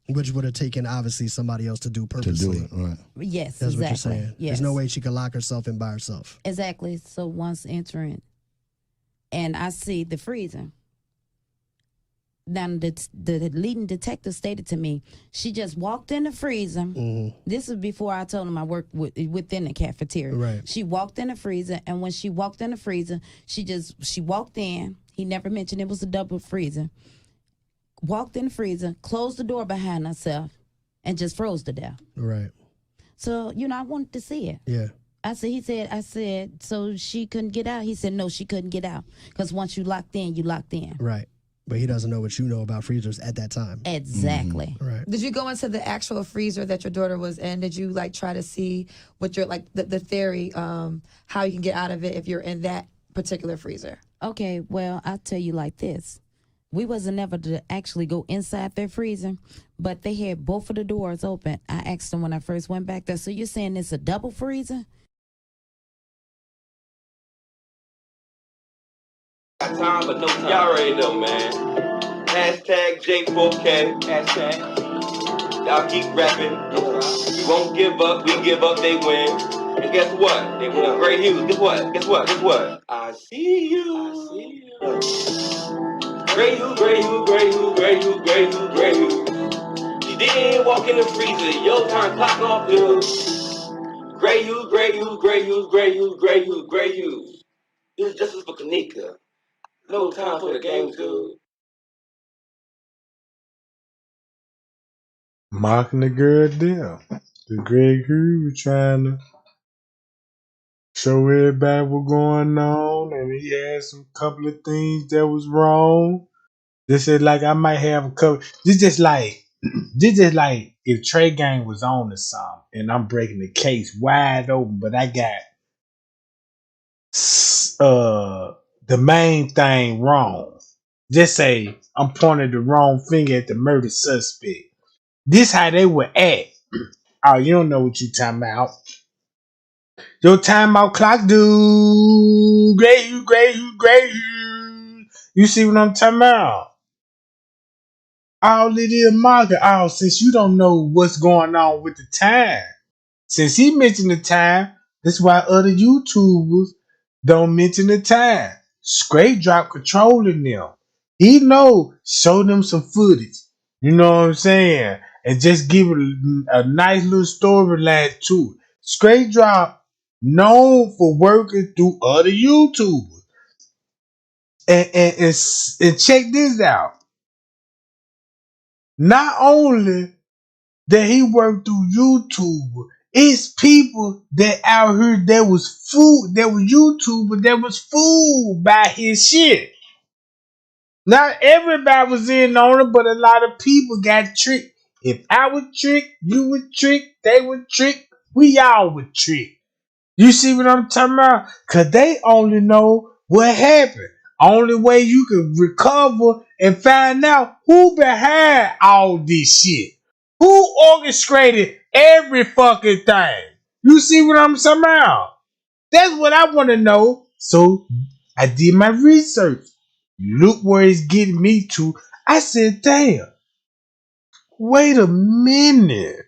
Which would have taken, obviously, somebody else to do purposely. To do it, right. Yes, That's exactly. what you're saying. Yes. There's no way she could lock herself in by herself. Exactly. So once entering, and I see the freezer. Now, the leading detective stated to me, she just walked in the freezer. Mm-hmm. This is before I told him I worked within the cafeteria. Right. She walked in the freezer, and when she walked in the freezer, she walked in. He never mentioned it was a double freezer. Walked in the freezer, closed the door behind herself, and just froze to death. Right. So, you know, I wanted to see it. Yeah. I said, so she couldn't get out? He said, no, she couldn't get out. Because once you locked in, you locked in. Right. But he doesn't know what you know about freezers at that time. Exactly. Right. Did you go into the actual freezer that your daughter was in? Did you like try to see what your like the theory, how you can get out of it if you're in that particular freezer? Okay, well, I'll tell you like this. We wasn't ever to actually go inside their freezer, but they had both of the doors open. I asked them when I first went back there, so you're saying it's a double freezer? Got time, but no time. Y'all already know, man. Hashtag J4K. Hashtag. Y'all keep rapping. We won't give up. We give up, they win. And guess what? They win. Great Hughes. Guess what? Guess what? Guess what? I see you. I see you. Great Hughes, Great Hughes, Great Hughes, Great Hughes, Great Hughes, Great Hughes. She didn't walk in the freezer. Your time clock off the Great Hughes, Great Hughes, Great Hughes, Great Hughes, Great Hughes, Great Hughes. This is justice for Kenneka. No time for the games, dude. Mocking the girl down. The Greg who was trying to show everybody what going on, and he had some couple of things that was wrong. This is like I might have a couple. This just like if Trey Gang was on or something, and I'm breaking the case wide open, but I got the main thing wrong. Just say I'm pointing the wrong finger at the murder suspect. This how they would act. Oh, you don't know what you talking about. Your timeout clock, dude. Great, you. You see what I'm talking about? All it is, Margaret. Oh, since you don't know what's going on with the time. Since he mentioned the time, that's why other YouTubers don't mention the time. Straight drop controlling them. He know, show them some footage. You know what I'm saying? And just give it a nice little storyline to it. Straight drop known for working through other YouTubers. And check this out. Not only that he worked through YouTube, it's people that out here that was fooled, that was YouTubers that was fooled by his shit. Not everybody was in on it, but a lot of people got tricked. If I was tricked, you were tricked, they were tricked, we all were tricked. You see what I'm talking about? Cause they only know what happened. Only way you can recover and find out who behind all this shit. Who orchestrated every fucking thing. You see what I'm talking about? That's what I want to know. So I did my research. Look where it's getting me to. I said, damn. Wait a minute.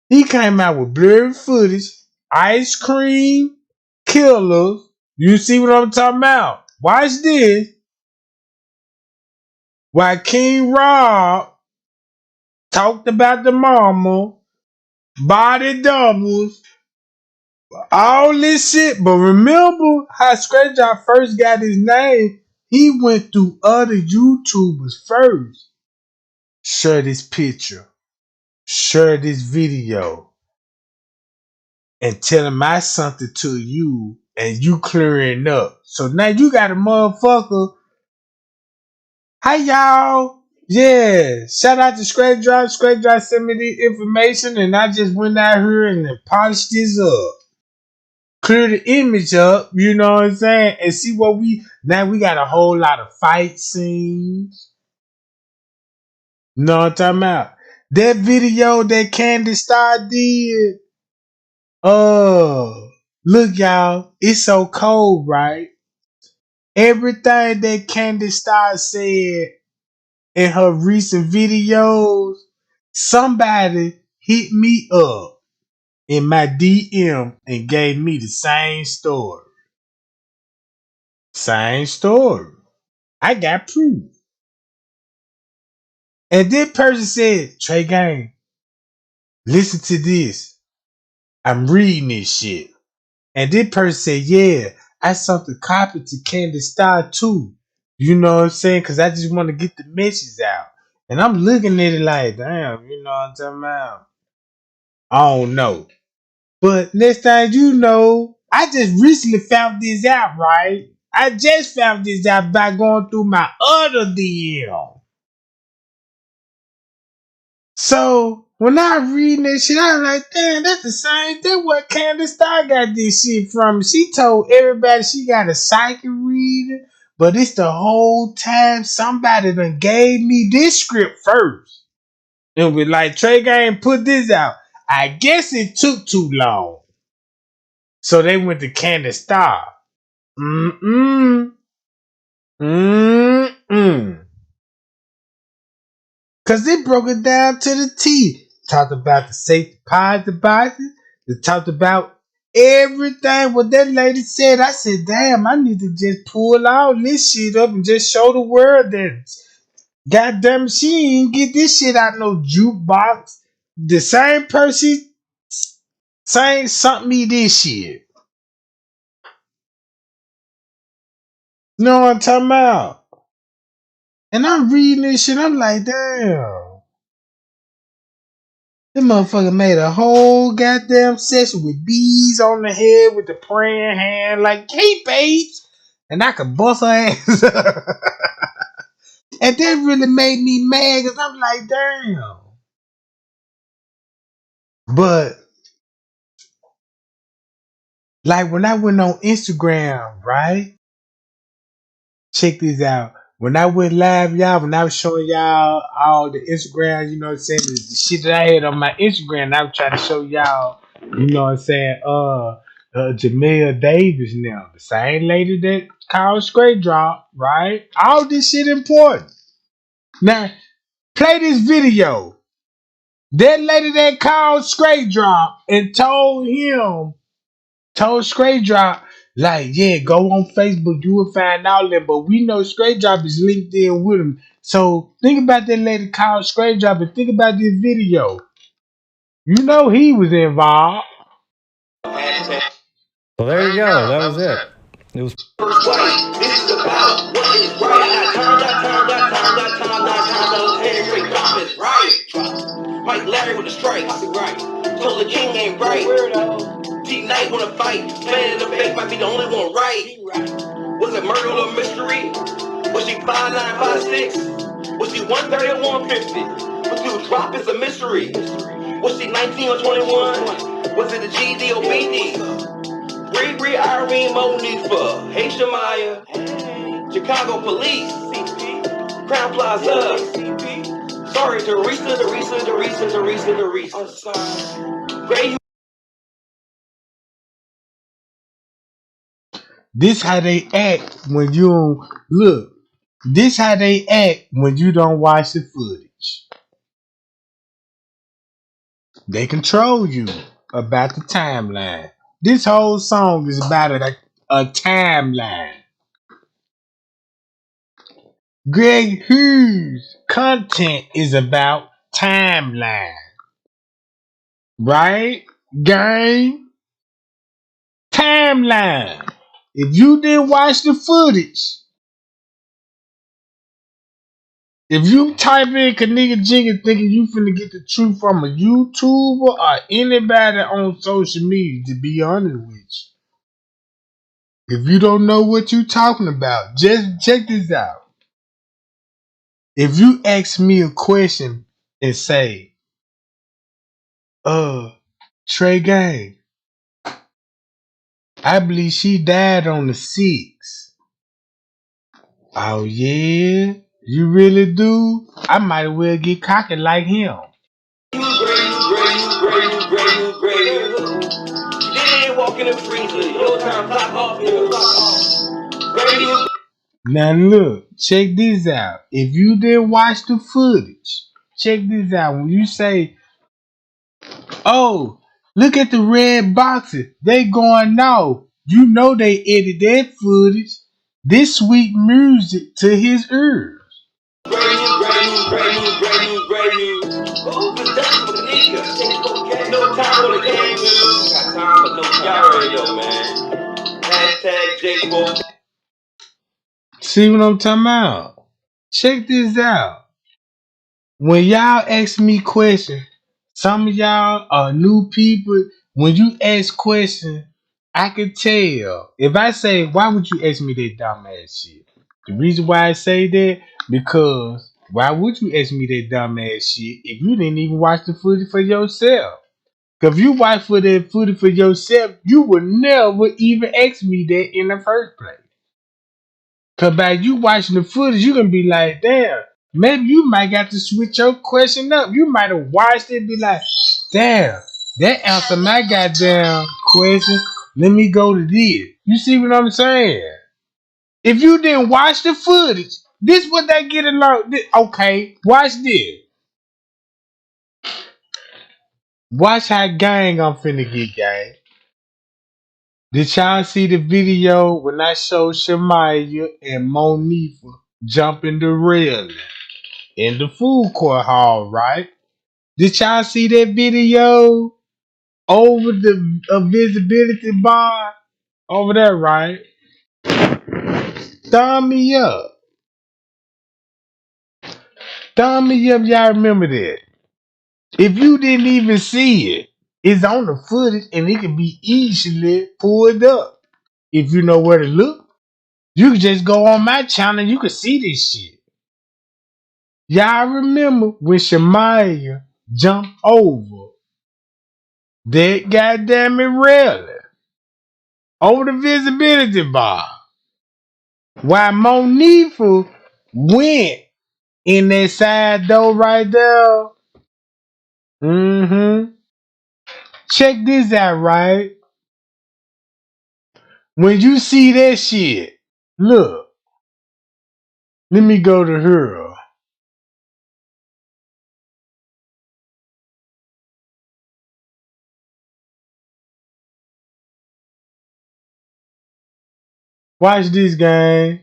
He came out with blurry footage, ice cream, killers. You see what I'm talking about? Watch this. While King Rob talked about the mama, body doubles, all this shit. But remember how Scratch Out first got his name? He went through other YouTubers first. Share this picture. Share this video. And tell him I sent it to you and you clearing up. So now you got a motherfucker. Hi y'all. Yeah. Shout out to Scratch Drop. Scratch Drop sent me the information and I just went out here and polished this up. Clear the image up, you know what I'm saying? And see what now we got a whole lot of fight scenes. You know what I'm talking about? That video that Candy Star did. Oh, look, y'all, it's so cold, right? Everything that Candy Star said in her recent videos, somebody hit me up in my DM and gave me the same story. Same story. I got proof. And this person said, Trey Gang, listen to this. I'm reading this shit. And this person said, yeah, I sent the copy to Candy Star too. You know what I'm saying? Because I just want to get the message out. And I'm looking at it like, damn, you know what I'm talking about? I don't know. But next thing you know, I just recently found this out, right? I just found this out by going through my other DM. So when I read that shit, I was like, damn, that's the same thing what Candace Starr got this shit from. She told everybody she got a psychic reading, but it's the whole time somebody done gave me this script first. And was like, Trey Gang put this out. I guess it took too long. So they went to Candace Starr. Mm-mm. Mm-mm. Because they broke it down to the T. Talked about the safety pod devices. They talked about everything what that lady said. I said, damn, I need to just pull all this shit up and just show the world that goddamn she ain't get this shit out no jukebox. The same person saying something me this shit. You know what I'm talking about? And I'm reading this shit, I'm like, damn. This motherfucker made a whole goddamn session with bees on the head with the praying hand, like, hey, babes. And I could bust her ass. And that really made me mad because I'm like, damn. But, like, when I went on Instagram, right? Check this out. When I went live, y'all, when I was showing y'all all the Instagram, you know what I'm saying, the shit that I had on my Instagram, I was trying to show y'all, you know what I'm saying, Jamil Davis now, the same lady that called Straight Drop, right? All this shit important. Now, play this video. That lady that called Straight Drop and told Straight Drop, like, yeah, go on Facebook, you will find all that. But we know Straight Drop is linked in with him. So think about that lady called Straight Drop and think about this video. You know he was involved. Well, there you go. That was it. It was. This is about what is right. I got time, straight drop is right. Mike Larry with the strikes, right. Told the king ain't right. T Knight wanna fight. Man in the face might be the only one right. Was it murder or mystery? Was she 5'9", 5'6"? Was she 130 or 150? Was she drop is a mystery. Was she 19 or 21? Was it a GD or BD? Riri, Irene, Monifa, hey Shamaya, Chicago Police, Crown Plaza, sorry Teresa. I'm sorry. Gray. This how they act when you don't look. This how they act when you don't watch the footage. They control you about the timeline. This whole song is about a timeline. Greg Hughes' content is about timeline. Right? Gang? Timeline. If you didn't watch the footage, if you type in Kenneka Jenkins thinking you finna get the truth from a YouTuber or anybody on social media, to be honest with you, if you don't know what you talking about, just check this out. If you ask me a question and say, Trey Gang, I believe she died on the 6th. Oh yeah? You really do? I might as well get cocky like him. Gray. She didn't walk in the freezer. Your time block off. Gray. Now look, check this out. If you didn't watch the footage, check this out. When you say, oh, look at the red boxes, they going off. You know they edited that footage. This sweet music to his ears. Gray. Oh, but that's for the nigga. No time for the game, dude. Got time, but no y'all already know, man. Hashtag J4. See what I'm talking about? Check this out. When y'all ask me questions, Some of y'all are new people. When you ask questions, I can tell. If I say, why would you ask me that dumbass shit? The reason why I say that, because why would you ask me that dumbass shit if you didn't even watch the footage for yourself? Because if you watch for that footage for yourself, you would never even ask me that in the first place. Because by you watching the footage, you can be like, damn, maybe you might got to switch your question up. You might have watched it and be like, damn, that answer my goddamn question. Let me go to this. You see what I'm saying? If you didn't watch the footage, this what they get along. Okay, watch this. Watch how gang I'm finna get, gang. Did y'all see the video when I showed Shemaya and Monifa jumping the railing in the food court hall, right? Did y'all see that video over the visibility bar over there, right? Thumb me up. Thumb me up, y'all remember that. If you didn't even see it, it's on the footage and it can be easily pulled up. If you know where to look, you can just go on my channel and you can see this shit. Y'all remember when Shemaya jumped over that goddamn railing over the visibility bar? While Monifa went in that side door right there. Mm-hmm. Check this out, right? When you see that shit, look, let me go to her. Watch this, gang.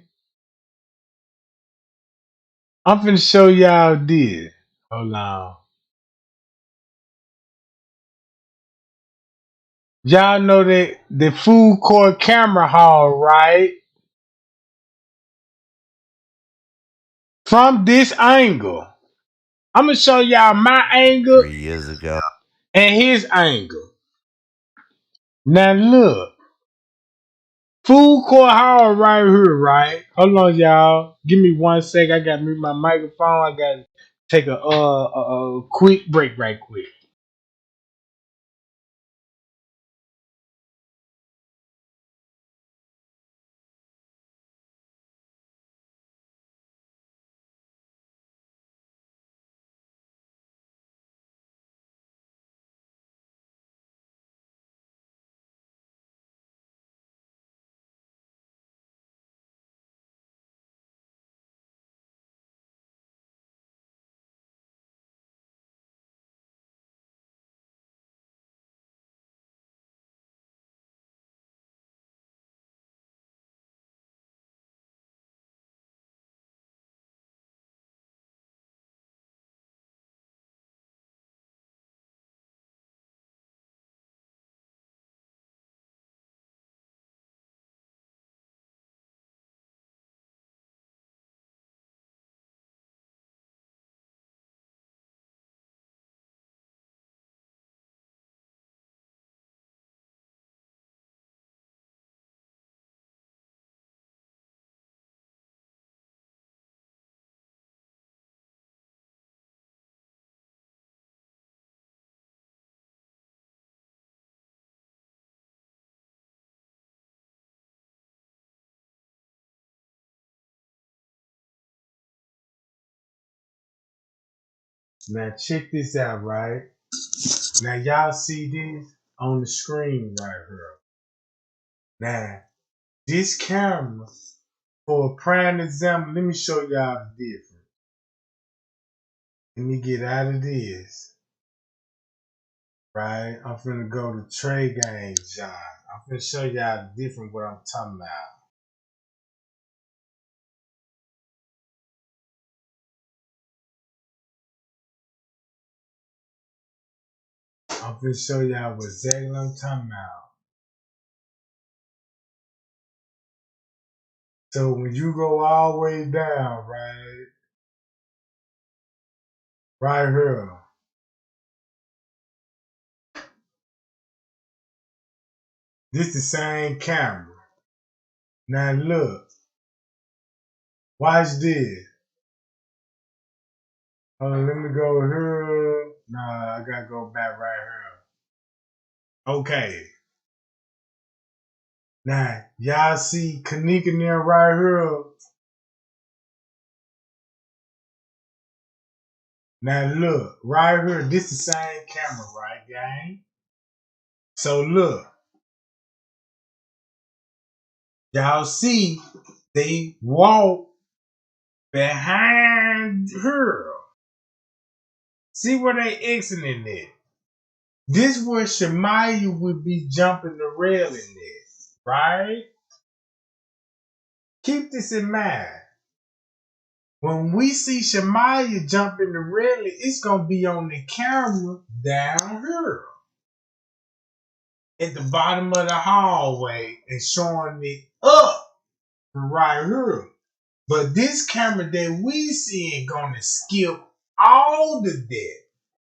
I'm finna show y'all this. Hold on. Y'all know that the food court camera hall, right? From this angle, I'm gonna show y'all my angle 3 years ago. and his angle. Now look, food court hall right here, right? Hold on, y'all. Give me 1 sec. I gotta mute my microphone. I gotta take a quick break right quick. Now check this out, right? Now y'all see this on the screen right here. Now this camera, for a prime example, let me show y'all the difference. Let me get out of this. Right? I'm finna go to Trey Games, John. I'm finna show y'all the difference what I'm talking about. I'm finna show y'all what exactly I'm talking about. So when you go all the way down, right here, This the same camera. Now look. Watch this. Hold on, let me go here. Nah, I gotta go back right here. Okay. Now, y'all see Kenneka there right here. Now look, right here, this the same camera, right, gang? So look. Y'all see they walk behind her. See where they exiting it. This where Shemaya would be jumping the railing at, right? Keep this in mind. When we see Shemaya jumping the railing, it's gonna be on the camera down here at the bottom of the hallway and showing it up right here. But this camera that we see gonna skip all of that.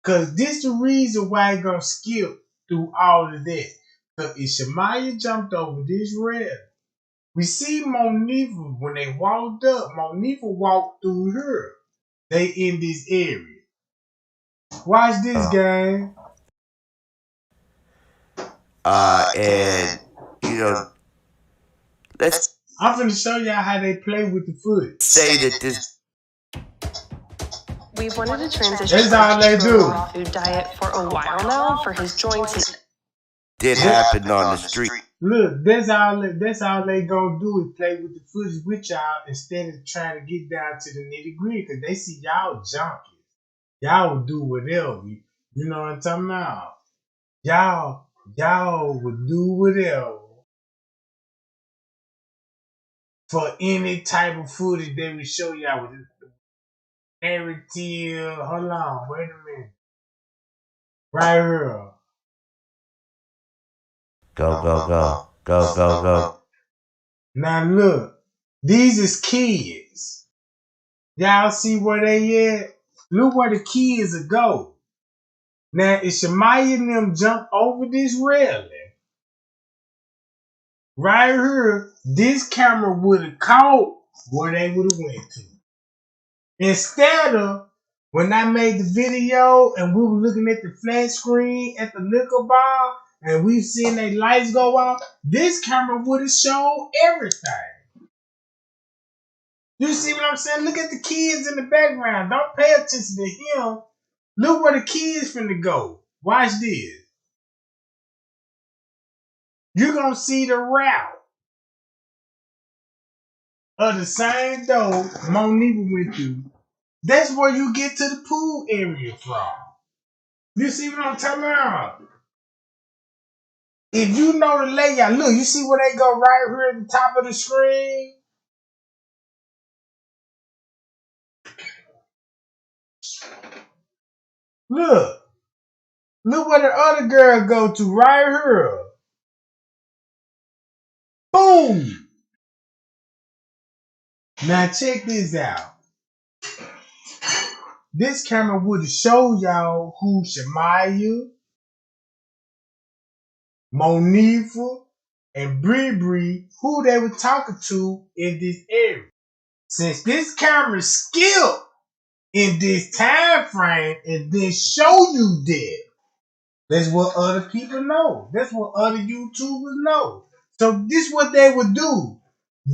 Cause this the reason why it gonna skip through all of that. Cause if Shemaya jumped over this rail, we see Monifa when they walked up, Monifa walked through here. They in this area. Watch this game. And you know, let's I'm gonna show y'all how they play with the foot. say that this We've wanted to transition That's all they to a do. raw food diet for a while now for his joints and did happen on the street. Look, that's all they gonna do is play with the footage with y'all instead of trying to get down to the nitty gritty because they see y'all junkies. Y'all will do whatever. You know what I'm talking about? Y'all would do whatever for any type of footage they would show y'all with narrative. Hold on, wait a minute. Right here. Go. Now look, these is kids. Y'all see where they at? Look where the kids are go. Now, if Shemaya and them jump over this railing, right here, this camera would have caught where they would have went to. Instead of, when I made the video and we were looking at the flat screen at the liquor bar and we've seen their lights go off, this camera would have shown everything. You see what I'm saying? Look at the kids in the background. Don't pay attention to him. Look where the kids finna go. Watch this. You're gonna see the route of the same door Monifa went through. That's where you get to the pool area from. You see what I'm talking about? If you know the layout, look, you see where they go right here at the top of the screen? Look where the other girl go to right here. Boom! Now check this out. This camera would have showed y'all who Shemaya, Monifa, and Bree, who they were talking to in this area. Since this camera skipped in this time frame and then show you that, that's what other people know. That's what other YouTubers know. So this what they would do.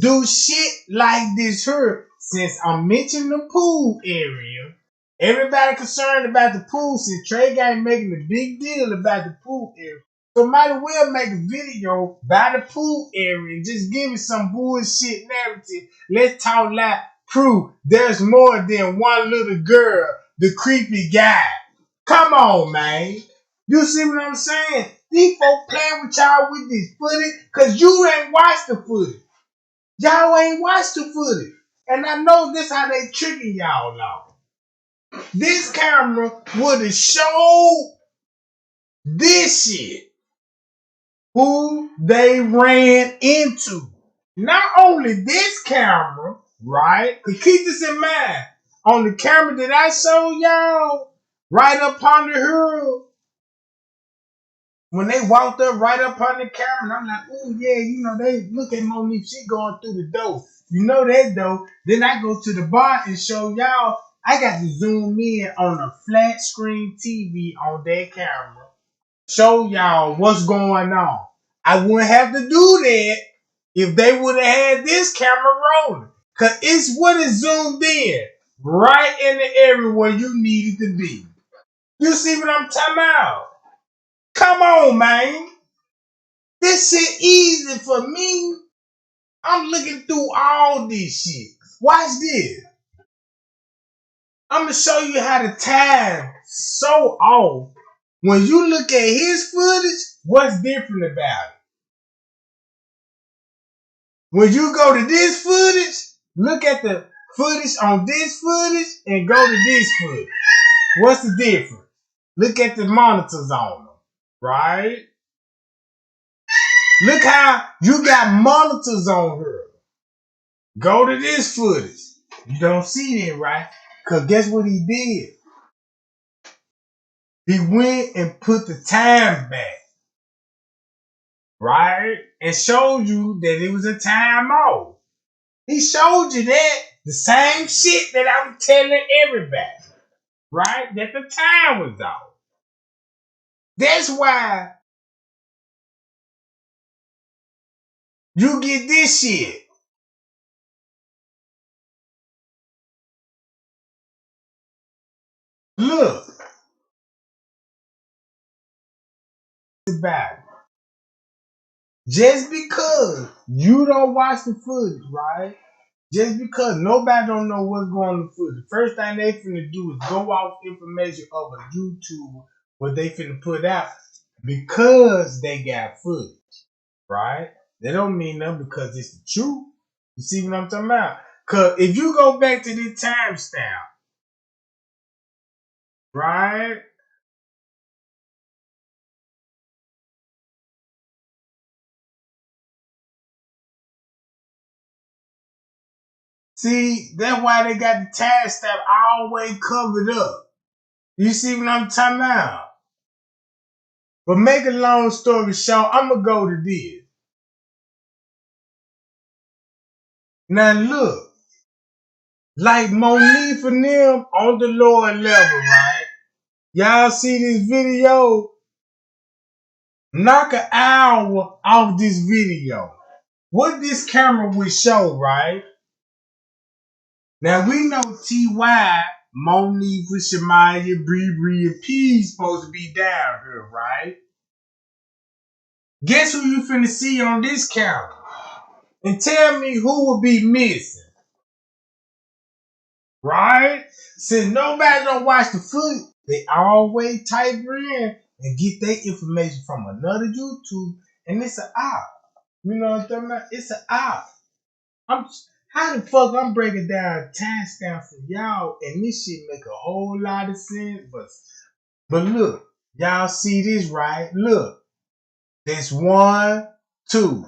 Do shit like this here. Since I'm mentioning the pool area, everybody concerned about the pool since Trey ain't making a big deal about the pool area. So might as well make a video by the pool area and just give it some bullshit narrative. Let's talk like proof there's more than one little girl, the creepy guy. Come on, man. You see what I'm saying? These folk playing with y'all with this footage because you ain't watched the footage. Y'all ain't watched the footage. And I know this how they tricking y'all now. This camera would have showed this shit. Who they ran into. Not only this camera, right? But keep this in mind. On the camera that I showed y'all, right up under her, When they walked up right up on the camera, and I'm like, oh yeah, they look at Monique, she going through the door. You know that though. Then I go to the bar and show y'all. I got to zoom in on a flat screen TV on that camera. Show y'all what's going on. I wouldn't have to do that if they would have had this camera rolling. Cause it's what is zoomed in. Right in the area where you need it to be. You see what I'm talking about? Come on, man. This shit easy for me. I'm looking through all this shit. Watch this. I'm gonna show you how the time so off. When you look at his footage, what's different about it? When you go to this footage, look at the footage on this footage and go to this footage. What's the difference? Look at the monitors on them, right? Look how you got monitors on her. Go to this footage. You don't see that, right? Because guess what he did? He went and put the time back, right? And showed you that it was a time off. He showed you that. The same shit that I'm telling everybody, right? That the time was off. That's why you get this shit. Look. About it. Just because you don't watch the footage, right? Just because nobody don't know what's going on in the footage. The first thing they finna do is go off information of a YouTube, what they finna put out, because they got footage, right? They don't mean nothing because it's the truth. You see what I'm talking about? Because if you go back to this timestamp, right? See, that's why they got the timestamp all the way covered up. You see what I'm talking about? But make a long story short, I'm going to go to this. Now look, like Monique and them on the lower level, right? Y'all see this video? Knock an hour off this video. What this camera would show, right? Now we know T.Y., Monique, Shamaya, Bree, and P supposed to be down here, right? Guess who you finna see on this camera? And tell me who will be missing. Right? Since nobody don't watch the footage, they always type in and get their information from another YouTube, and it's an op. You know what I'm talking about? It's an op. How the fuck I'm breaking down timestamp for y'all, and this shit make a whole lot of sense, but look, y'all see this, right? Look, that's 1, 2.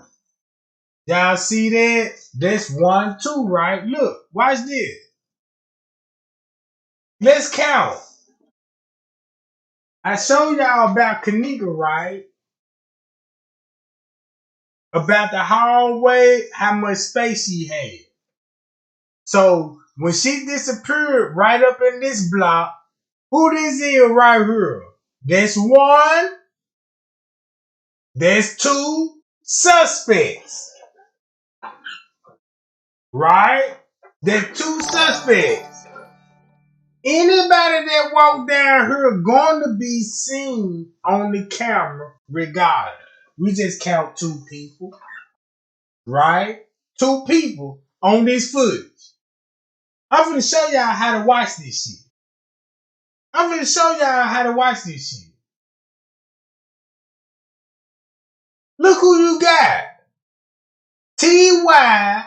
Y'all see that? That's 1, 2, right? Look, watch this. Let's count. I showed y'all about Kenneka, right? About the hallway, how much space she had. So when she disappeared right up in this block, who this is right here? That's 1. That's 2 suspects. Right? There's 2 suspects. Anybody that walk down here going to be seen on the camera regardless. We just count 2 people. Right? 2 people on this footage. I'm finna show y'all how to watch this shit. I'm finna show y'all how to watch this shit. Look who you got. T.Y.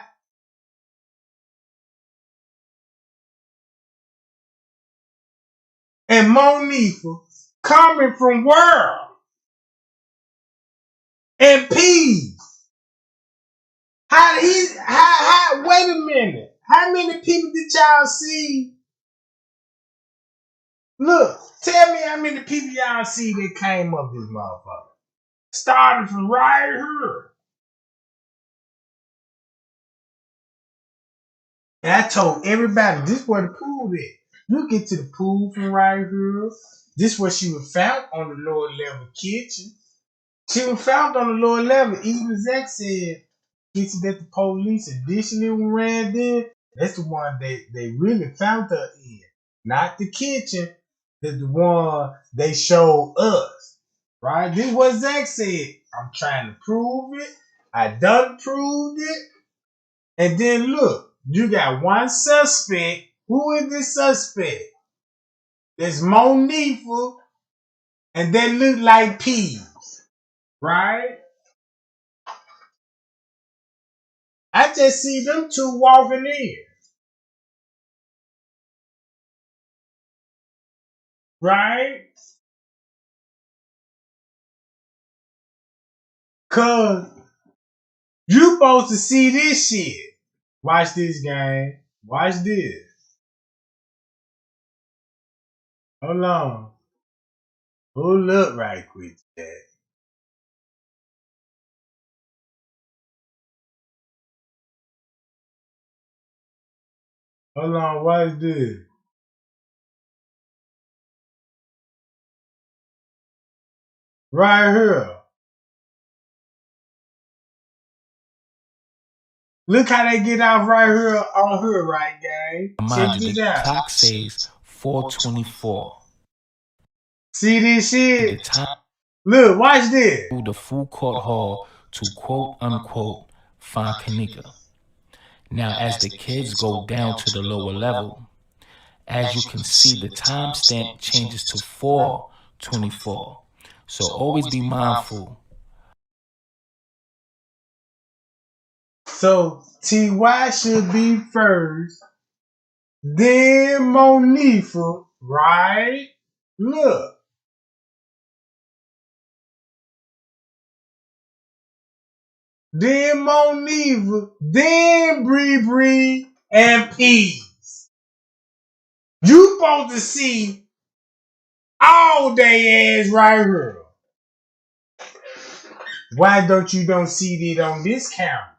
and Monifa coming from World. And P. Wait a minute. How many people did y'all see? Look, tell me how many people y'all see that came up this motherfucker. Started from right here. And I told everybody, this where the pool is. You get to the pool from right here. This where she was found on the lower level kitchen. She was found on the lower level. Even Zach said, kitchen that the police additionally ran in. That's the one they really found her in. Not the kitchen. That's the one they showed us. Right? This is what Zach said. I'm trying to prove it. I done proved it. And then look, you got one suspect. Who is this suspect? There's Monifa, and they look like peas, right? I just see them two walking in, right? Cause you supposed to see this shit. Watch this, gang. Watch this. Hold on. Hold up right quick, Jack. Hold on, watch this. Right here. Look how they get off right here on her, right, gang? Check this out. Clock says 4:24. See this shit? Look, watch this. The food court hall to quote unquote find Kenneka. Now, as the kids go down to the lower level, as you can see, the timestamp changes to 4:24. So always be mindful. So TY should be first, then Monifa, right? Look. Then Monifa, then Bree and Peace. You supposed to see all they ass right here. Why don't see it on this camera?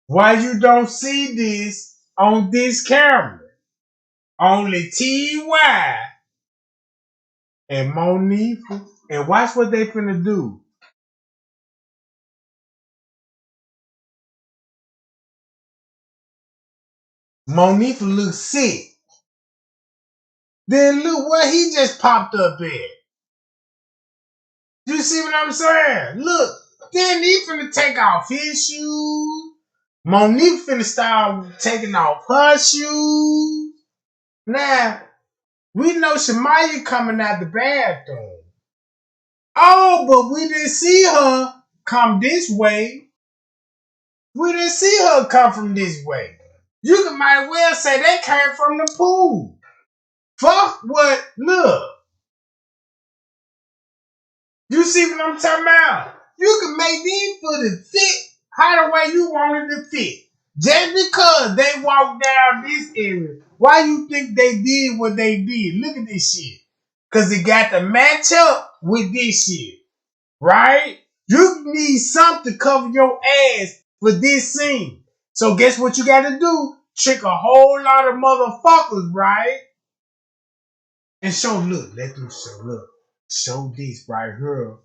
Why you don't see this on this camera? Only TY and Monifa. And watch what they finna do. Monifa looks sick. Then look where he just popped up at. You see what I'm saying? Look, then he finna take off his shoes. Monique finna start taking off her shoes. Now, we know Shamaya coming out the bathroom. Oh, but we didn't see her come this way. We didn't see her come from this way. You can might well say they came from the pool. Fuck what? Look. You see what I'm talking about? You can make these footage fit how the way you wanted to fit. Just because they walked down this area, why you think they did what they did? Look at this shit. Because it got to match up with this shit. Right? You need something to cover your ass for this scene. So guess what you got to do? Trick a whole lot of motherfuckers, right? And show, look, let them show, look. Show this right here.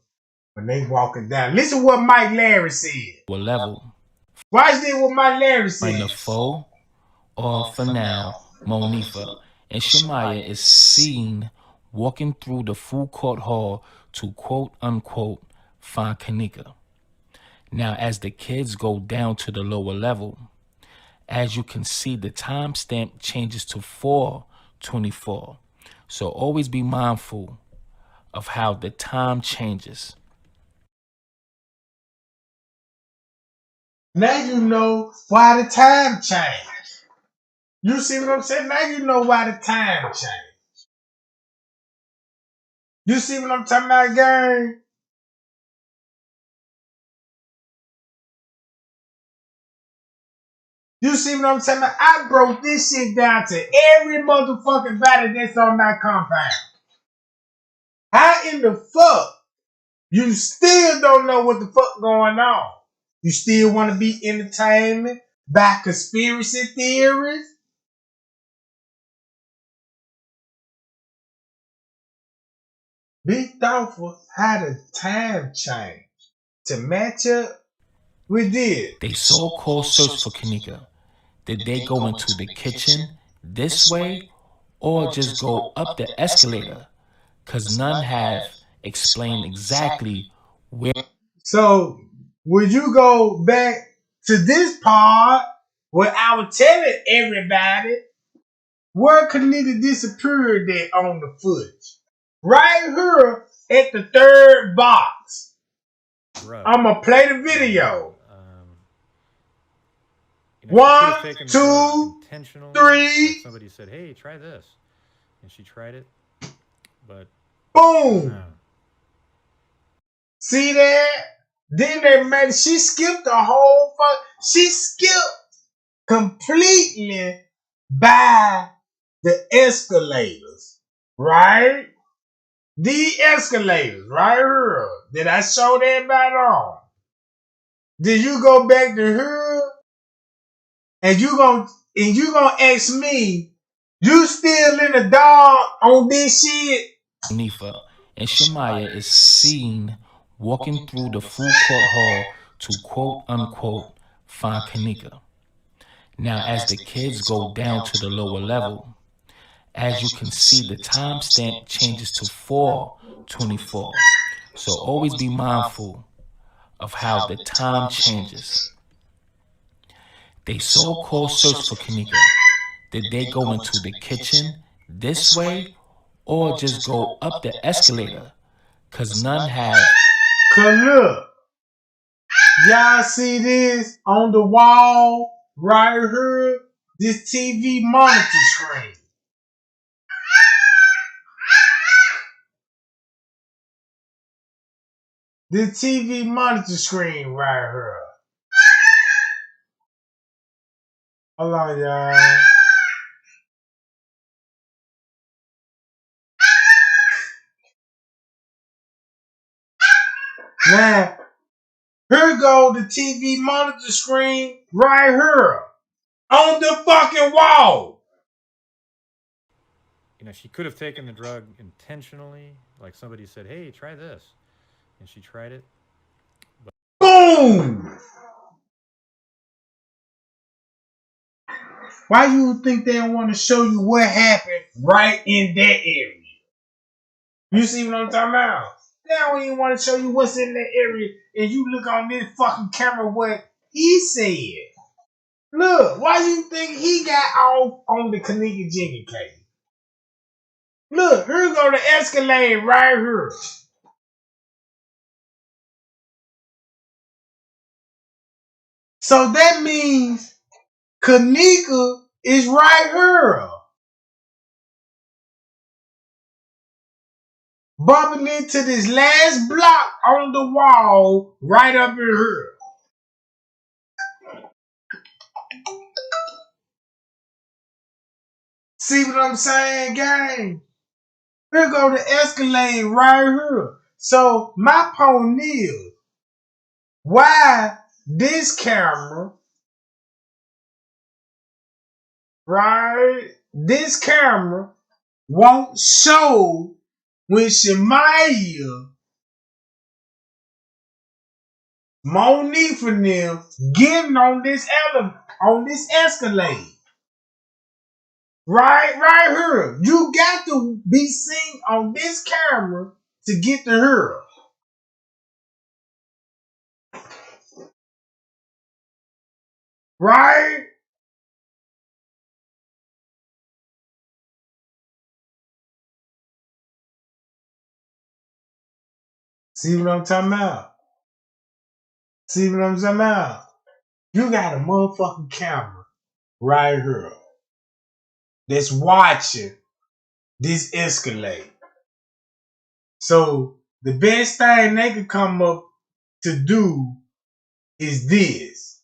When they walking down. Listen what Mike Larry said. What level? Watch this what Mike Larry said. In the foe, or for now, Monifa and Shamaya is seen walking through the food court hall to quote unquote find Kenneka. Now, as the kids go down to the lower level, as you can see, the timestamp changes to 4:24. So always be mindful of how the time changes. Now you know why the time changed. You see what I'm saying? Now you know why the time changed. You see what I'm talking about, gang? You see what I'm talking about? I broke this shit down to every motherfucking body that's on my compound. How in the fuck You still don't know what the fuck going on. You still want to be entertainment by conspiracy theories? Be thoughtful how the time changed to match up with this. They so-called search for Kenneka. Did they go into the kitchen this way or just go up the escalator? Because none have explained exactly where. So, would you go back to this part where I was telling everybody where Kenneka disappeared at on the footage? Right here at the third box. I'm going to play the video. One, two, three. Like somebody said, "Hey, try this," and she tried it, but boom. See that? Then they made. She skipped the whole fuck. She skipped completely by the escalators, right? The escalators, right here. Did I show that back on? Did you go back to her? And you gonna ask me, you still in the dark on this shit? Monifa and Shemaya is seen walking through the food court hall to quote unquote find Kenneka. Now, as the kids go down to the lower level, as you can see, the timestamp changes to 4:24. So always be mindful of how the time changes. They so-called search for Kenneka. Did they go into the kitchen this way or just go up the escalator? Because none have. Cause look, y'all see this on the wall right here? This TV monitor screen. The TV monitor screen right here. Hold on, y'all. Now, here go the TV monitor screen right here on the fucking wall. She could have taken the drug intentionally. Like somebody said, "Hey, try this," and she tried it. But boom! Why you think they don't want to show you what happened right in that area? You see what I'm talking about? They don't even want to show you what's in that area, and you look on this fucking camera what he said. Look, why you think he got off on the Kenneka Jenkins case? Look, here go the Escalator right here. So that means Kenneka is right here. Bumping into this last block on the wall right up in here. See what I'm saying, gang? Here go the Escalator right here. So my point is, why this camera, right? This camera won't show when Shemaya, Monique for them getting on this escalator. Right here. You got to be seen on this camera to get to her. Right? See what I'm talking about? See what I'm talking about? You got a motherfucking camera right here that's watching this escalate. So the best thing they could come up to do is this.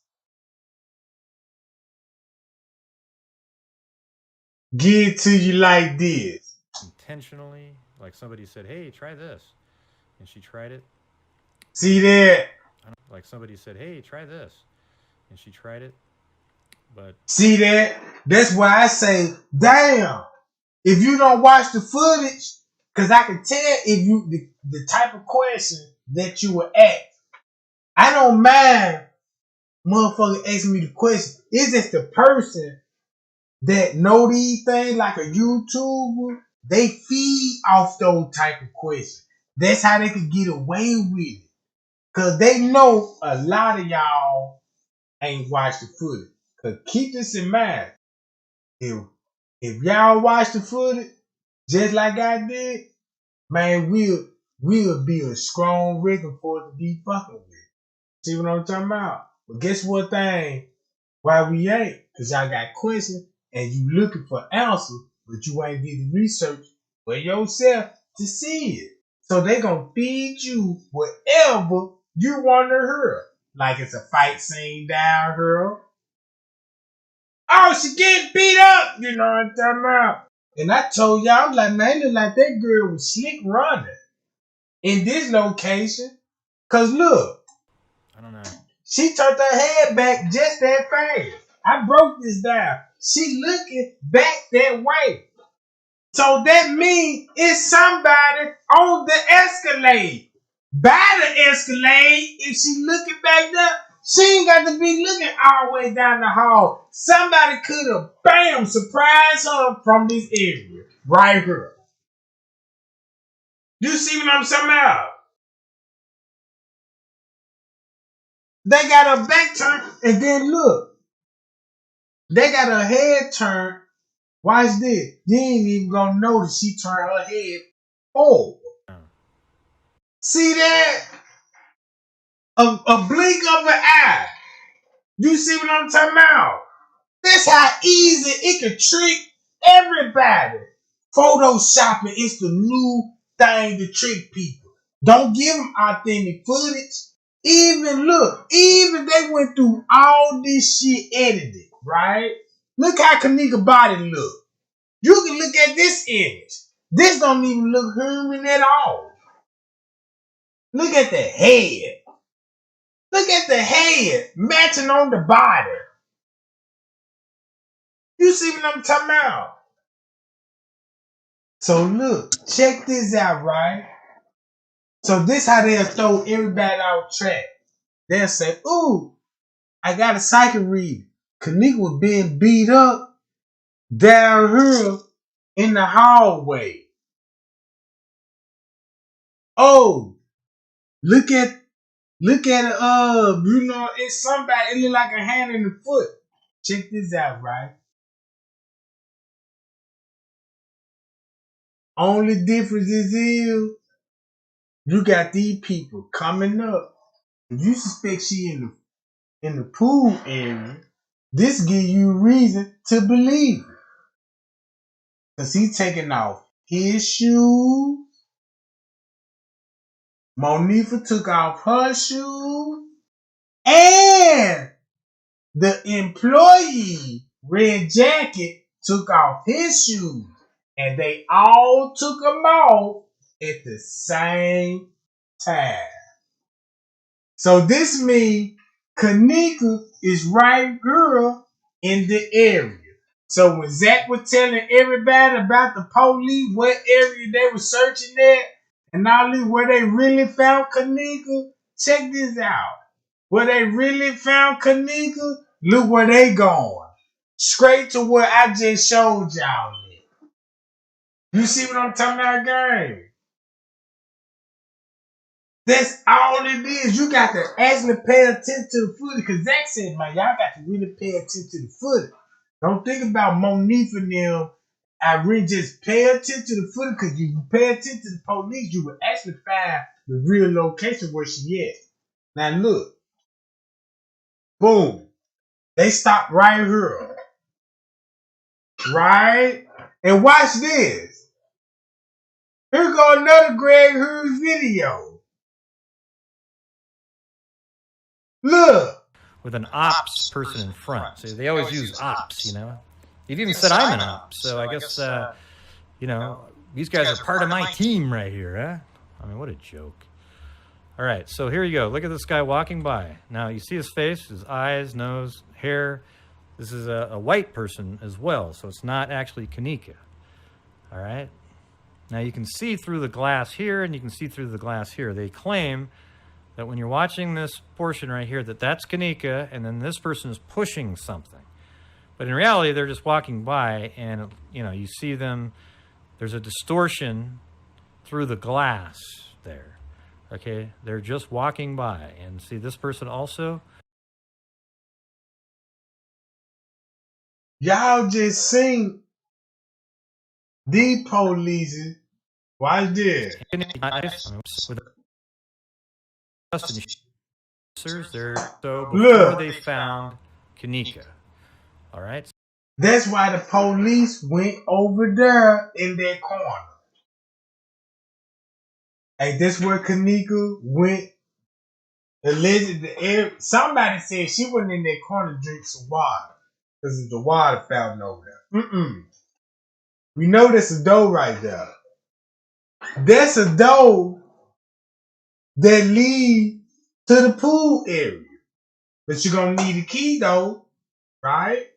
Give it to you like this. intentionally, like somebody said, "Hey, try this," and she tried it. See that? Like somebody said, hey, try this. And she tried it. But see that? That's why I say, damn, if you don't watch the footage, because I can tell if you the type of question that you would ask. I don't mind motherfucker asking me the question. Is this the person that know these things like a YouTuber? They feed off those type of questions. That's how they can get away with it. Cause they know a lot of y'all ain't watched the footage. Cause keep this in mind. If y'all watch the footage just like I did, man, we'll be a strong record for it to be fucking with. See what I'm talking about? But guess what thing? Why we ain't? Cause y'all got questions and you looking for answers, but you ain't did the research for yourself to see it. So they gonna feed you whatever you want to hear. Like it's a fight scene down here. Oh, she getting beat up. You know what I'm talking about? And I told y'all, I'm like, man, it look like that girl was slick running in this location. Cause look, I don't know. she turned her head back just that fast. I broke this down. She looking back that way. So that means it's somebody on the Escalator. By the Escalator, if she looking back there, she ain't got to be looking all the way down the hall. Somebody could have, bam, surprised her from this area. Right here. You see what I'm talking about? They got her back turned, and then look. They got her head turned. Watch this. You ain't even gonna notice she turned her head forward. See that? A blink of an eye. You see what I'm talking about? That's how easy it can trick everybody. Photoshopping is the new thing to trick people. Don't give them authentic footage. Even they went through all this shit edited, right? Look how Kenneka body look. You can look at this image. This don't even look human at all. Look at the head. Look at the head matching on the body. You see what I'm talking about? So look, check this out, right? So this how they'll throw everybody off track. They'll say, ooh, I got a psychic read. Kenneka was being beat up down here in the hallway. Oh, look at it's somebody, it look like a hand and a foot. Check this out, right? Only difference is you got these people coming up. If you suspect she in the pool area, this give you reason to believe it. Cause he's taking off his shoes. Monifa took off her shoes. And the employee, Red Jacket, took off his shoes. And they all took them off at the same time. So this means Kenneka is right here in the area. So when Zach was telling everybody about the police, what area they were searching at, and all this, where they really found Kenneka, check this out. Where they really found Kenneka, look where they going. Straight to where I just showed y'all it. You see what I'm talking about, gang? That's all it is. You got to actually pay attention to the footage. Because Zach said, man, y'all got to really pay attention to the footage. Don't think about Monifa and them. I really just pay attention to the footage. Because you pay attention to the police, you will actually find the real location where she is. Now look. Boom. They stopped right here. Right? And watch this. Here go another Greg Hughes video. Look. With an ops person in front. So they always use ops, you know. You've even said I'm an op, so I guess, you know, these guys are part of my team right here, huh? I mean, what a joke. All right, so here you go. Look at this guy walking by. Now you see his face, his eyes, nose, hair. This is a white person as well, so it's not actually Kenneka. All right. Now you can see through the glass here, and you can see through the glass here. They claim that when you're watching this portion right here, that's Kenneka, and then this person is pushing something. But in reality, they're just walking by, and you see them. There's a distortion through the glass there. Okay, they're just walking by, and see this person also. Y'all just seen the police. Watch this. With officers there, so before Look. they found Kenneka. All right. That's why the police went over there in their corner. Hey, that's where Kenneka went. Allegedly, somebody said she went in their corner to drink some water because there's a water fountain over there. We know there's a door right there. That's a door that leads to the pool area. But you're going to need a key, though, right?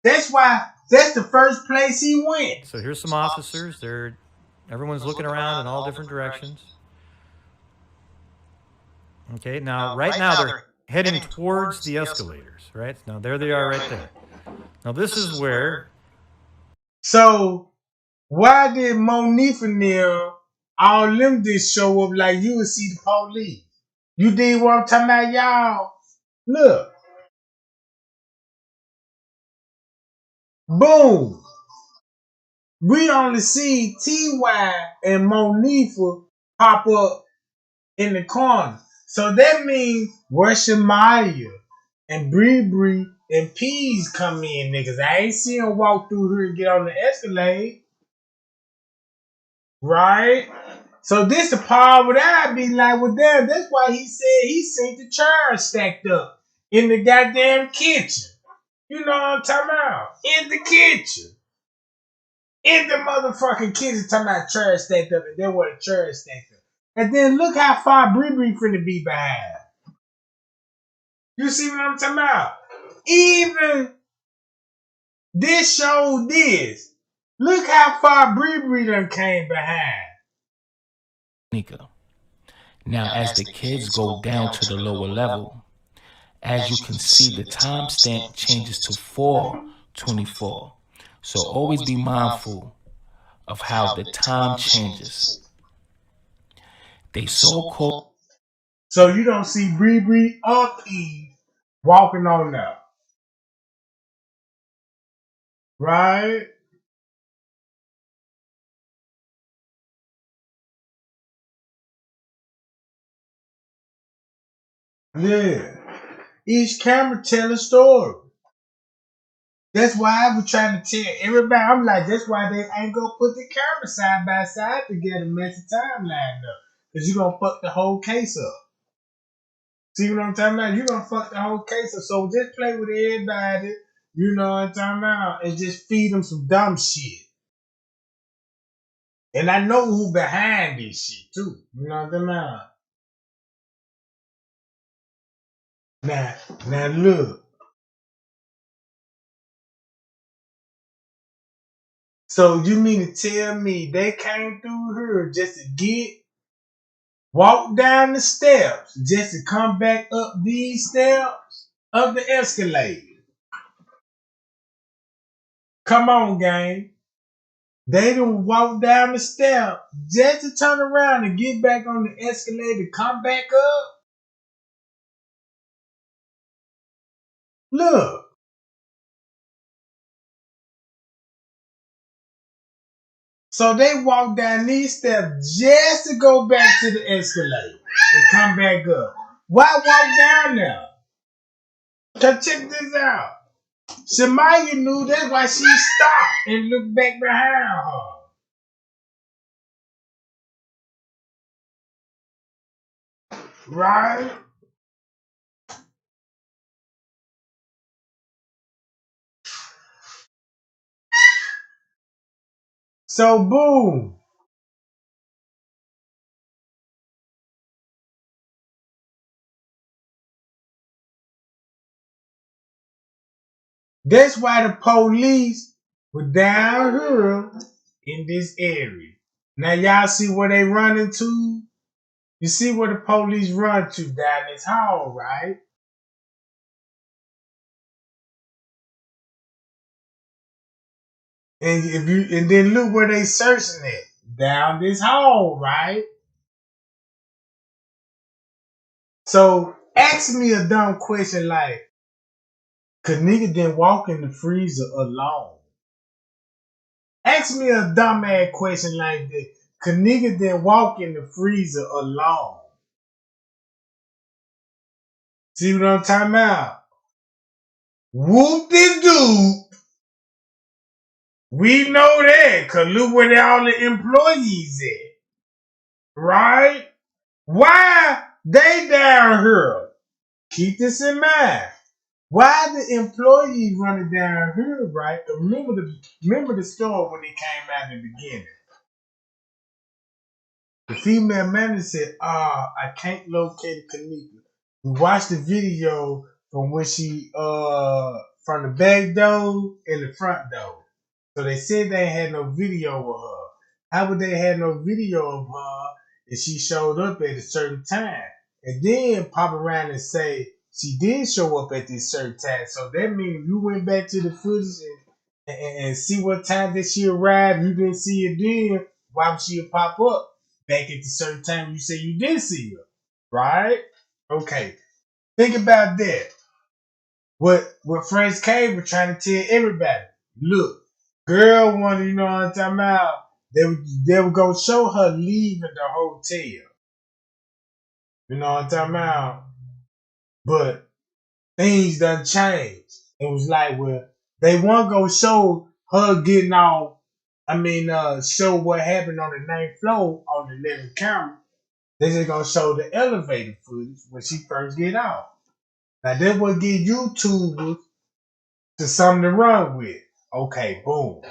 That's the first place he went. So here's some officers. Everyone's looking around in all different directions. Okay, now right now they're heading towards the escalators, right? Now there they are right there. Now this is where. So why did Monifa Neal, all them just show up like you would see the police? You did what I'm talking about, y'all? Look. Boom. We only see T.Y. and Monifa pop up in the corner. So that means where Shamaya and Bree and Peas come in, niggas. I ain't see them walk through here and get on the Escalade. Right? So this the part where I be like, well, damn, that's why he said he seen the chairs stacked up in the goddamn kitchen. You know what I'm talking about? In the kitchen. In the motherfucking kitchen, talking about chairs stacked up, and then what the chairs stacked up. And then look how far Bree finna be behind. You see what I'm talking about? Even this showed this. Look how far Bree done came behind. Kenneka. Now, as the kids go down to the lower level, as you can see, the timestamp changes to 4:24. So always be mindful of how the time changes. They so-called. So you don't see Bree or P walking on now. Right? Yeah. Each camera tell a story. That's why I was trying to tell everybody. I'm like, that's why they ain't gonna put the camera side by side together, mess the timeline up. Because you're gonna fuck the whole case up. See what I'm talking about? You're gonna fuck the whole case up. So just play with everybody, you know what I'm talking about, and just feed them some dumb shit. And I know who behind this shit too. You know what I'm talking about? Now look. So you mean to tell me they came through here just to walk down the steps, just to come back up these steps of the escalator? Come on, gang. They done walk down the step just to turn around and get back on the escalator, come back up. Look. So they walk down these steps just to go back to the escalator and come back up. Why walk down there? Cause check this out. Shamaya knew that's why she stopped and looked back behind her. Right? So boom. That's why the police were down here in this area. Now y'all see where they running to? You see where the police run to down this hall, right? And then look where they searching it. Down this hall, right? So ask me a dumb question like, Kenneka didn't walk in the freezer alone. Ask me a dumbass question like that. Kenneka didn't walk in the freezer alone. See what I'm talking about? Whoop-de-doo. We know that, because look where all the employees at. Right? Why they down here? Keep this in mind. Why the employees running down here, right? Remember the story when it came out in the beginning. The female manager said, I can't locate Kenneka. We watched the video from when she from the back door and the front door. So they said they had no video of her. How would they have no video of her if she showed up at a certain time? And then pop around and say she did show up at this certain time. So that means you went back to the footage and see what time that she arrived. You didn't see her then. Why would she pop up back at the certain time you say you did see her? Right? Okay. Think about that. What Friends K were trying to tell everybody. Look, girl wanted, you know what I'm talking about? They were gonna show her leaving the hotel. You know what I'm talking about? But things done changed. It was like, well, they weren't gonna show her getting off. Show what happened on the 9th floor on the 11th camera. They just gonna show the elevator footage when she first get off. Now that will give YouTubers to something to run with. Okay, boom.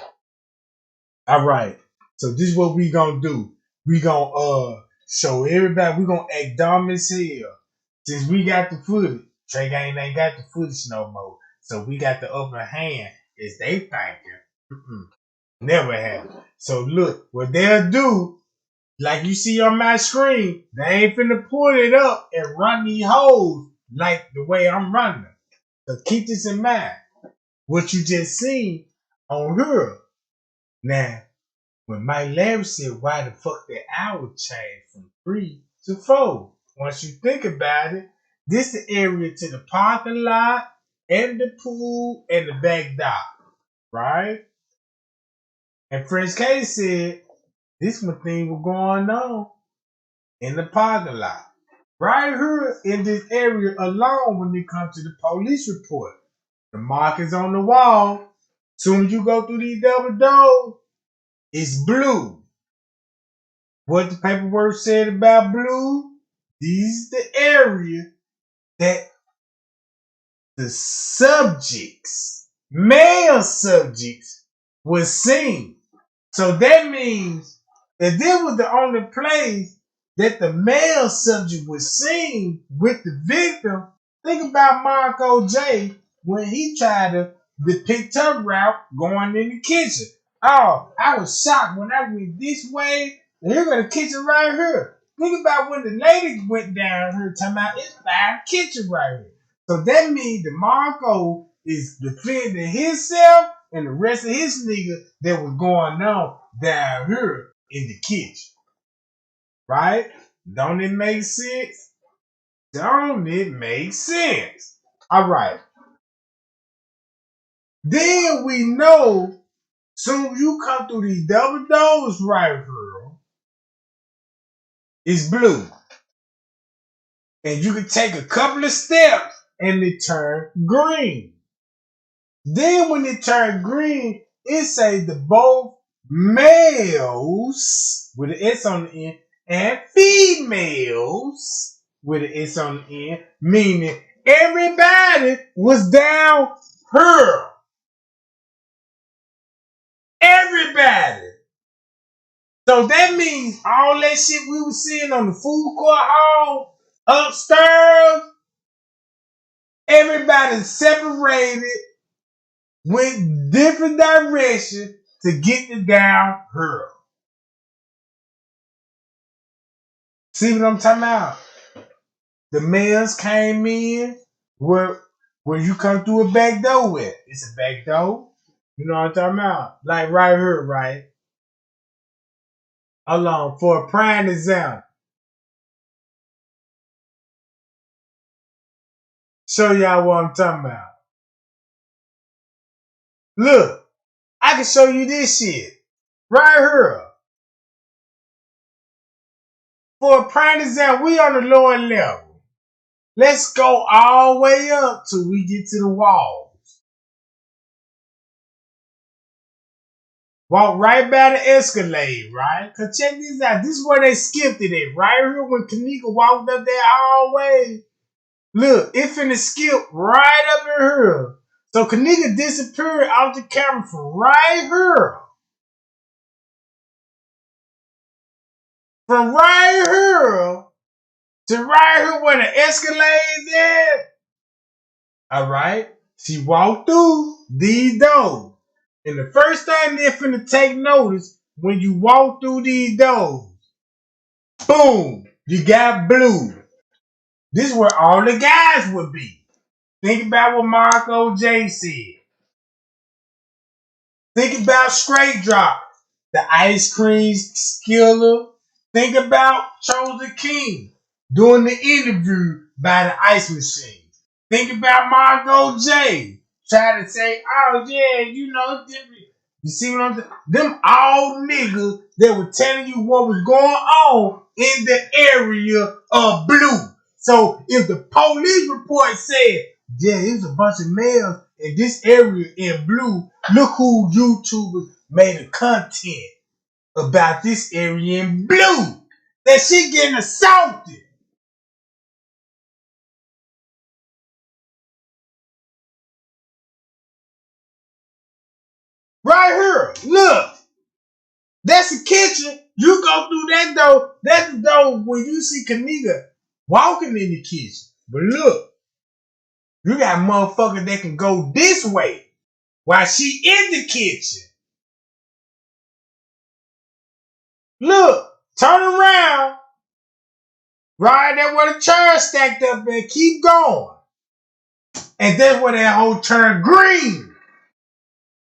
All right. So this is what we gonna do. We gonna show everybody. We gonna act dumb as hell. Since we got the footage, Trey Gang ain't got the footage no more. So we got the upper hand. Is they thinking? Never happened. So look, what they'll do, like you see on my screen, they ain't finna pull it up and run these hoes like the way I'm running them. So keep this in mind. What you just seen on her. Now, when Mike Larry said, why the fuck that hour changed from 3 to 4? Once you think about it, this the area to the parking lot and the pool and the back dock, right? And French K said, this one thing was going on in the parking lot. Right here in this area alone when it comes to the police report. The markings on the wall, soon as you go through these double doors, it's blue. What the paperwork said about blue, these the area that the subjects, male subjects, was seen. So that means that this was the only place that the male subject was seen with the victim. Think about Marco J when he tried to depict her route going in the kitchen. Oh, I was shocked when I went this way. And here go the kitchen right here. Think about when the lady went down here talking about it's by the kitchen right here. So that means that Marco is defending himself and the rest of his nigga that was going on down here in the kitchen. Right? Don't it make sense? Don't it make sense? All right. Then we know soon you come through these double doors right here, it's blue. And you can take a couple of steps and it turn green. Then when it turned green, it say the both males with an S on the end and females with an S on the end, meaning everybody was down here. Everybody. So that means all that shit we were seeing on the food court hall, upstairs, everybody separated went different direction to get the down hurl. See what I'm talking about? The males came in where you come through a back door with. It's a back door. You know what I'm talking about? Like right here, right? Hold on, for a prime example. Show y'all what I'm talking about. Look, I can show you this shit. Right here. For a prime example, we on the lower level. Let's go all the way up till we get to the walls. Walk right by the Escalator, right? Cause check this out. This is where they skipped it at. Right here when Kenneka walked up that hallway. Look, it finna skip right up in here. So Kenneka disappeared off the camera from right here. From right here to right here where the Escalator is at. Alright? She walked through these doors. And the first thing they're finna take notice when you walk through these doors, boom, you got blue. This is where all the guys would be. Think about what Marco J said. Think about Straight Drop, the ice cream skiller. Think about Chosen King doing the interview by the ice machine. Think about Marco J trying to say, oh yeah, you know, different. You see what I'm saying? Them all niggas that were telling you what was going on in the area of blue. So if the police report said, yeah, it was a bunch of males in this area in blue, look who YouTubers made a content about this area in blue. That shit getting assaulted. Right here, look. That's the kitchen. You go through that door. That's the door when you see Kenneka walking in the kitchen. But look, you got motherfuckers that can go this way while she in the kitchen. Look, turn around. Right there where the chairs stacked up and keep going. And that's where that whole turn green.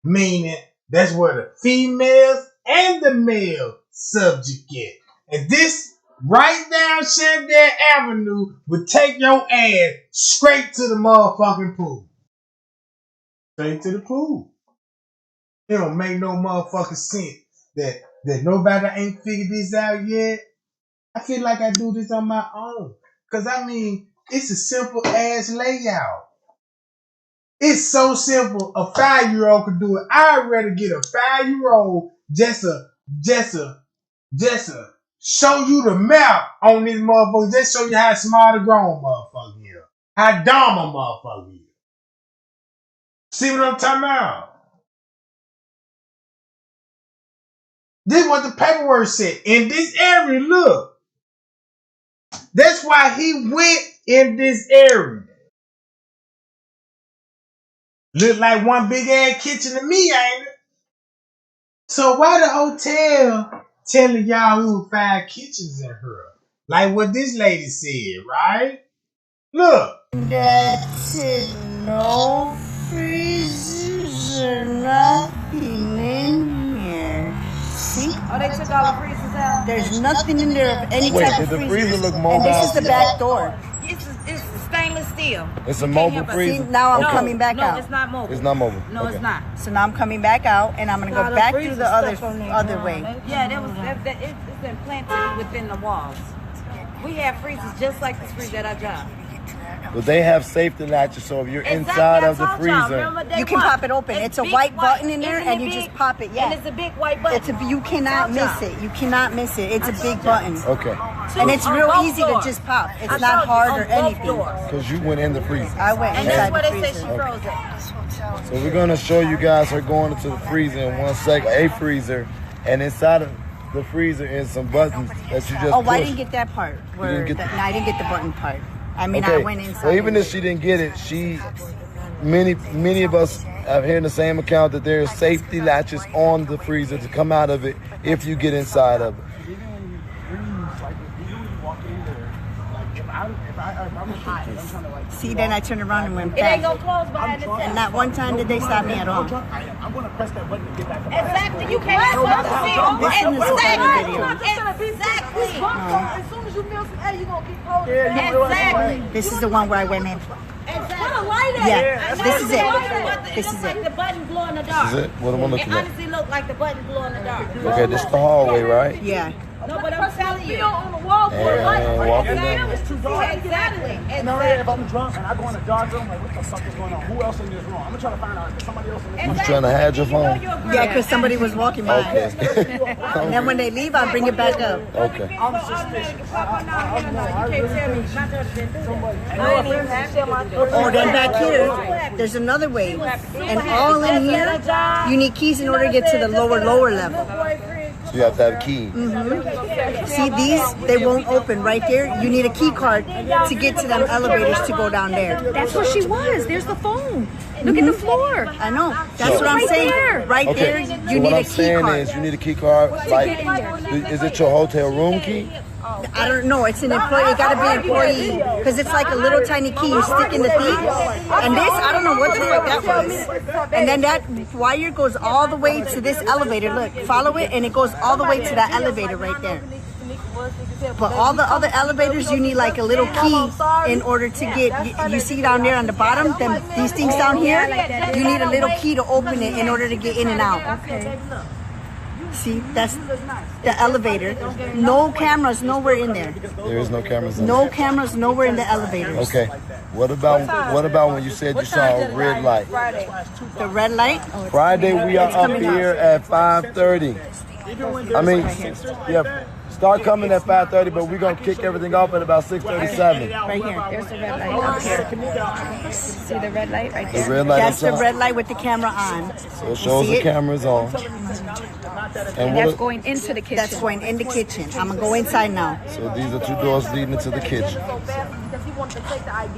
Meaning that's where the females and the male subject get. And this right down Shandare Avenue would take your ass straight to the motherfucking pool. Straight to the pool. It don't make no motherfucking sense that nobody ain't figured this out yet. I feel like I do this on my own. Cause I mean, it's a simple ass layout. It's so simple. A 5-year-old could do it. I'd rather get a 5-year-old just to show you the map on this motherfucker. Just show you how smart a grown motherfucker is. How dumb a motherfucker is. See what I'm talking about? This is what the paperwork said. In this area, look. That's why he went in this area. Look like one big ass kitchen to me, ain't it? So why the hotel telling y'all it was 5 kitchens in here? Like what this lady said, right? Look. That's it. No freezers or nothing in here. See? Oh, they took all the freezers out? There's nothing in there of any type of freezer. Did the freezer look mobile? And this is the back door. It's stainless steel. It's a mobile freezer? See, now I'm coming back out. No, it's not mobile. It's not mobile. No, Okay. it's not. So now I'm coming back out, and I'm going to go back through the other way. Yeah, it's implanted within the walls. We have freezers just like this freezer at our job. But they have safety latches, so if you're inside of the freezer, you can pop it open. It's a white button in there, and you just pop it. Yeah, and it's a big white button. You cannot miss it. You cannot miss it. It's a big button. Okay. And it's real easy to just pop. It's not hard or anything. Because you went in the freezer. I went inside the freezer. So we're going to show you guys her going into the freezer in 1 second, a freezer, and inside of the freezer is some buttons that you just Oh, I push. didn't get that part. You didn't get I didn't get the button part. I mean, okay. I went inside. So even if she didn't get it, many of us I'm hearing the same account that there's safety latches on the freezer to come out of it if you get inside of it. See, then I turned around and went It ain't back. gonna close behind this. And not one time did they stop me at all. I'm gonna press that button to get back. Exactly. You can't supposed to see. This is the video. Exactly. As soon as you feel some air, you gonna keep holding. Exactly. This is the one where I went in. Yeah, this is it. This is like it. the button glow in the dark. This is it? What am I looking It at? honestly looked like the button glow in the dark. Okay, this is the hallway, right? Yeah. No, but I'm telling you. On the wall And walking down. It's too dark. Exactly. And now if I'm drunk and I go in the dark room, like, what the fuck is going on? Who else in this room? I'm gonna try to find out if somebody else in this room. You trying to hide your phone? Yeah, because somebody was walking by. Okay. And then when they leave, I bring it back up. Okay. I'm suspicious. You can't tell me not to have Oh, then back here, there's another way. And all in here, you need keys in order to get to the lower level. So you have to have a key. See these? They won't open right there. You need a key card to get to them elevators to go down there. That's where she was. There's the phone. Look at the floor. I know. That's what I'm saying. Right there, So you what need a I'm key saying card. is you need a key card. Like, is it your hotel room key? I don't know. It's an employee. It gotta be employee because it's like a little tiny key you stick in the thing. And this, I don't know what the fuck that was. And then that wire goes all the way to this elevator. Look, follow it, and it goes all the way to that elevator right there. But all the other elevators, you need like a little key in order to get. You see down there on the bottom, them these things down here. You need a little key to open it in order to get in and out. Okay. See, that's the elevator. No cameras nowhere in there. There is no cameras in No cameras nowhere in the elevators. Okay. What about when you said you saw a red light? The red light? Friday we are up here at 5:30. I mean, yeah. Start coming at 5:30, but we're gonna kick everything off at about 6:37. Right here. There's the red light up here. See the red light right there? The red light That's is the on. red light with the camera on. So it shows the cameras on. And that's going into the kitchen. That's going in the kitchen. I'm gonna go inside now. So these are 2 doors leading into the kitchen.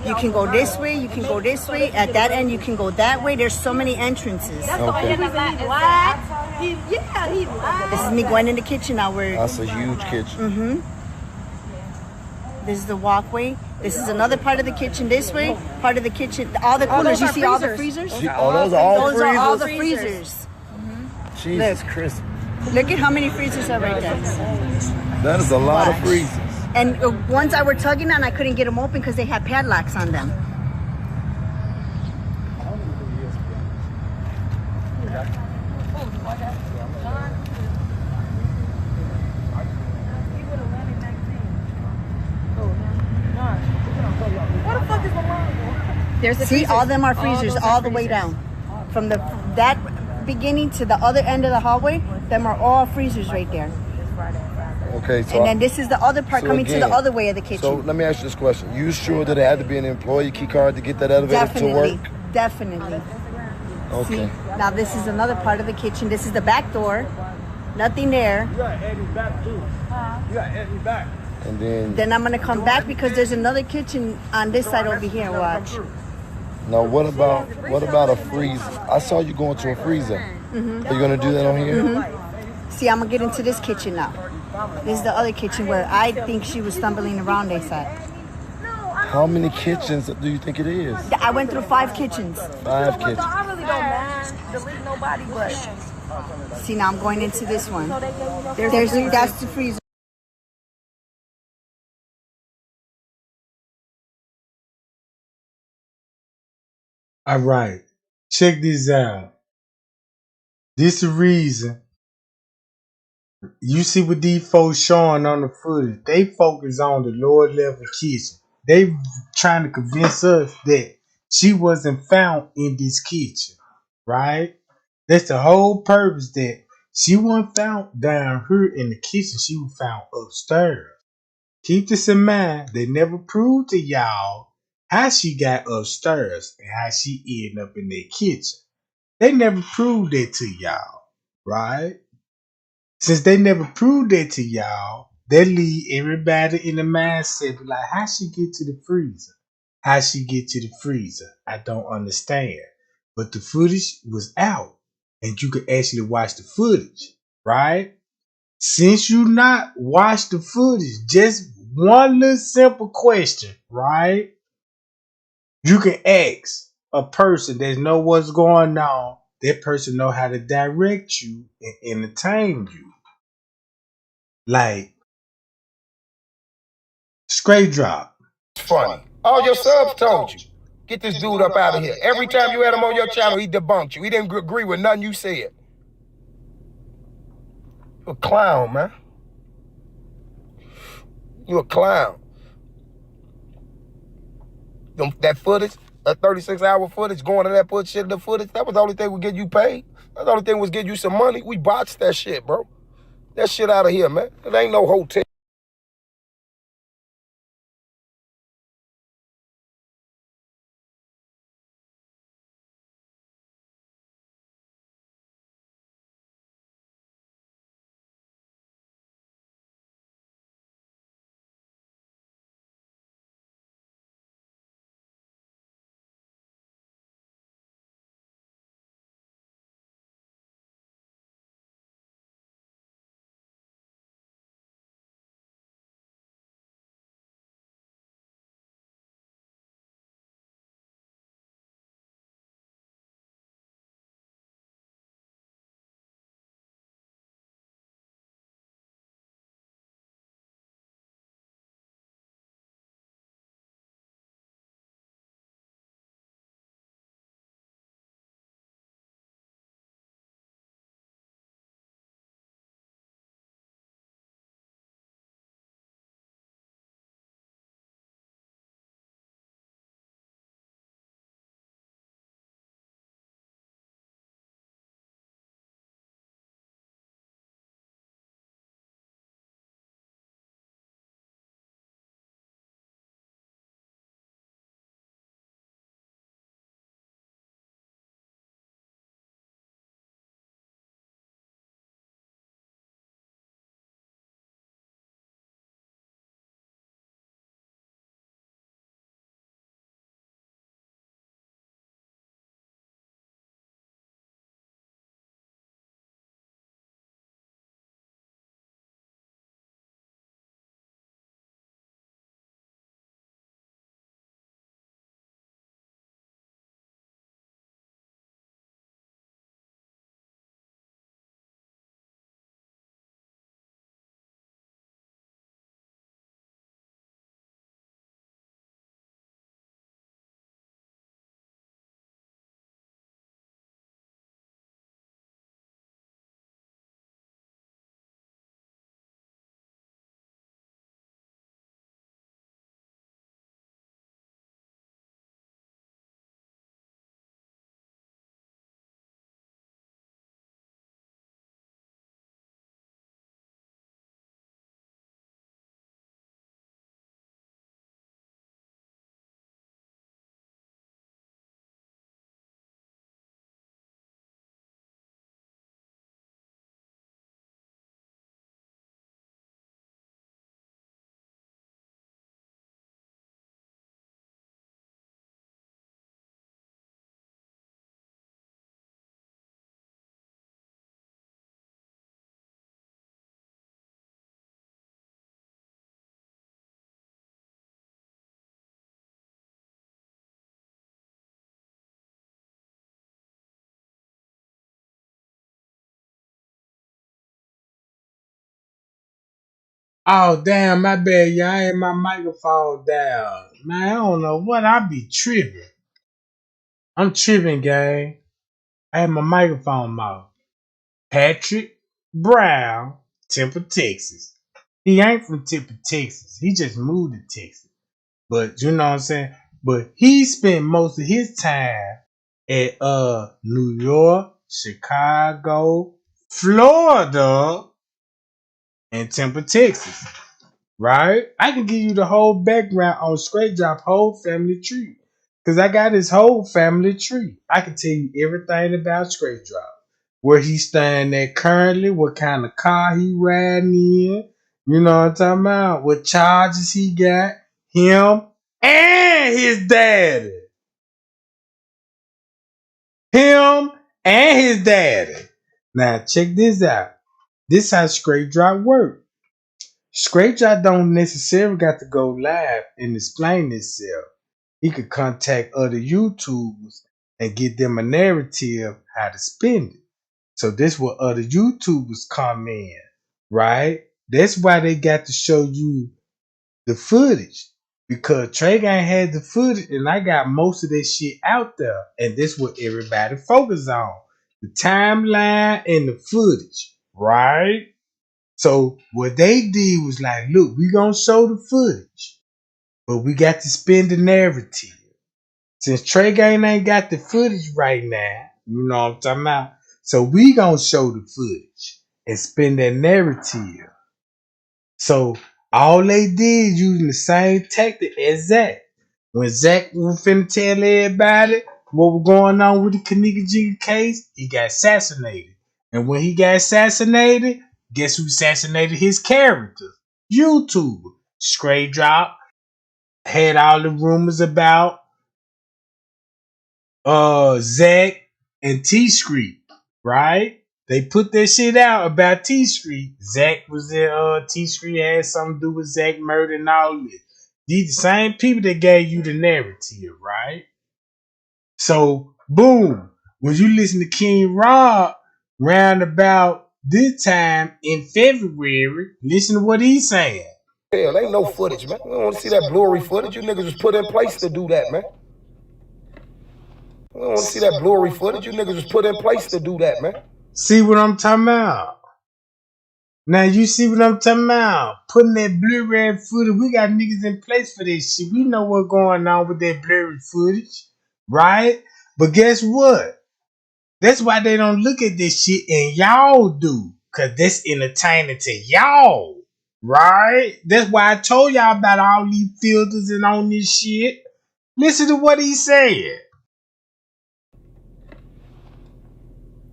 You can go this way, you can go this way. At that end, you can go that way. There's so many entrances. Okay. This is me going in the kitchen now. That's a huge kitchen. This is the walkway. This is another part of the kitchen this way. Part of the kitchen. All the coolers. You see all the freezers? Those are all Those are all the freezers? freezers. Jesus Christ. Look at how many freezers are right there. That is a lot of Watch. freezers. And ones I were tugging on, I couldn't get them open because they had padlocks on them. What the fuck is the line? There's the See, freezers. all them are freezers all the way down. From that beginning to the other end of the hallway, them are all freezers right there. Okay, so And then this is the other part so coming to again, the other way of the kitchen. So let me ask you this question. You sure that it had to be an employee key card to get that elevator Definitely. to work? Definitely. Okay. See, now this is another part of the kitchen. This is the back door. Nothing there. You got Eddie back too. You got Eddie back. And then Then I'm gonna come back because there's another kitchen on this side over here. Watch. now what about a freezer? I saw you going to a freezer. Mhm. Are you gonna do that on here? Mhm. See, I'm gonna get into this kitchen now. This is the other kitchen where I think she was stumbling around. They said. How many kitchens do you think it is? I went through 5 kitchens. 5 kitchens. I really don't mind delete nobody, but See, now I'm going into this one. That's the freezer. All right, check this out. This is the reason. You see what these folks showing on the footage. They focus on the lower level kitchen. They trying to convince us that she wasn't found in this kitchen, right? That's the whole purpose, that she wasn't found down here in the kitchen. She was found upstairs. Keep this in mind. They never proved to y'all how she got upstairs and how she ended up in their kitchen. They never proved that to y'all, right? Since they never proved that to y'all, that leave everybody in the mindset be like, how she get to the freezer? How she get to the freezer? I don't understand. but the footage was out and you could actually watch the footage, right? Since you not watched the footage, just one little simple question, right? You can ask a person that know what's going on. That person know how to direct you and entertain you. Like straight drop. It's funny. All your subs told you. Get this dude up out of here. Every time you had him on your channel, he debunked you. He didn't agree with nothing you said. You a clown, man. You a clown. That footage, that 36-hour footage, going to that shit in the footage, that was the only thing would get you paid. That's the only thing was getting you some money. We botched that shit, bro. That shit out of here, man. It ain't no hotel. Oh damn, my bad, y'all. I had my microphone down. Man, I don't know what I be tripping. I'm tripping, gang. I had my microphone off. Patrick Brown, Temple, Texas. He ain't from Temple, Texas. He just moved to Texas. But you know what I'm saying? But he spent most of his time at New York, Chicago, Florida, and Temple, Texas. Right? I can give you the whole background on Straight Drop whole family tree. Cause I got his whole family tree. I can tell you everything about Straight Drop. Where he's staying at currently, what kind of car he riding in. You know what I'm talking about? What charges he got. Him and his daddy. Him and his daddy. Now check this out. This how straight drop work. Straight drop don't necessarily got to go live and explain itself. He could contact other YouTubers and get them a narrative how to spend it. So this what other YouTubers come in, right? That's why they got to show you the footage. Because Trey Gang had the footage and I got most of that shit out there. And this what everybody focus on. The timeline and the footage, right? So what they did was like, look, we gonna show the footage, but we got to spin the narrative. Since Trey Gang ain't got the footage right now, you know what I'm talking about? So we gonna show the footage and spin that narrative. So all they did using the same tactic as Zach. When Zach was finna tell everybody what was going on with the Kenneka case, he got assassinated. And when he got assassinated, guess who assassinated his character? YouTuber. Straight Drop had all the rumors about Zach and T Street, right? They put that shit out about T Street. Zach was there, T Street had something to do with Zach murder and all this. These the same people that gave you the narrative, right? So, boom, when you listen to King Rob round about this time in February, listen to what he's saying. Hell, ain't no footage, man. We don't want to see that blurry footage. You niggas was put in place to do that, man. We don't want to see that blurry footage. You niggas was put in place to do that, man. See what I'm talking about? Now you see what I'm talking about? Putting that blurry footage. We got niggas in place for this shit. We know what's going on with that blurry footage, right? But guess what? That's why they don't look at this shit and y'all do. Cause that's entertaining to y'all. Right? That's why I told y'all about all these filters and on this shit. Listen to what he said.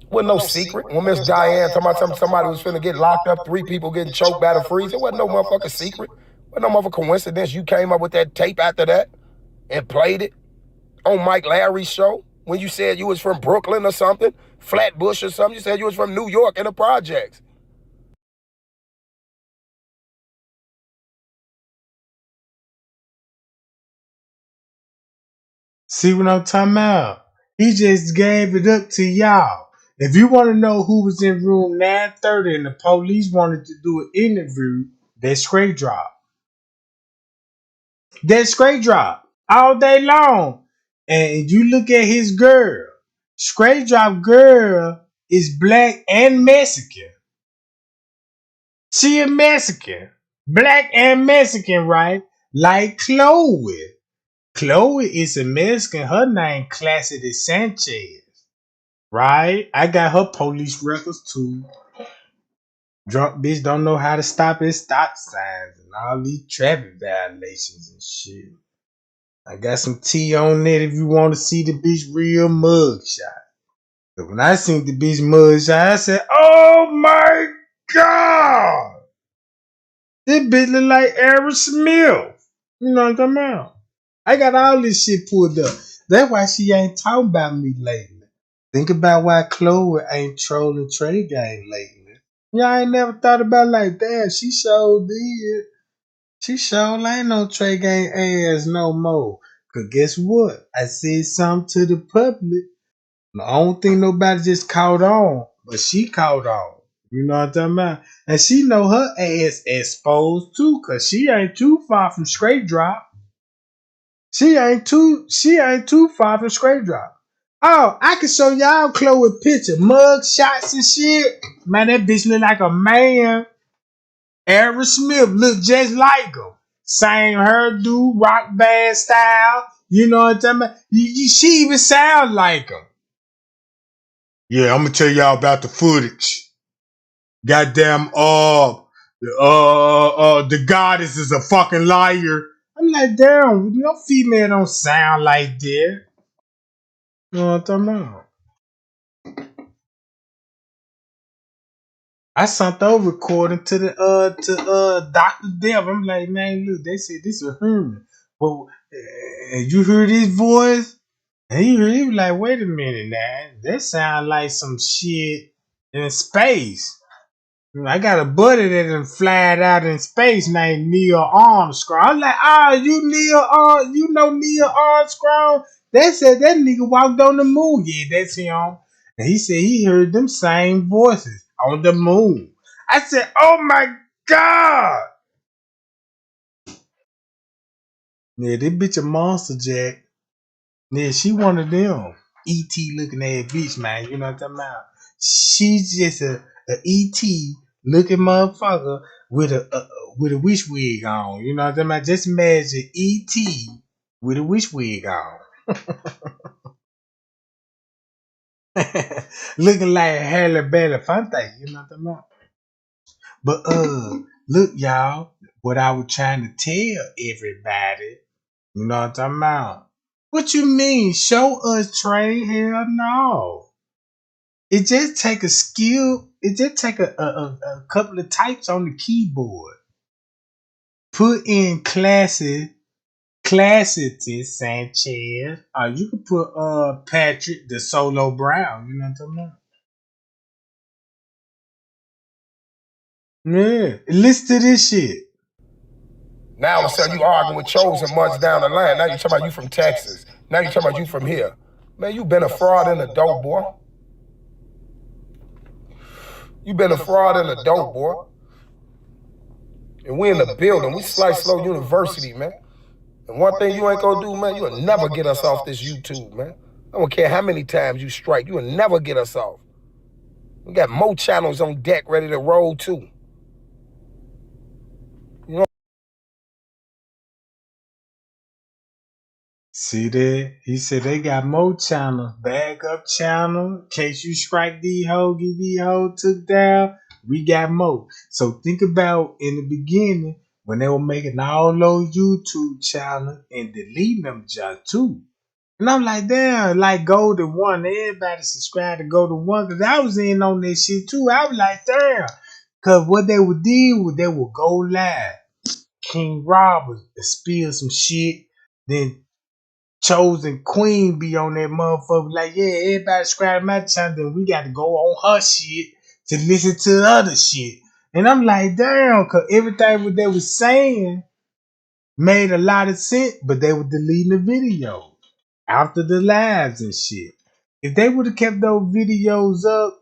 Wasn't no secret. When Miss Diane talking about somebody was finna get locked up, 3 people getting choked by the freeze, it wasn't no motherfucking secret. It wasn't no motherfucking coincidence. You came up with that tape after that and played it on Mike Larry's show when you said you was from Brooklyn or something, Flatbush or something. You said you was from New York in the projects. See what I'm talking about? He just gave it up to y'all. If you want to know who was in room 930 and the police wanted to do an interview, that's Straight Drop. That's Straight Drop all day long. And you look at his girl. Straight Drop girl is black and Mexican. She a Mexican. Black and Mexican, right? Like Chloe. Chloe is a Mexican. Her name Classy Sanchez. Right? I got her police records too. Drunk bitch don't know how to stop at stop signs and all these traffic violations and shit. I got some tea on it if you want to see the bitch real mugshot. But when I seen the bitch mugshot, I said, oh my God! This bitch look like Aaron Smith. You know what I'm talking about? I got all this shit pulled up. That's why she ain't talking about me lately. Think about why Chloe ain't trolling Trey Gang lately. Yeah, I ain't never thought about it like that. She sure did. She sure ain't no Trey Gang ass no more. Cause guess what? I said something to the public. I don't think nobody just caught on, but she caught on. You know what I'm talking about? And she know her ass exposed too, cause she ain't too far from Straight Drop. She ain't too far from Straight Drop. Oh, I can show y'all Chloe picture, mug shots and shit. Man, that bitch look like a man. Aaron Smith look just like him. Same hairdo, rock band style. You know what I'm talking about? She even sound like him. Yeah, I'm gonna tell y'all about the footage. Goddamn, the goddess is a fucking liar. I'm like, damn, no female don't sound like that. You know what I'm talking about? I sent the recording to the Dr. Dev. I'm like, man, look, they said this is a human. But you hear this voice? And he was like, wait a minute now. That sound like some shit in space. I got a buddy that done flied out in space named Neil Armstrong. I'm like, you know Neil Armstrong? They said that nigga walked on the moon. Yeah, that's him. And he said he heard them same voices on the moon. I said, oh my God. Yeah, this bitch a monster, Jack. Yeah, she one of them. E.T. looking at bitch, man. You know what I'm talking about? She's just a E.T. looking motherfucker with a wish wig on. You know what I'm talking about? Just imagine E.T. with a wish wig on. Looking like a Halle Belafonte. You know what I'm talking about? But look, y'all, what I was trying to tell everybody. You know what I'm talking about? What you mean? Show us Trey? Hell no. It just take a skill. It just take a couple of types on the keyboard. Put in Classity Sanchez. You could put Patrick the Solo Brown. You know what I'm talking about? Yeah. Listen to this shit. Now all of a sudden you arguing with Chosen months down the line. Now you talking about you from Texas. Now you talking about you from here. Man, you been a fraud in the dope, boy. You been a fraud in the dope, boy. And we in the building. We Slice Slow University, man. And one thing you ain't gonna do, man, you'll never get us off this YouTube, man. I don't care how many times you strike, you'll never get us off. We got more channels on deck ready to roll too. You know? See that? He said they got more channels. Backup channel. In case you strike D-Ho, get D-Ho took down. We got more. So think about in the beginning when they were making all those YouTube channels and deleting them just too. And I'm like, damn, like Golden One. Everybody subscribe to Golden One because I was in on this shit too. I was like, damn. Because what they would do was they would go live. King Robert spill some shit. Then Chosen Queen be on that motherfucker like, yeah, everybody subscribe to my channel, then we got to go on her shit to listen to the other shit. And I'm like, damn, because everything what they was saying made a lot of sense, but they were deleting the video after the lives and shit. If they would have kept those videos up,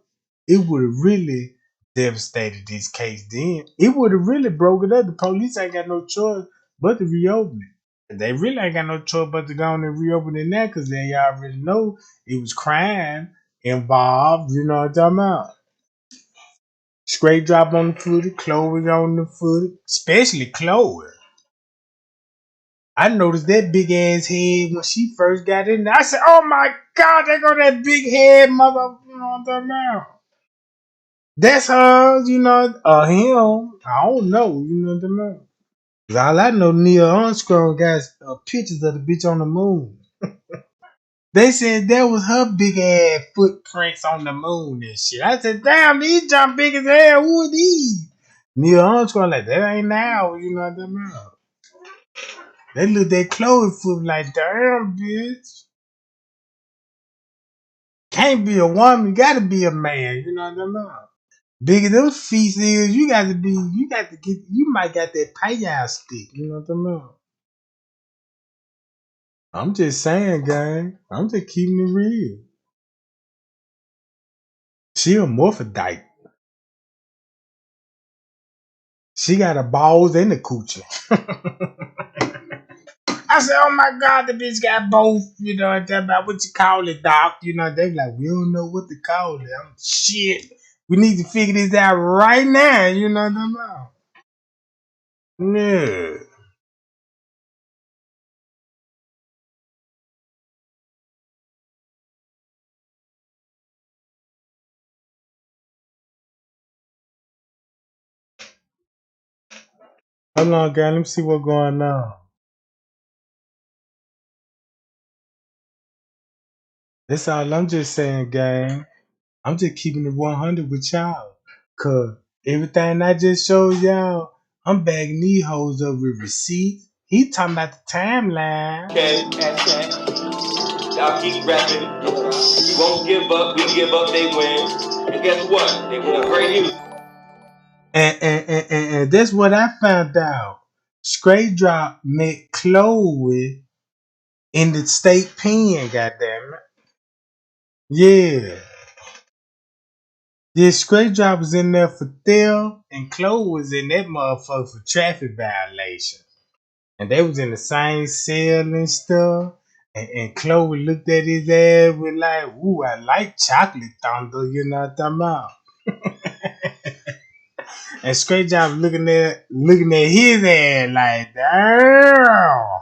it would have really devastated this case then. It would have really broke it up. The police ain't got no choice but to reopen it. They really ain't got no choice but to go on and reopen it now because they already know it was crime involved. You know what I'm talking about? Straight drop on the footage, Chloe on the footage, especially Chloe. I noticed that big ass head when she first got in there. I said, oh my God, they got that big head mother. You know what I'm talking about? That's her, you know, him. I don't know, you know what I'm talking about? 'Cause all I know, Neil Armstrong got pictures of the bitch on the moon. They said that was her big ass footprints on the moon and shit. I said, damn, these jump big as hell. Who are these? Neil Armstrong like, that ain't now, you know what I'm talking about? They look at clothes foot like, damn, bitch. Can't be a woman, you gotta be a man, you know what I'm talking about? Bigger those feet is, you got to get, you might got that payout stick, you know what I'm talking about? I'm just saying, gang. I'm just keeping it real. She a morphodite. She got a balls and a coochie. I said, oh my God, the bitch got both, you know, about what you call it, doc. You know, they like, we don't know what to call it. Shit. We need to figure this out right now, you know what I'm about? Yeah. Hold on, guys. Let me see what's going on. That's all I'm just saying, gang. I'm just keeping it 100 with y'all. Cause everything I just showed y'all, I'm bagging these hoes up with receipts. He talking about the timeline. Cash, cash, cash. Y'all keep rapping. We won't give up. We give up, they win. And guess what? They win great news. And that's what I found out. Straight Drop met Chloe in the state pen, goddamn it. Yeah. Yeah, Straight Drop was in there for theft, and Chloe was in that motherfucker for traffic violation. And they was in the same cell and stuff. And Chloe looked at his ass with like, ooh, I like chocolate thunder, you know what I'm talking about? And Straight Drop looking at his ass like, damn.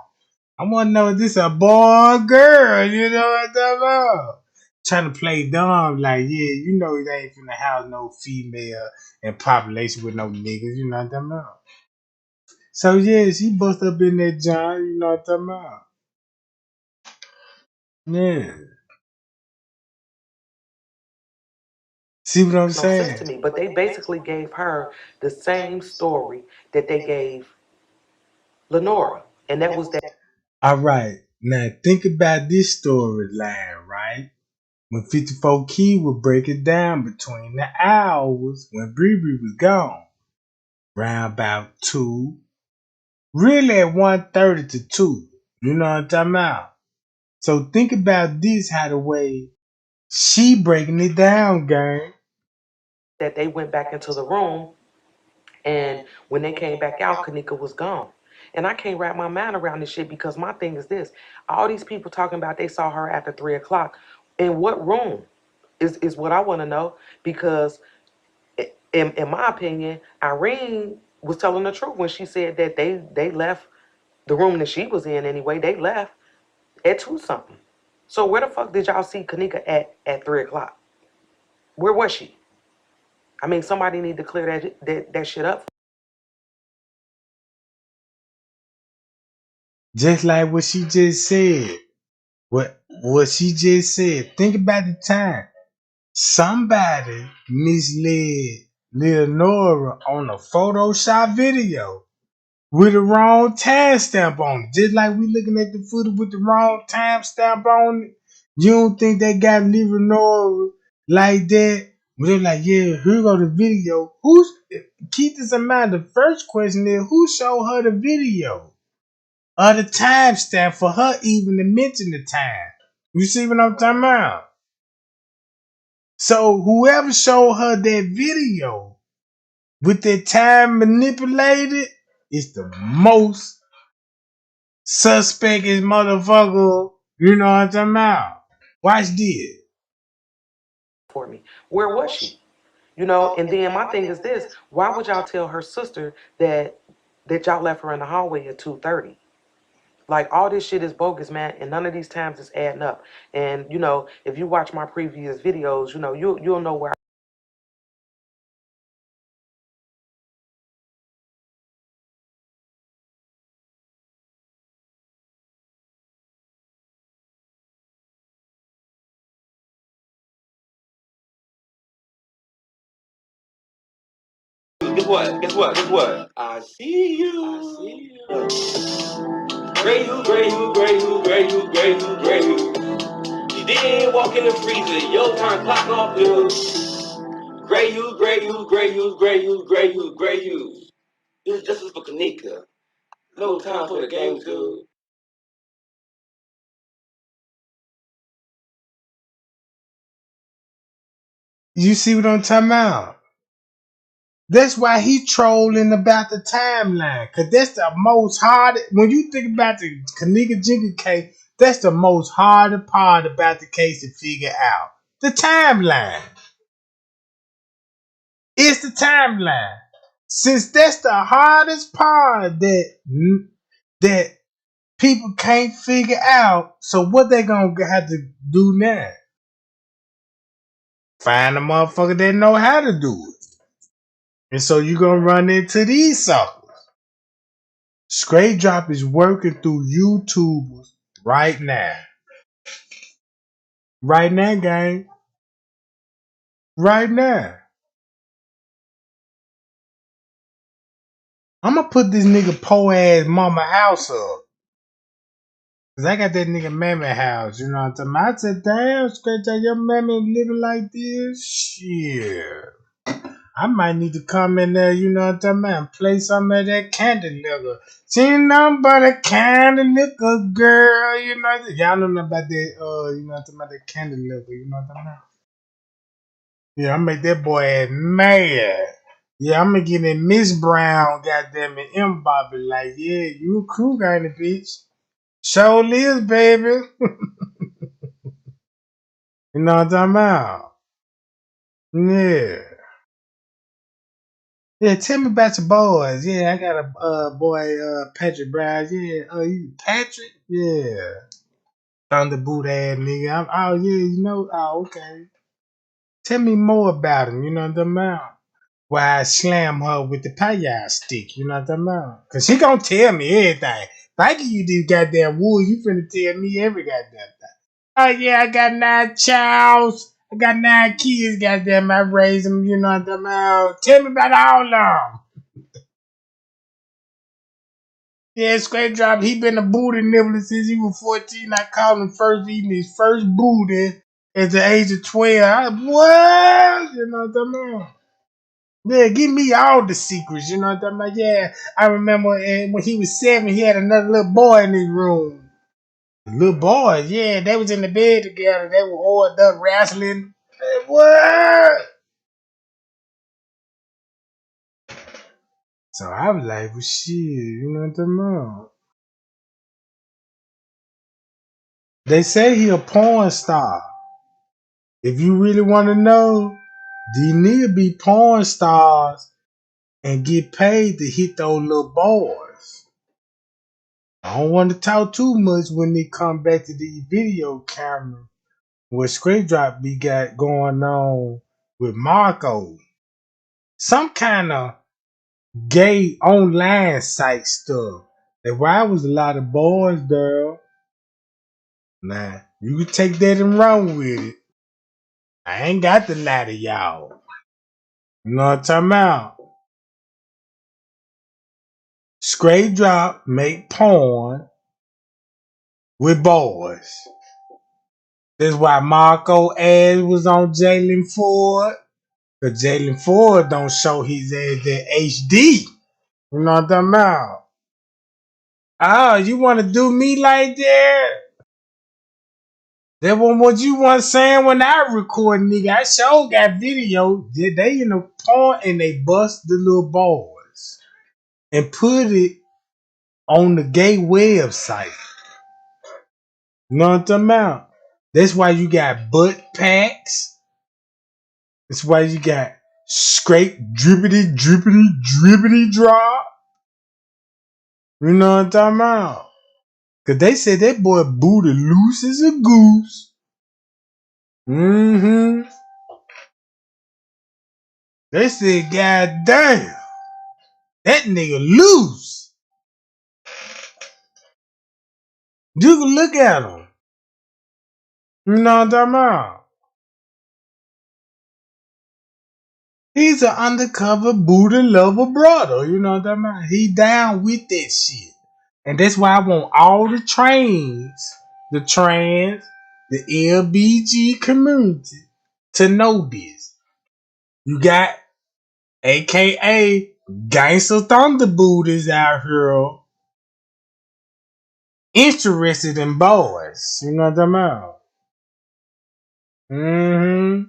I wanna know if this a boy or girl, you know what I'm talking about? Trying to play dumb, like, yeah, you know it ain't finna house no female in population with no niggas, you know what I'm talking about? So yeah, she bust up in that John, you know what I'm talking about? Yeah. See what I'm No sense saying? to me, but they basically gave her the same story that they gave Lenora, and that was that. Alright, now think about this storyline, right? When 54 Key would break it down between the hours when Bree was gone. Round about 2. Really at 1:30 to 2. You know what I'm talking about? So think about this, how the way she breaking it down, gang. That they went back into the room, and when they came back out, Kenneka was gone. And I can't wrap my mind around this shit because my thing is this: all these people talking about they saw her after 3 o'clock. In what room is what I want to know? Because in my opinion, Irene was telling the truth when she said that they left the room that she was in anyway. They left at 2 something. So where the fuck did y'all see Kenneka at 3 o'clock? Where was she? I mean, somebody need to clear that shit up. Just like what she just said. What she just said. Think about the time. Somebody misled Leonora on a Photoshop video with the wrong timestamp on it. Just like we looking at the footage with the wrong timestamp on it. You don't think they got Leonora like that? But they're like, yeah, here go the video. Keep this in mind. The first question is, who showed her the video? Or the timestamp for her even to mention the time. You see what I'm talking about? So whoever showed her that video with that time manipulated is the most suspectest motherfucker. You know what I'm talking about? Watch this. For me. Where was she? You know, and then my thing is this: why would y'all tell her sister that y'all left her in the hallway at 2:30? Like, all this shit is bogus, man, and none of these times is adding up. And you know, if you watch my previous videos, you know you'll know where. Guess what? Guess what? Guess what? I see you. I see you. Gray you, gray you, gray you, gray you, gray you, gray you. You didn't walk in the freezer. Your time clock off the gray you, gray you, gray you, gray you, gray you, gray you. This is justice for Kenneka. No time for the games, dude. You see what I'm talking about? That's why he trolling about the timeline. Cause that's the most hard. When you think about the Kenneka Jenkins case, that's the most hardest part about the case to figure out. The timeline. It's the timeline. Since that's the hardest part that people can't figure out, so what they gonna have to do now? Find a motherfucker that know how to do it. And so you gonna run into these suckers. Straight Drop is working through YouTubers right now. Right now, gang. Right now. I'm gonna put this nigga po ass mama house up. Cause I got that nigga mammy house, you know what I'm talking about? I said, damn, straight out your mammy living like this? Shit. I might need to come in there, you know what I'm talking about, and play some of that candy liquor. She ain't nothing but a candy liquor girl, you know. Y'all know nothing about that, you know what I'm talking about, that candy liquor, you know what I'm talking about? Yeah, I make that boy ass mad. Yeah, I'm gonna get in Miss Brown, goddamn it, M Bobby, like, yeah, you a crew guy in the bitch. Show lives, baby. You know what I'm talking about? Yeah. Yeah, tell me about your boys. Yeah, I got a boy, Patrick Brown. Yeah, you Patrick? Yeah. Thunderboot ass nigga. Oh, yeah, you know. Oh, okay. Tell me more about him. You know what I'm talking about? Why I slam her with the payah stick. You know what I'm talking about? Because she gonna tell me everything. If I give you this goddamn wood, you finna tell me every goddamn thing. Oh, yeah, I got 9 childs. I got 9 kids, goddamn. I raised them, you know what I'm talking about? Tell me about all of them. Yeah, straight drop. He been a booty nibbler since he was 14. I called him first eating his first booty at the age of 12. What? You know what I'm talking about? Yeah, give me all the secrets. You know what I'm talking about? Yeah, I remember when he was 7, he had another little boy in his room. Little boys, yeah, they was in the bed together. They were all up wrestling. Hey, what? So I was like, well, shit, you know what I'm talking about? They say he a porn star. If you really want to know, these niggas be porn stars and get paid to hit those little boys. I don't want to talk too much when they come back to the video camera. What Straight Drop be got going on with Marco. Some kind of gay online site stuff. That's why was a lot of boys, girl. Nah, you can take that and run with it. I ain't got to lie to y'all. You know what I'm talking about? Straight Drop make porn with boys. That's why Marco ass was on Jalen Ford. Cause Jalen Ford don't show his ass that HD. You know what I'm talking about? Oh, you want to do me like that? That was what you want saying when I record, nigga. I sure got video. They in the porn and they bust the little boys and put it on the gay website. You know what I'm talking about? That's why you got butt packs. That's why you got straight drippity, drippity, drippity drop. You know what I'm talking about? Cause they said that boy booty loose as a goose. Mm-hmm. They said, God damn, that nigga loose. You can look at him. You know what I'm talking about? He's an undercover booty lover brother. You know what I'm talking about? He down with that shit. And that's why I want all the trans, the LBG community to know this. You got AKA Gangsta Thunder Booties out here interested in boys. You know what I'm talking about? Mm-hmm.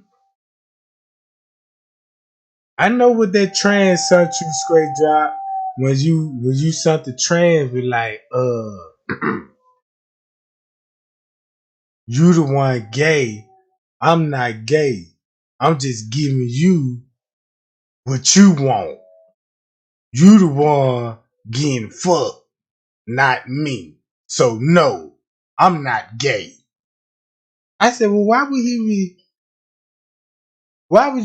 I know what that trans sent you straight drop. When you sent the trans be like, you the one gay. I'm not gay. I'm just giving you what you want. You the one getting fucked, not me. So no, I'm not gay. I said, well, why would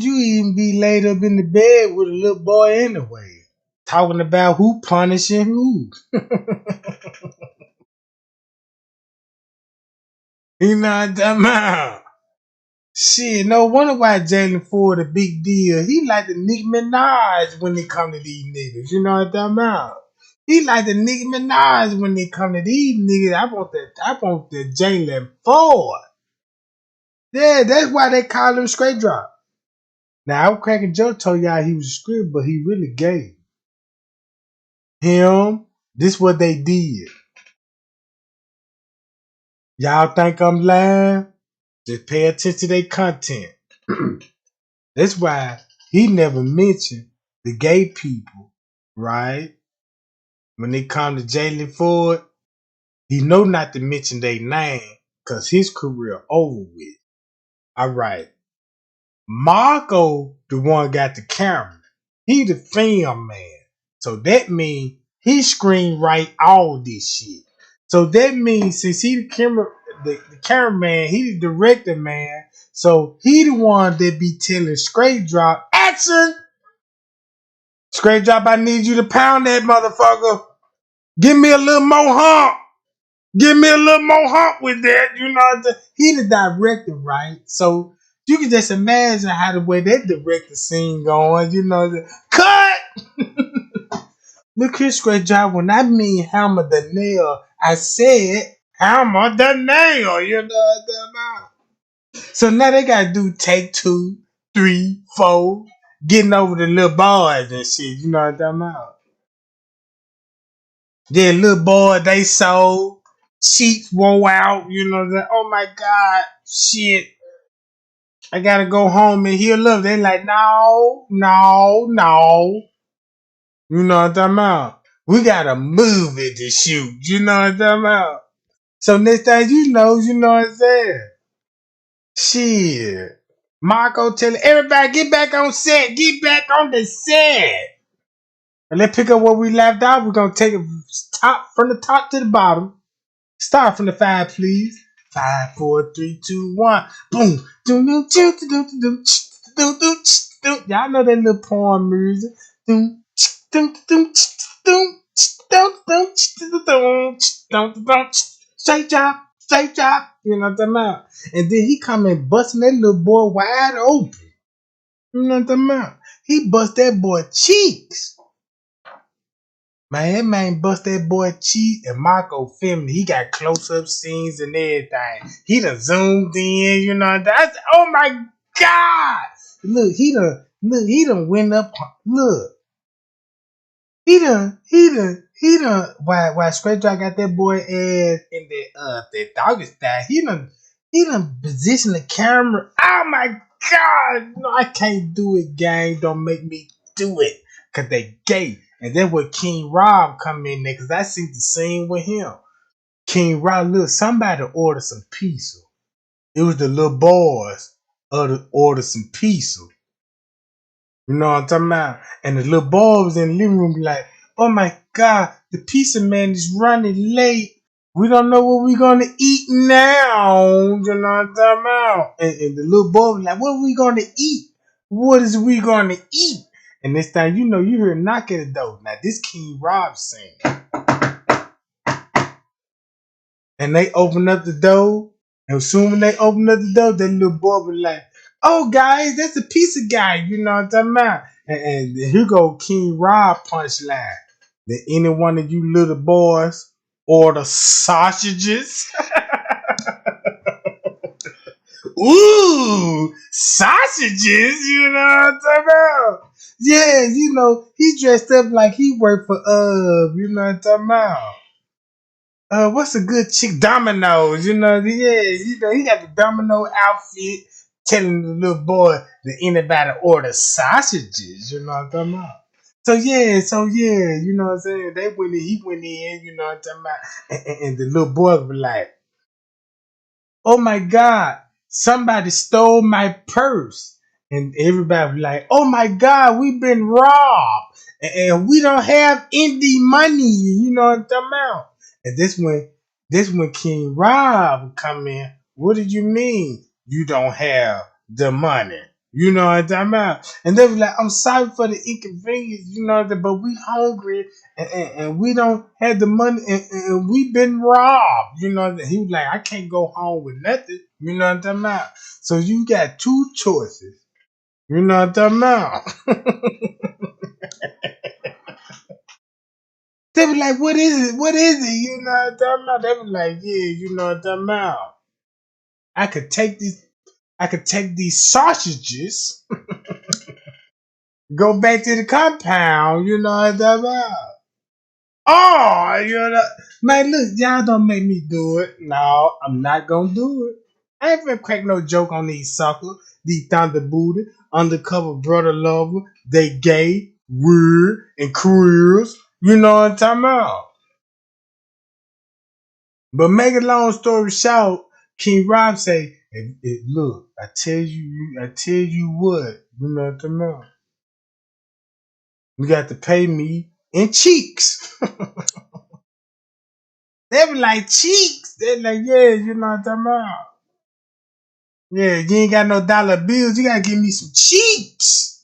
you even be laid up in the bed with a little boy anyway? Talking about who punishing who. You know what I'm talking about? Shit, no wonder why Jalen Ford a big deal. He like the Nicki Minaj when it come to these niggas. You know what I'm talking about? He like the Nicki Minaj when they come to these niggas. I want the Jalen Ford. Yeah, that's why they call him straight drop. Now, I'm cracking Joe told y'all he was a script, but he really gay. Him, this what they did. Y'all think I'm lying? Just pay attention to their content. That's why he never mentioned the gay people, right? When they come to Jalen Ford, he know not to mention their name because his career over with. All right. Marco, the one got the camera. He the film man. So that means he screenwrite all this shit. So that means since he the cameraman, he the director man. So he the one that be telling straight drop action. Straight drop, I need you to pound that motherfucker. Give me a little more hump. Give me a little more hump with that. You know, he the director, right? So you can just imagine how the way that director scene going. You know, cut. Look here, straight job. When I mean hammer the nail, I said hammer the nail. You know what I'm talking about? So now they gotta do take 2, 3, 4, getting over the little boys and shit. You know what I'm talking about? Yeah, little boy, they sold. Sheets wore out. You know that. Oh my God, shit. I gotta go home and heal up. They like, no, no, no. You know what I'm talking about? We got a movie to shoot. You know what I'm talking about? So next thing you know what I'm saying? Shit. Marco telling everybody, get back on set. Get back on the set. And let's pick up where we left off. We're going to take it from the top to the bottom. Start from the 5, please. 5, 4, 3, 2, 1. Boom. Y'all know that little porn music. Straight job. Straight job. You know what I'm talking about? And then he come and busting that little boy wide open. You know what I'm talking about? He bust that boy cheeks. Man, that man bust that boy cheek and Marco filmed it. He got close-up scenes and everything. He done zoomed in, you know. That's, oh my God! Look, he done went up. Look. He done, why Straight Drop got that boy ass in the doggy style. He done positioned the camera. Oh my God! No, I can't do it, gang. Don't make me do it. Cause they gay. And then when King Rob come in there, cause I seen the scene with him. King Rob, look, somebody ordered some pizza. It was the little boys ordered some pizza. You know what I'm talking about? And the little boy was in the living room like, oh my God, the pizza man is running late. We don't know what we're going to eat now. You know what I'm talking about? And the little boy was like, what are we going to eat? What is we going to eat? And this time, you know, you hear a knock at the door. Now, this King Rob scene. And they open up the door. And soon when they open up the door, that little boy was like, oh, guys, that's the pizza guy. You know what I'm talking about? And here go King Rob punchline. Did any one of you little boys order sausages? Ooh, sausages, you know what I'm talking about? Yeah, you know, he dressed up like he worked for, you know what I'm talking about? What's a good chick? Domino's, you know, yeah, you know, he got the domino outfit telling the little boy that anybody order sausages, you know what I'm talking about? So yeah, you know what I'm saying? He went in, you know what I'm talking about? And the little boy was like, oh my God, somebody stole my purse. And everybody was like, oh my God, we've been robbed. And we don't have any money. You know what I'm talking about? And this when King Rob come in. What do you mean you don't have the money? You know what I'm talking about? And they were like, I'm sorry for the inconvenience, you know, but we hungry and we don't have the money and we've been robbed. You know, he was like, I can't go home with nothing. You know what I'm talking about? So you got 2 choices. You know what I'm talking about? They be like, what is it? What is it? You know what I'm talking about? They be like, yeah, you know what I'm talking about. I could take these sausages, go back to the compound, you know what I'm talking about. Oh, you know, man, look, y'all don't make me do it. No, I'm not gonna do it. I ain't finna crack no joke on these suckers, these thunder booty, undercover brother lover, they gay, weird, and queers. You know what I'm talking about? But make a long story short, King Rob say, look, I tell you what, you know what I'm talking about? You got to pay me in cheeks. They be like, cheeks. They like, yeah, you know what I'm talking about. Yeah, you ain't got no dollar bills. You gotta give me some cheeks.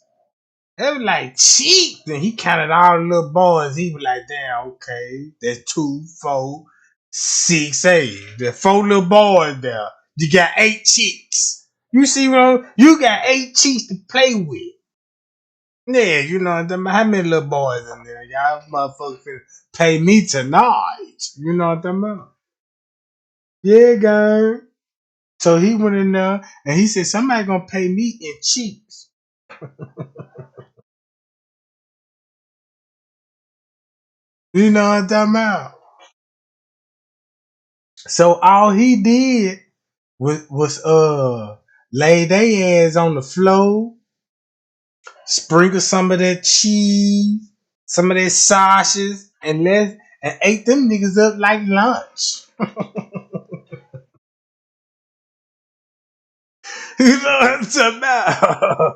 They be like, cheeks. And he counted all the little boys. He was like, damn, okay. There's 2, 4, 6, 8. There's 4 little boys there. You got 8 cheeks. You see what you got 8 cheeks to play with. Yeah, you know what I'm talking about. How many little boys in there? Y'all motherfuckers finna pay me tonight. You know what I'm talking about? Yeah, gang. So he went in there and he said, somebody gonna pay me in cheeks. You know what I'm talking about? So all he did was lay their ass on the floor, sprinkle some of that cheese, some of that sausages, and ate them niggas up like lunch. You know what I'm talking about?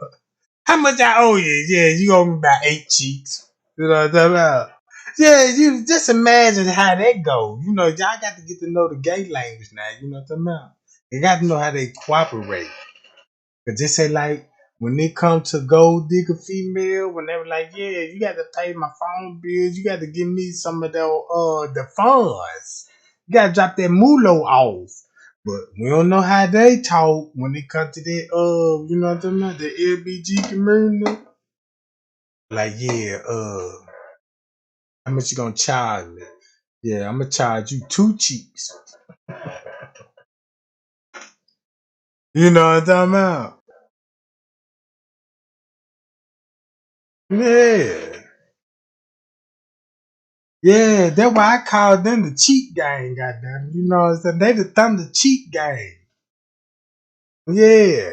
How much I owe you? Yeah, you owe me about 8 cheeks. You know what I'm talking about? Yeah, you just imagine how that go. You know, y'all got to get to know the gay language now. You know what I'm talking about? You got to know how they cooperate. Cause they say like when they come to gold digger female, when they were like, yeah, you got to pay my phone bills. You got to give me some of the funds. You got to drop that mulo off. But we don't know how they talk when they come to that you know what I'm talking about, the LBG community. Like, yeah, how much you gonna charge me? Yeah, I'm gonna charge you 2 cheeks. You know what I'm talking about? Yeah. Yeah, that's why I call them the cheat gang, goddamn. You know what I'm saying? They the thunder cheat gang. Yeah.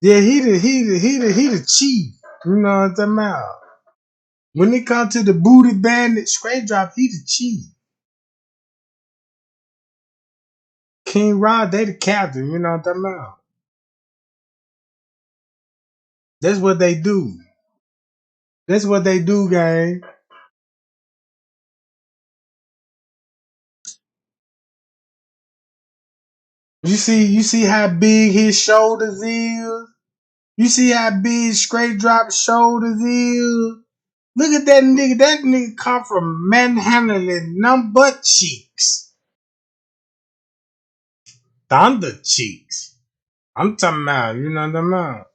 Yeah, he the chief. You know what I'm talking about? When it comes to the booty bandit straight drop, he the chief. King Rod, they the captain, you know what I'm talking about? That's what they do. That's what they do, gang. You see how big his shoulders is? You see how big straight drop shoulders is? Look at that nigga. That nigga come from manhandling none but cheeks. Thunder cheeks. I'm talking about, you know what I'm talking about?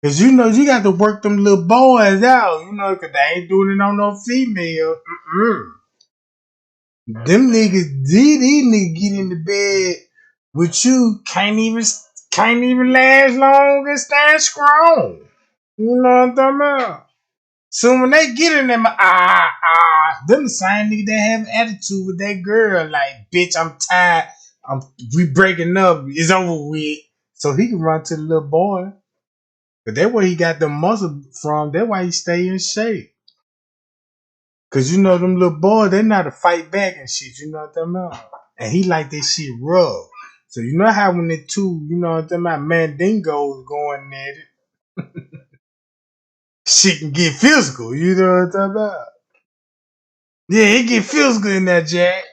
Cause you know you got to work them little boys out, you know, cause they ain't doing it on no female. Them niggas, these niggas get in the bed with you, can't even last long and stand strong. You know what I'm talking about? So when they get in them, them the same nigga that have attitude with that girl, like, bitch, I'm tired. We breaking up. It's over with. So he can run to the little boy. But that's where he got the muscle from. That's why he stay in shape. Cause you know them little boys, they know how to fight back and shit. You know what I'm talking about? And he like that shit rough. So you know how when the two, you know what I'm talking about, mandingos going at it, shit can get physical. You know what I'm talking about? Yeah, it get physical in that jack.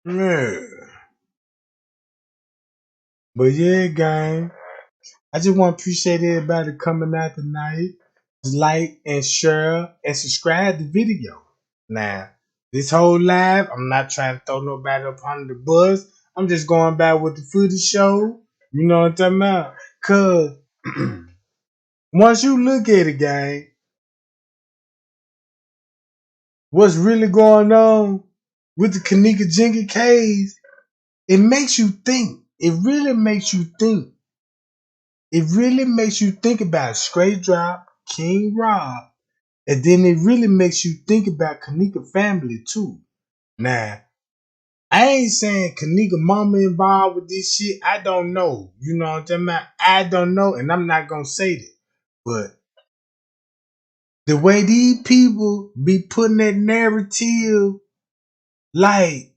Yeah. But yeah, gang. I just want to appreciate everybody coming out tonight. Like and share and subscribe to the video. Now, this whole live, I'm not trying to throw nobody up under the bus. I'm just going back with the footage show. You know what I'm talking about? Cause Once you look at it, gang, what's really going on with the Kenneka Jenkins case, it makes you think. It really makes you think. It really makes you think about Straight Drop, King Rob, and then it really makes you think about Kenneka family too. Now, I ain't saying Kenneka mama involved with this shit. I don't know. You know what I'm talking about? I don't know, and I'm not gonna say that. But the way these people be putting that narrative, like,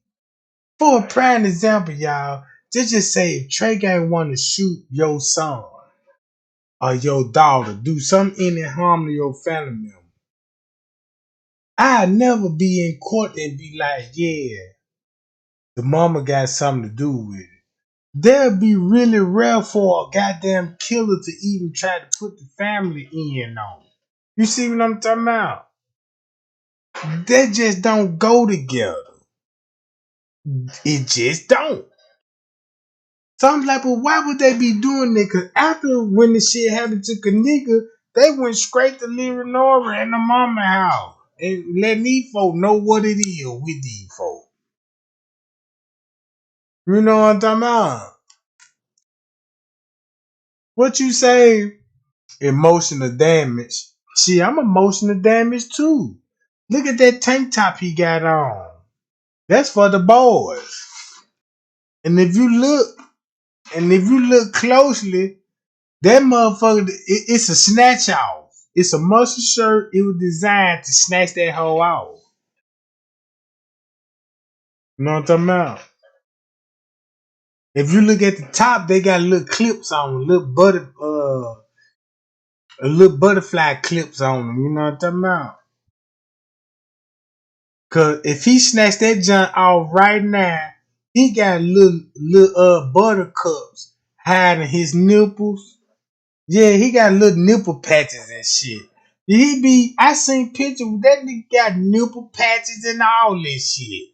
for a prime example, y'all, just say if Trey Gang want to shoot your son or your daughter, do something any harm to your family member, I'd never be in court and be like, yeah, the mama got something to do with it. That'd be really rare for a goddamn killer to even try to put the family in on. You see what I'm talking about? They just don't go together. It just don't. So I'm like, but why would they be doing that? Because after when the shit happened to Kenneka, they went straight to Leonora and the mama house and let these folk know what it is with these folk. You know what I'm talking about? What you say? Emotional damage. See, I'm emotional damage too. Look at that tank top he got on. That's for the boys. And if you look closely, that motherfucker, it's a snatch off. It's a muscle shirt. It was designed to snatch that hoe off. You know what I'm talking about? If you look at the top, they got little clips on them, little butterfly clips on them. You know what I'm talking about? Cause if he snatched that junk off right now, he got little buttercups hiding his nipples. Yeah, he got little nipple patches and shit. I seen pictures that nigga got nipple patches and all this shit.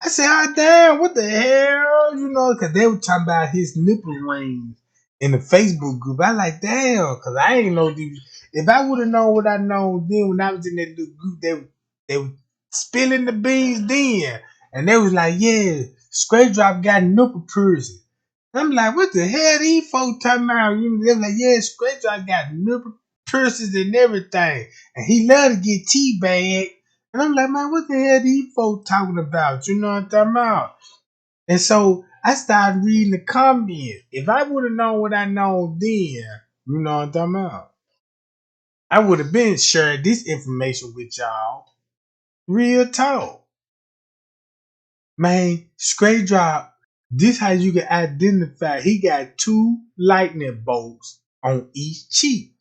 I said, oh damn, what the hell? You know, cause they were talking about his nipple rings in the Facebook group. I like, damn, cause I ain't know these. If I would have known what I know then when I was in that little group, they were spilling the beans then. And they was like, yeah, Straight Drop got nipple piercing. I'm like, what the hell these folks talking about? They were like, yeah, Straight Drop got nipple piercings and everything. And he love to get teabagged. And I'm like, man, what the hell these folks talking about? You know what I'm talking about? And so I started reading the comments. If I would have known what I know then, you know what I'm talking about? I would have been sharing this information with y'all. Real talk. Man, Straight Drop, this how you can identify. He got 2 lightning bolts on each cheek.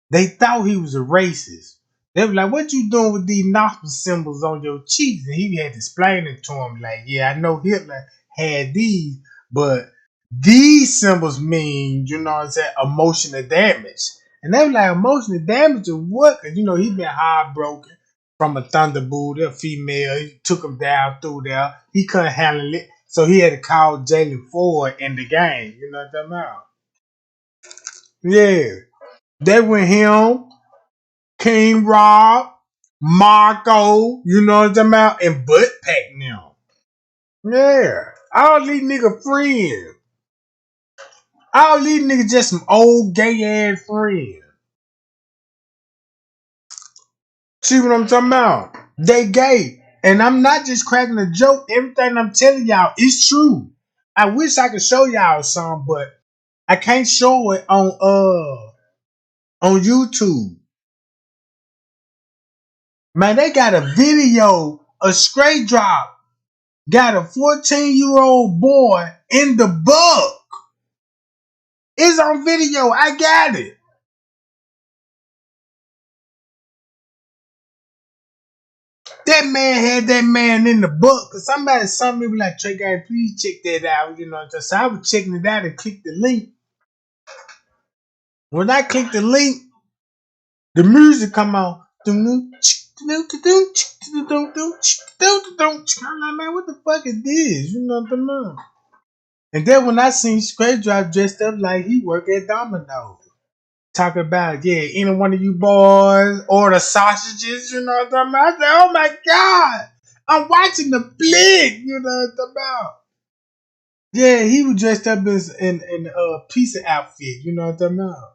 They thought he was a racist. They were like, what you doing with these Nazi symbols on your cheeks? And he had to explain it to him, like, yeah, I know Hitler had these, but these symbols mean, you know what I'm saying, emotional damage. And they were like, emotional damage or what? Because, you know, he been heartbroken from a thunderbolt, a female. He took him down through there. He couldn't handle it. So he had to call Jalen Ford in the game. You know what I'm talking about? Yeah. They went him. King Rob, Marco, you know what I'm talking about, and Butt Pack now. Yeah. All these niggas friends. All these niggas just some old gay ass friends. See what I'm talking about? They gay. And I'm not just cracking a joke. Everything I'm telling y'all is true. I wish I could show y'all some, but I can't show it on YouTube. Man, they got a video, a Straight Drop got a 14-year-old boy in the book. It's on video. I got it. That man had that man in the book. Cause somebody sent me like, Trey guy, please check that out. You know, so I was checking it out and clicked the link. When I clicked the link, the music come on. I'm like, man, what the fuck is this? You know what I'm talking. And then when I seen Straight Drop dressed up like he work at Domino's. talking about, yeah, any one of you boys order sausages, you know what I'm talking about? I said, oh my God, I'm watching the flick, you know what I'm talking about? Yeah, he was dressed up in a pizza outfit, you know what I'm talking about?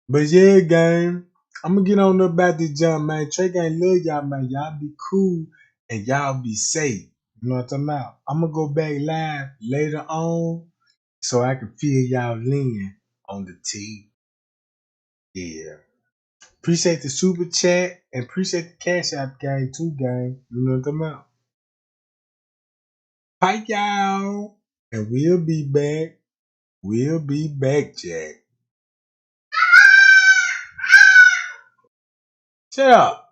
But yeah, gang, I'm gonna get on up about this jump, man. Trey gang love y'all, man. Y'all be cool and y'all be safe. You know what I'm talking about? I'm gonna go back live later on so I can fill y'all in on the tea. Yeah. Appreciate the super chat and appreciate the cash app gang too, gang. You know what I'm talking about? Bye, y'all. And we'll be back. We'll be back, Jack. Shut up.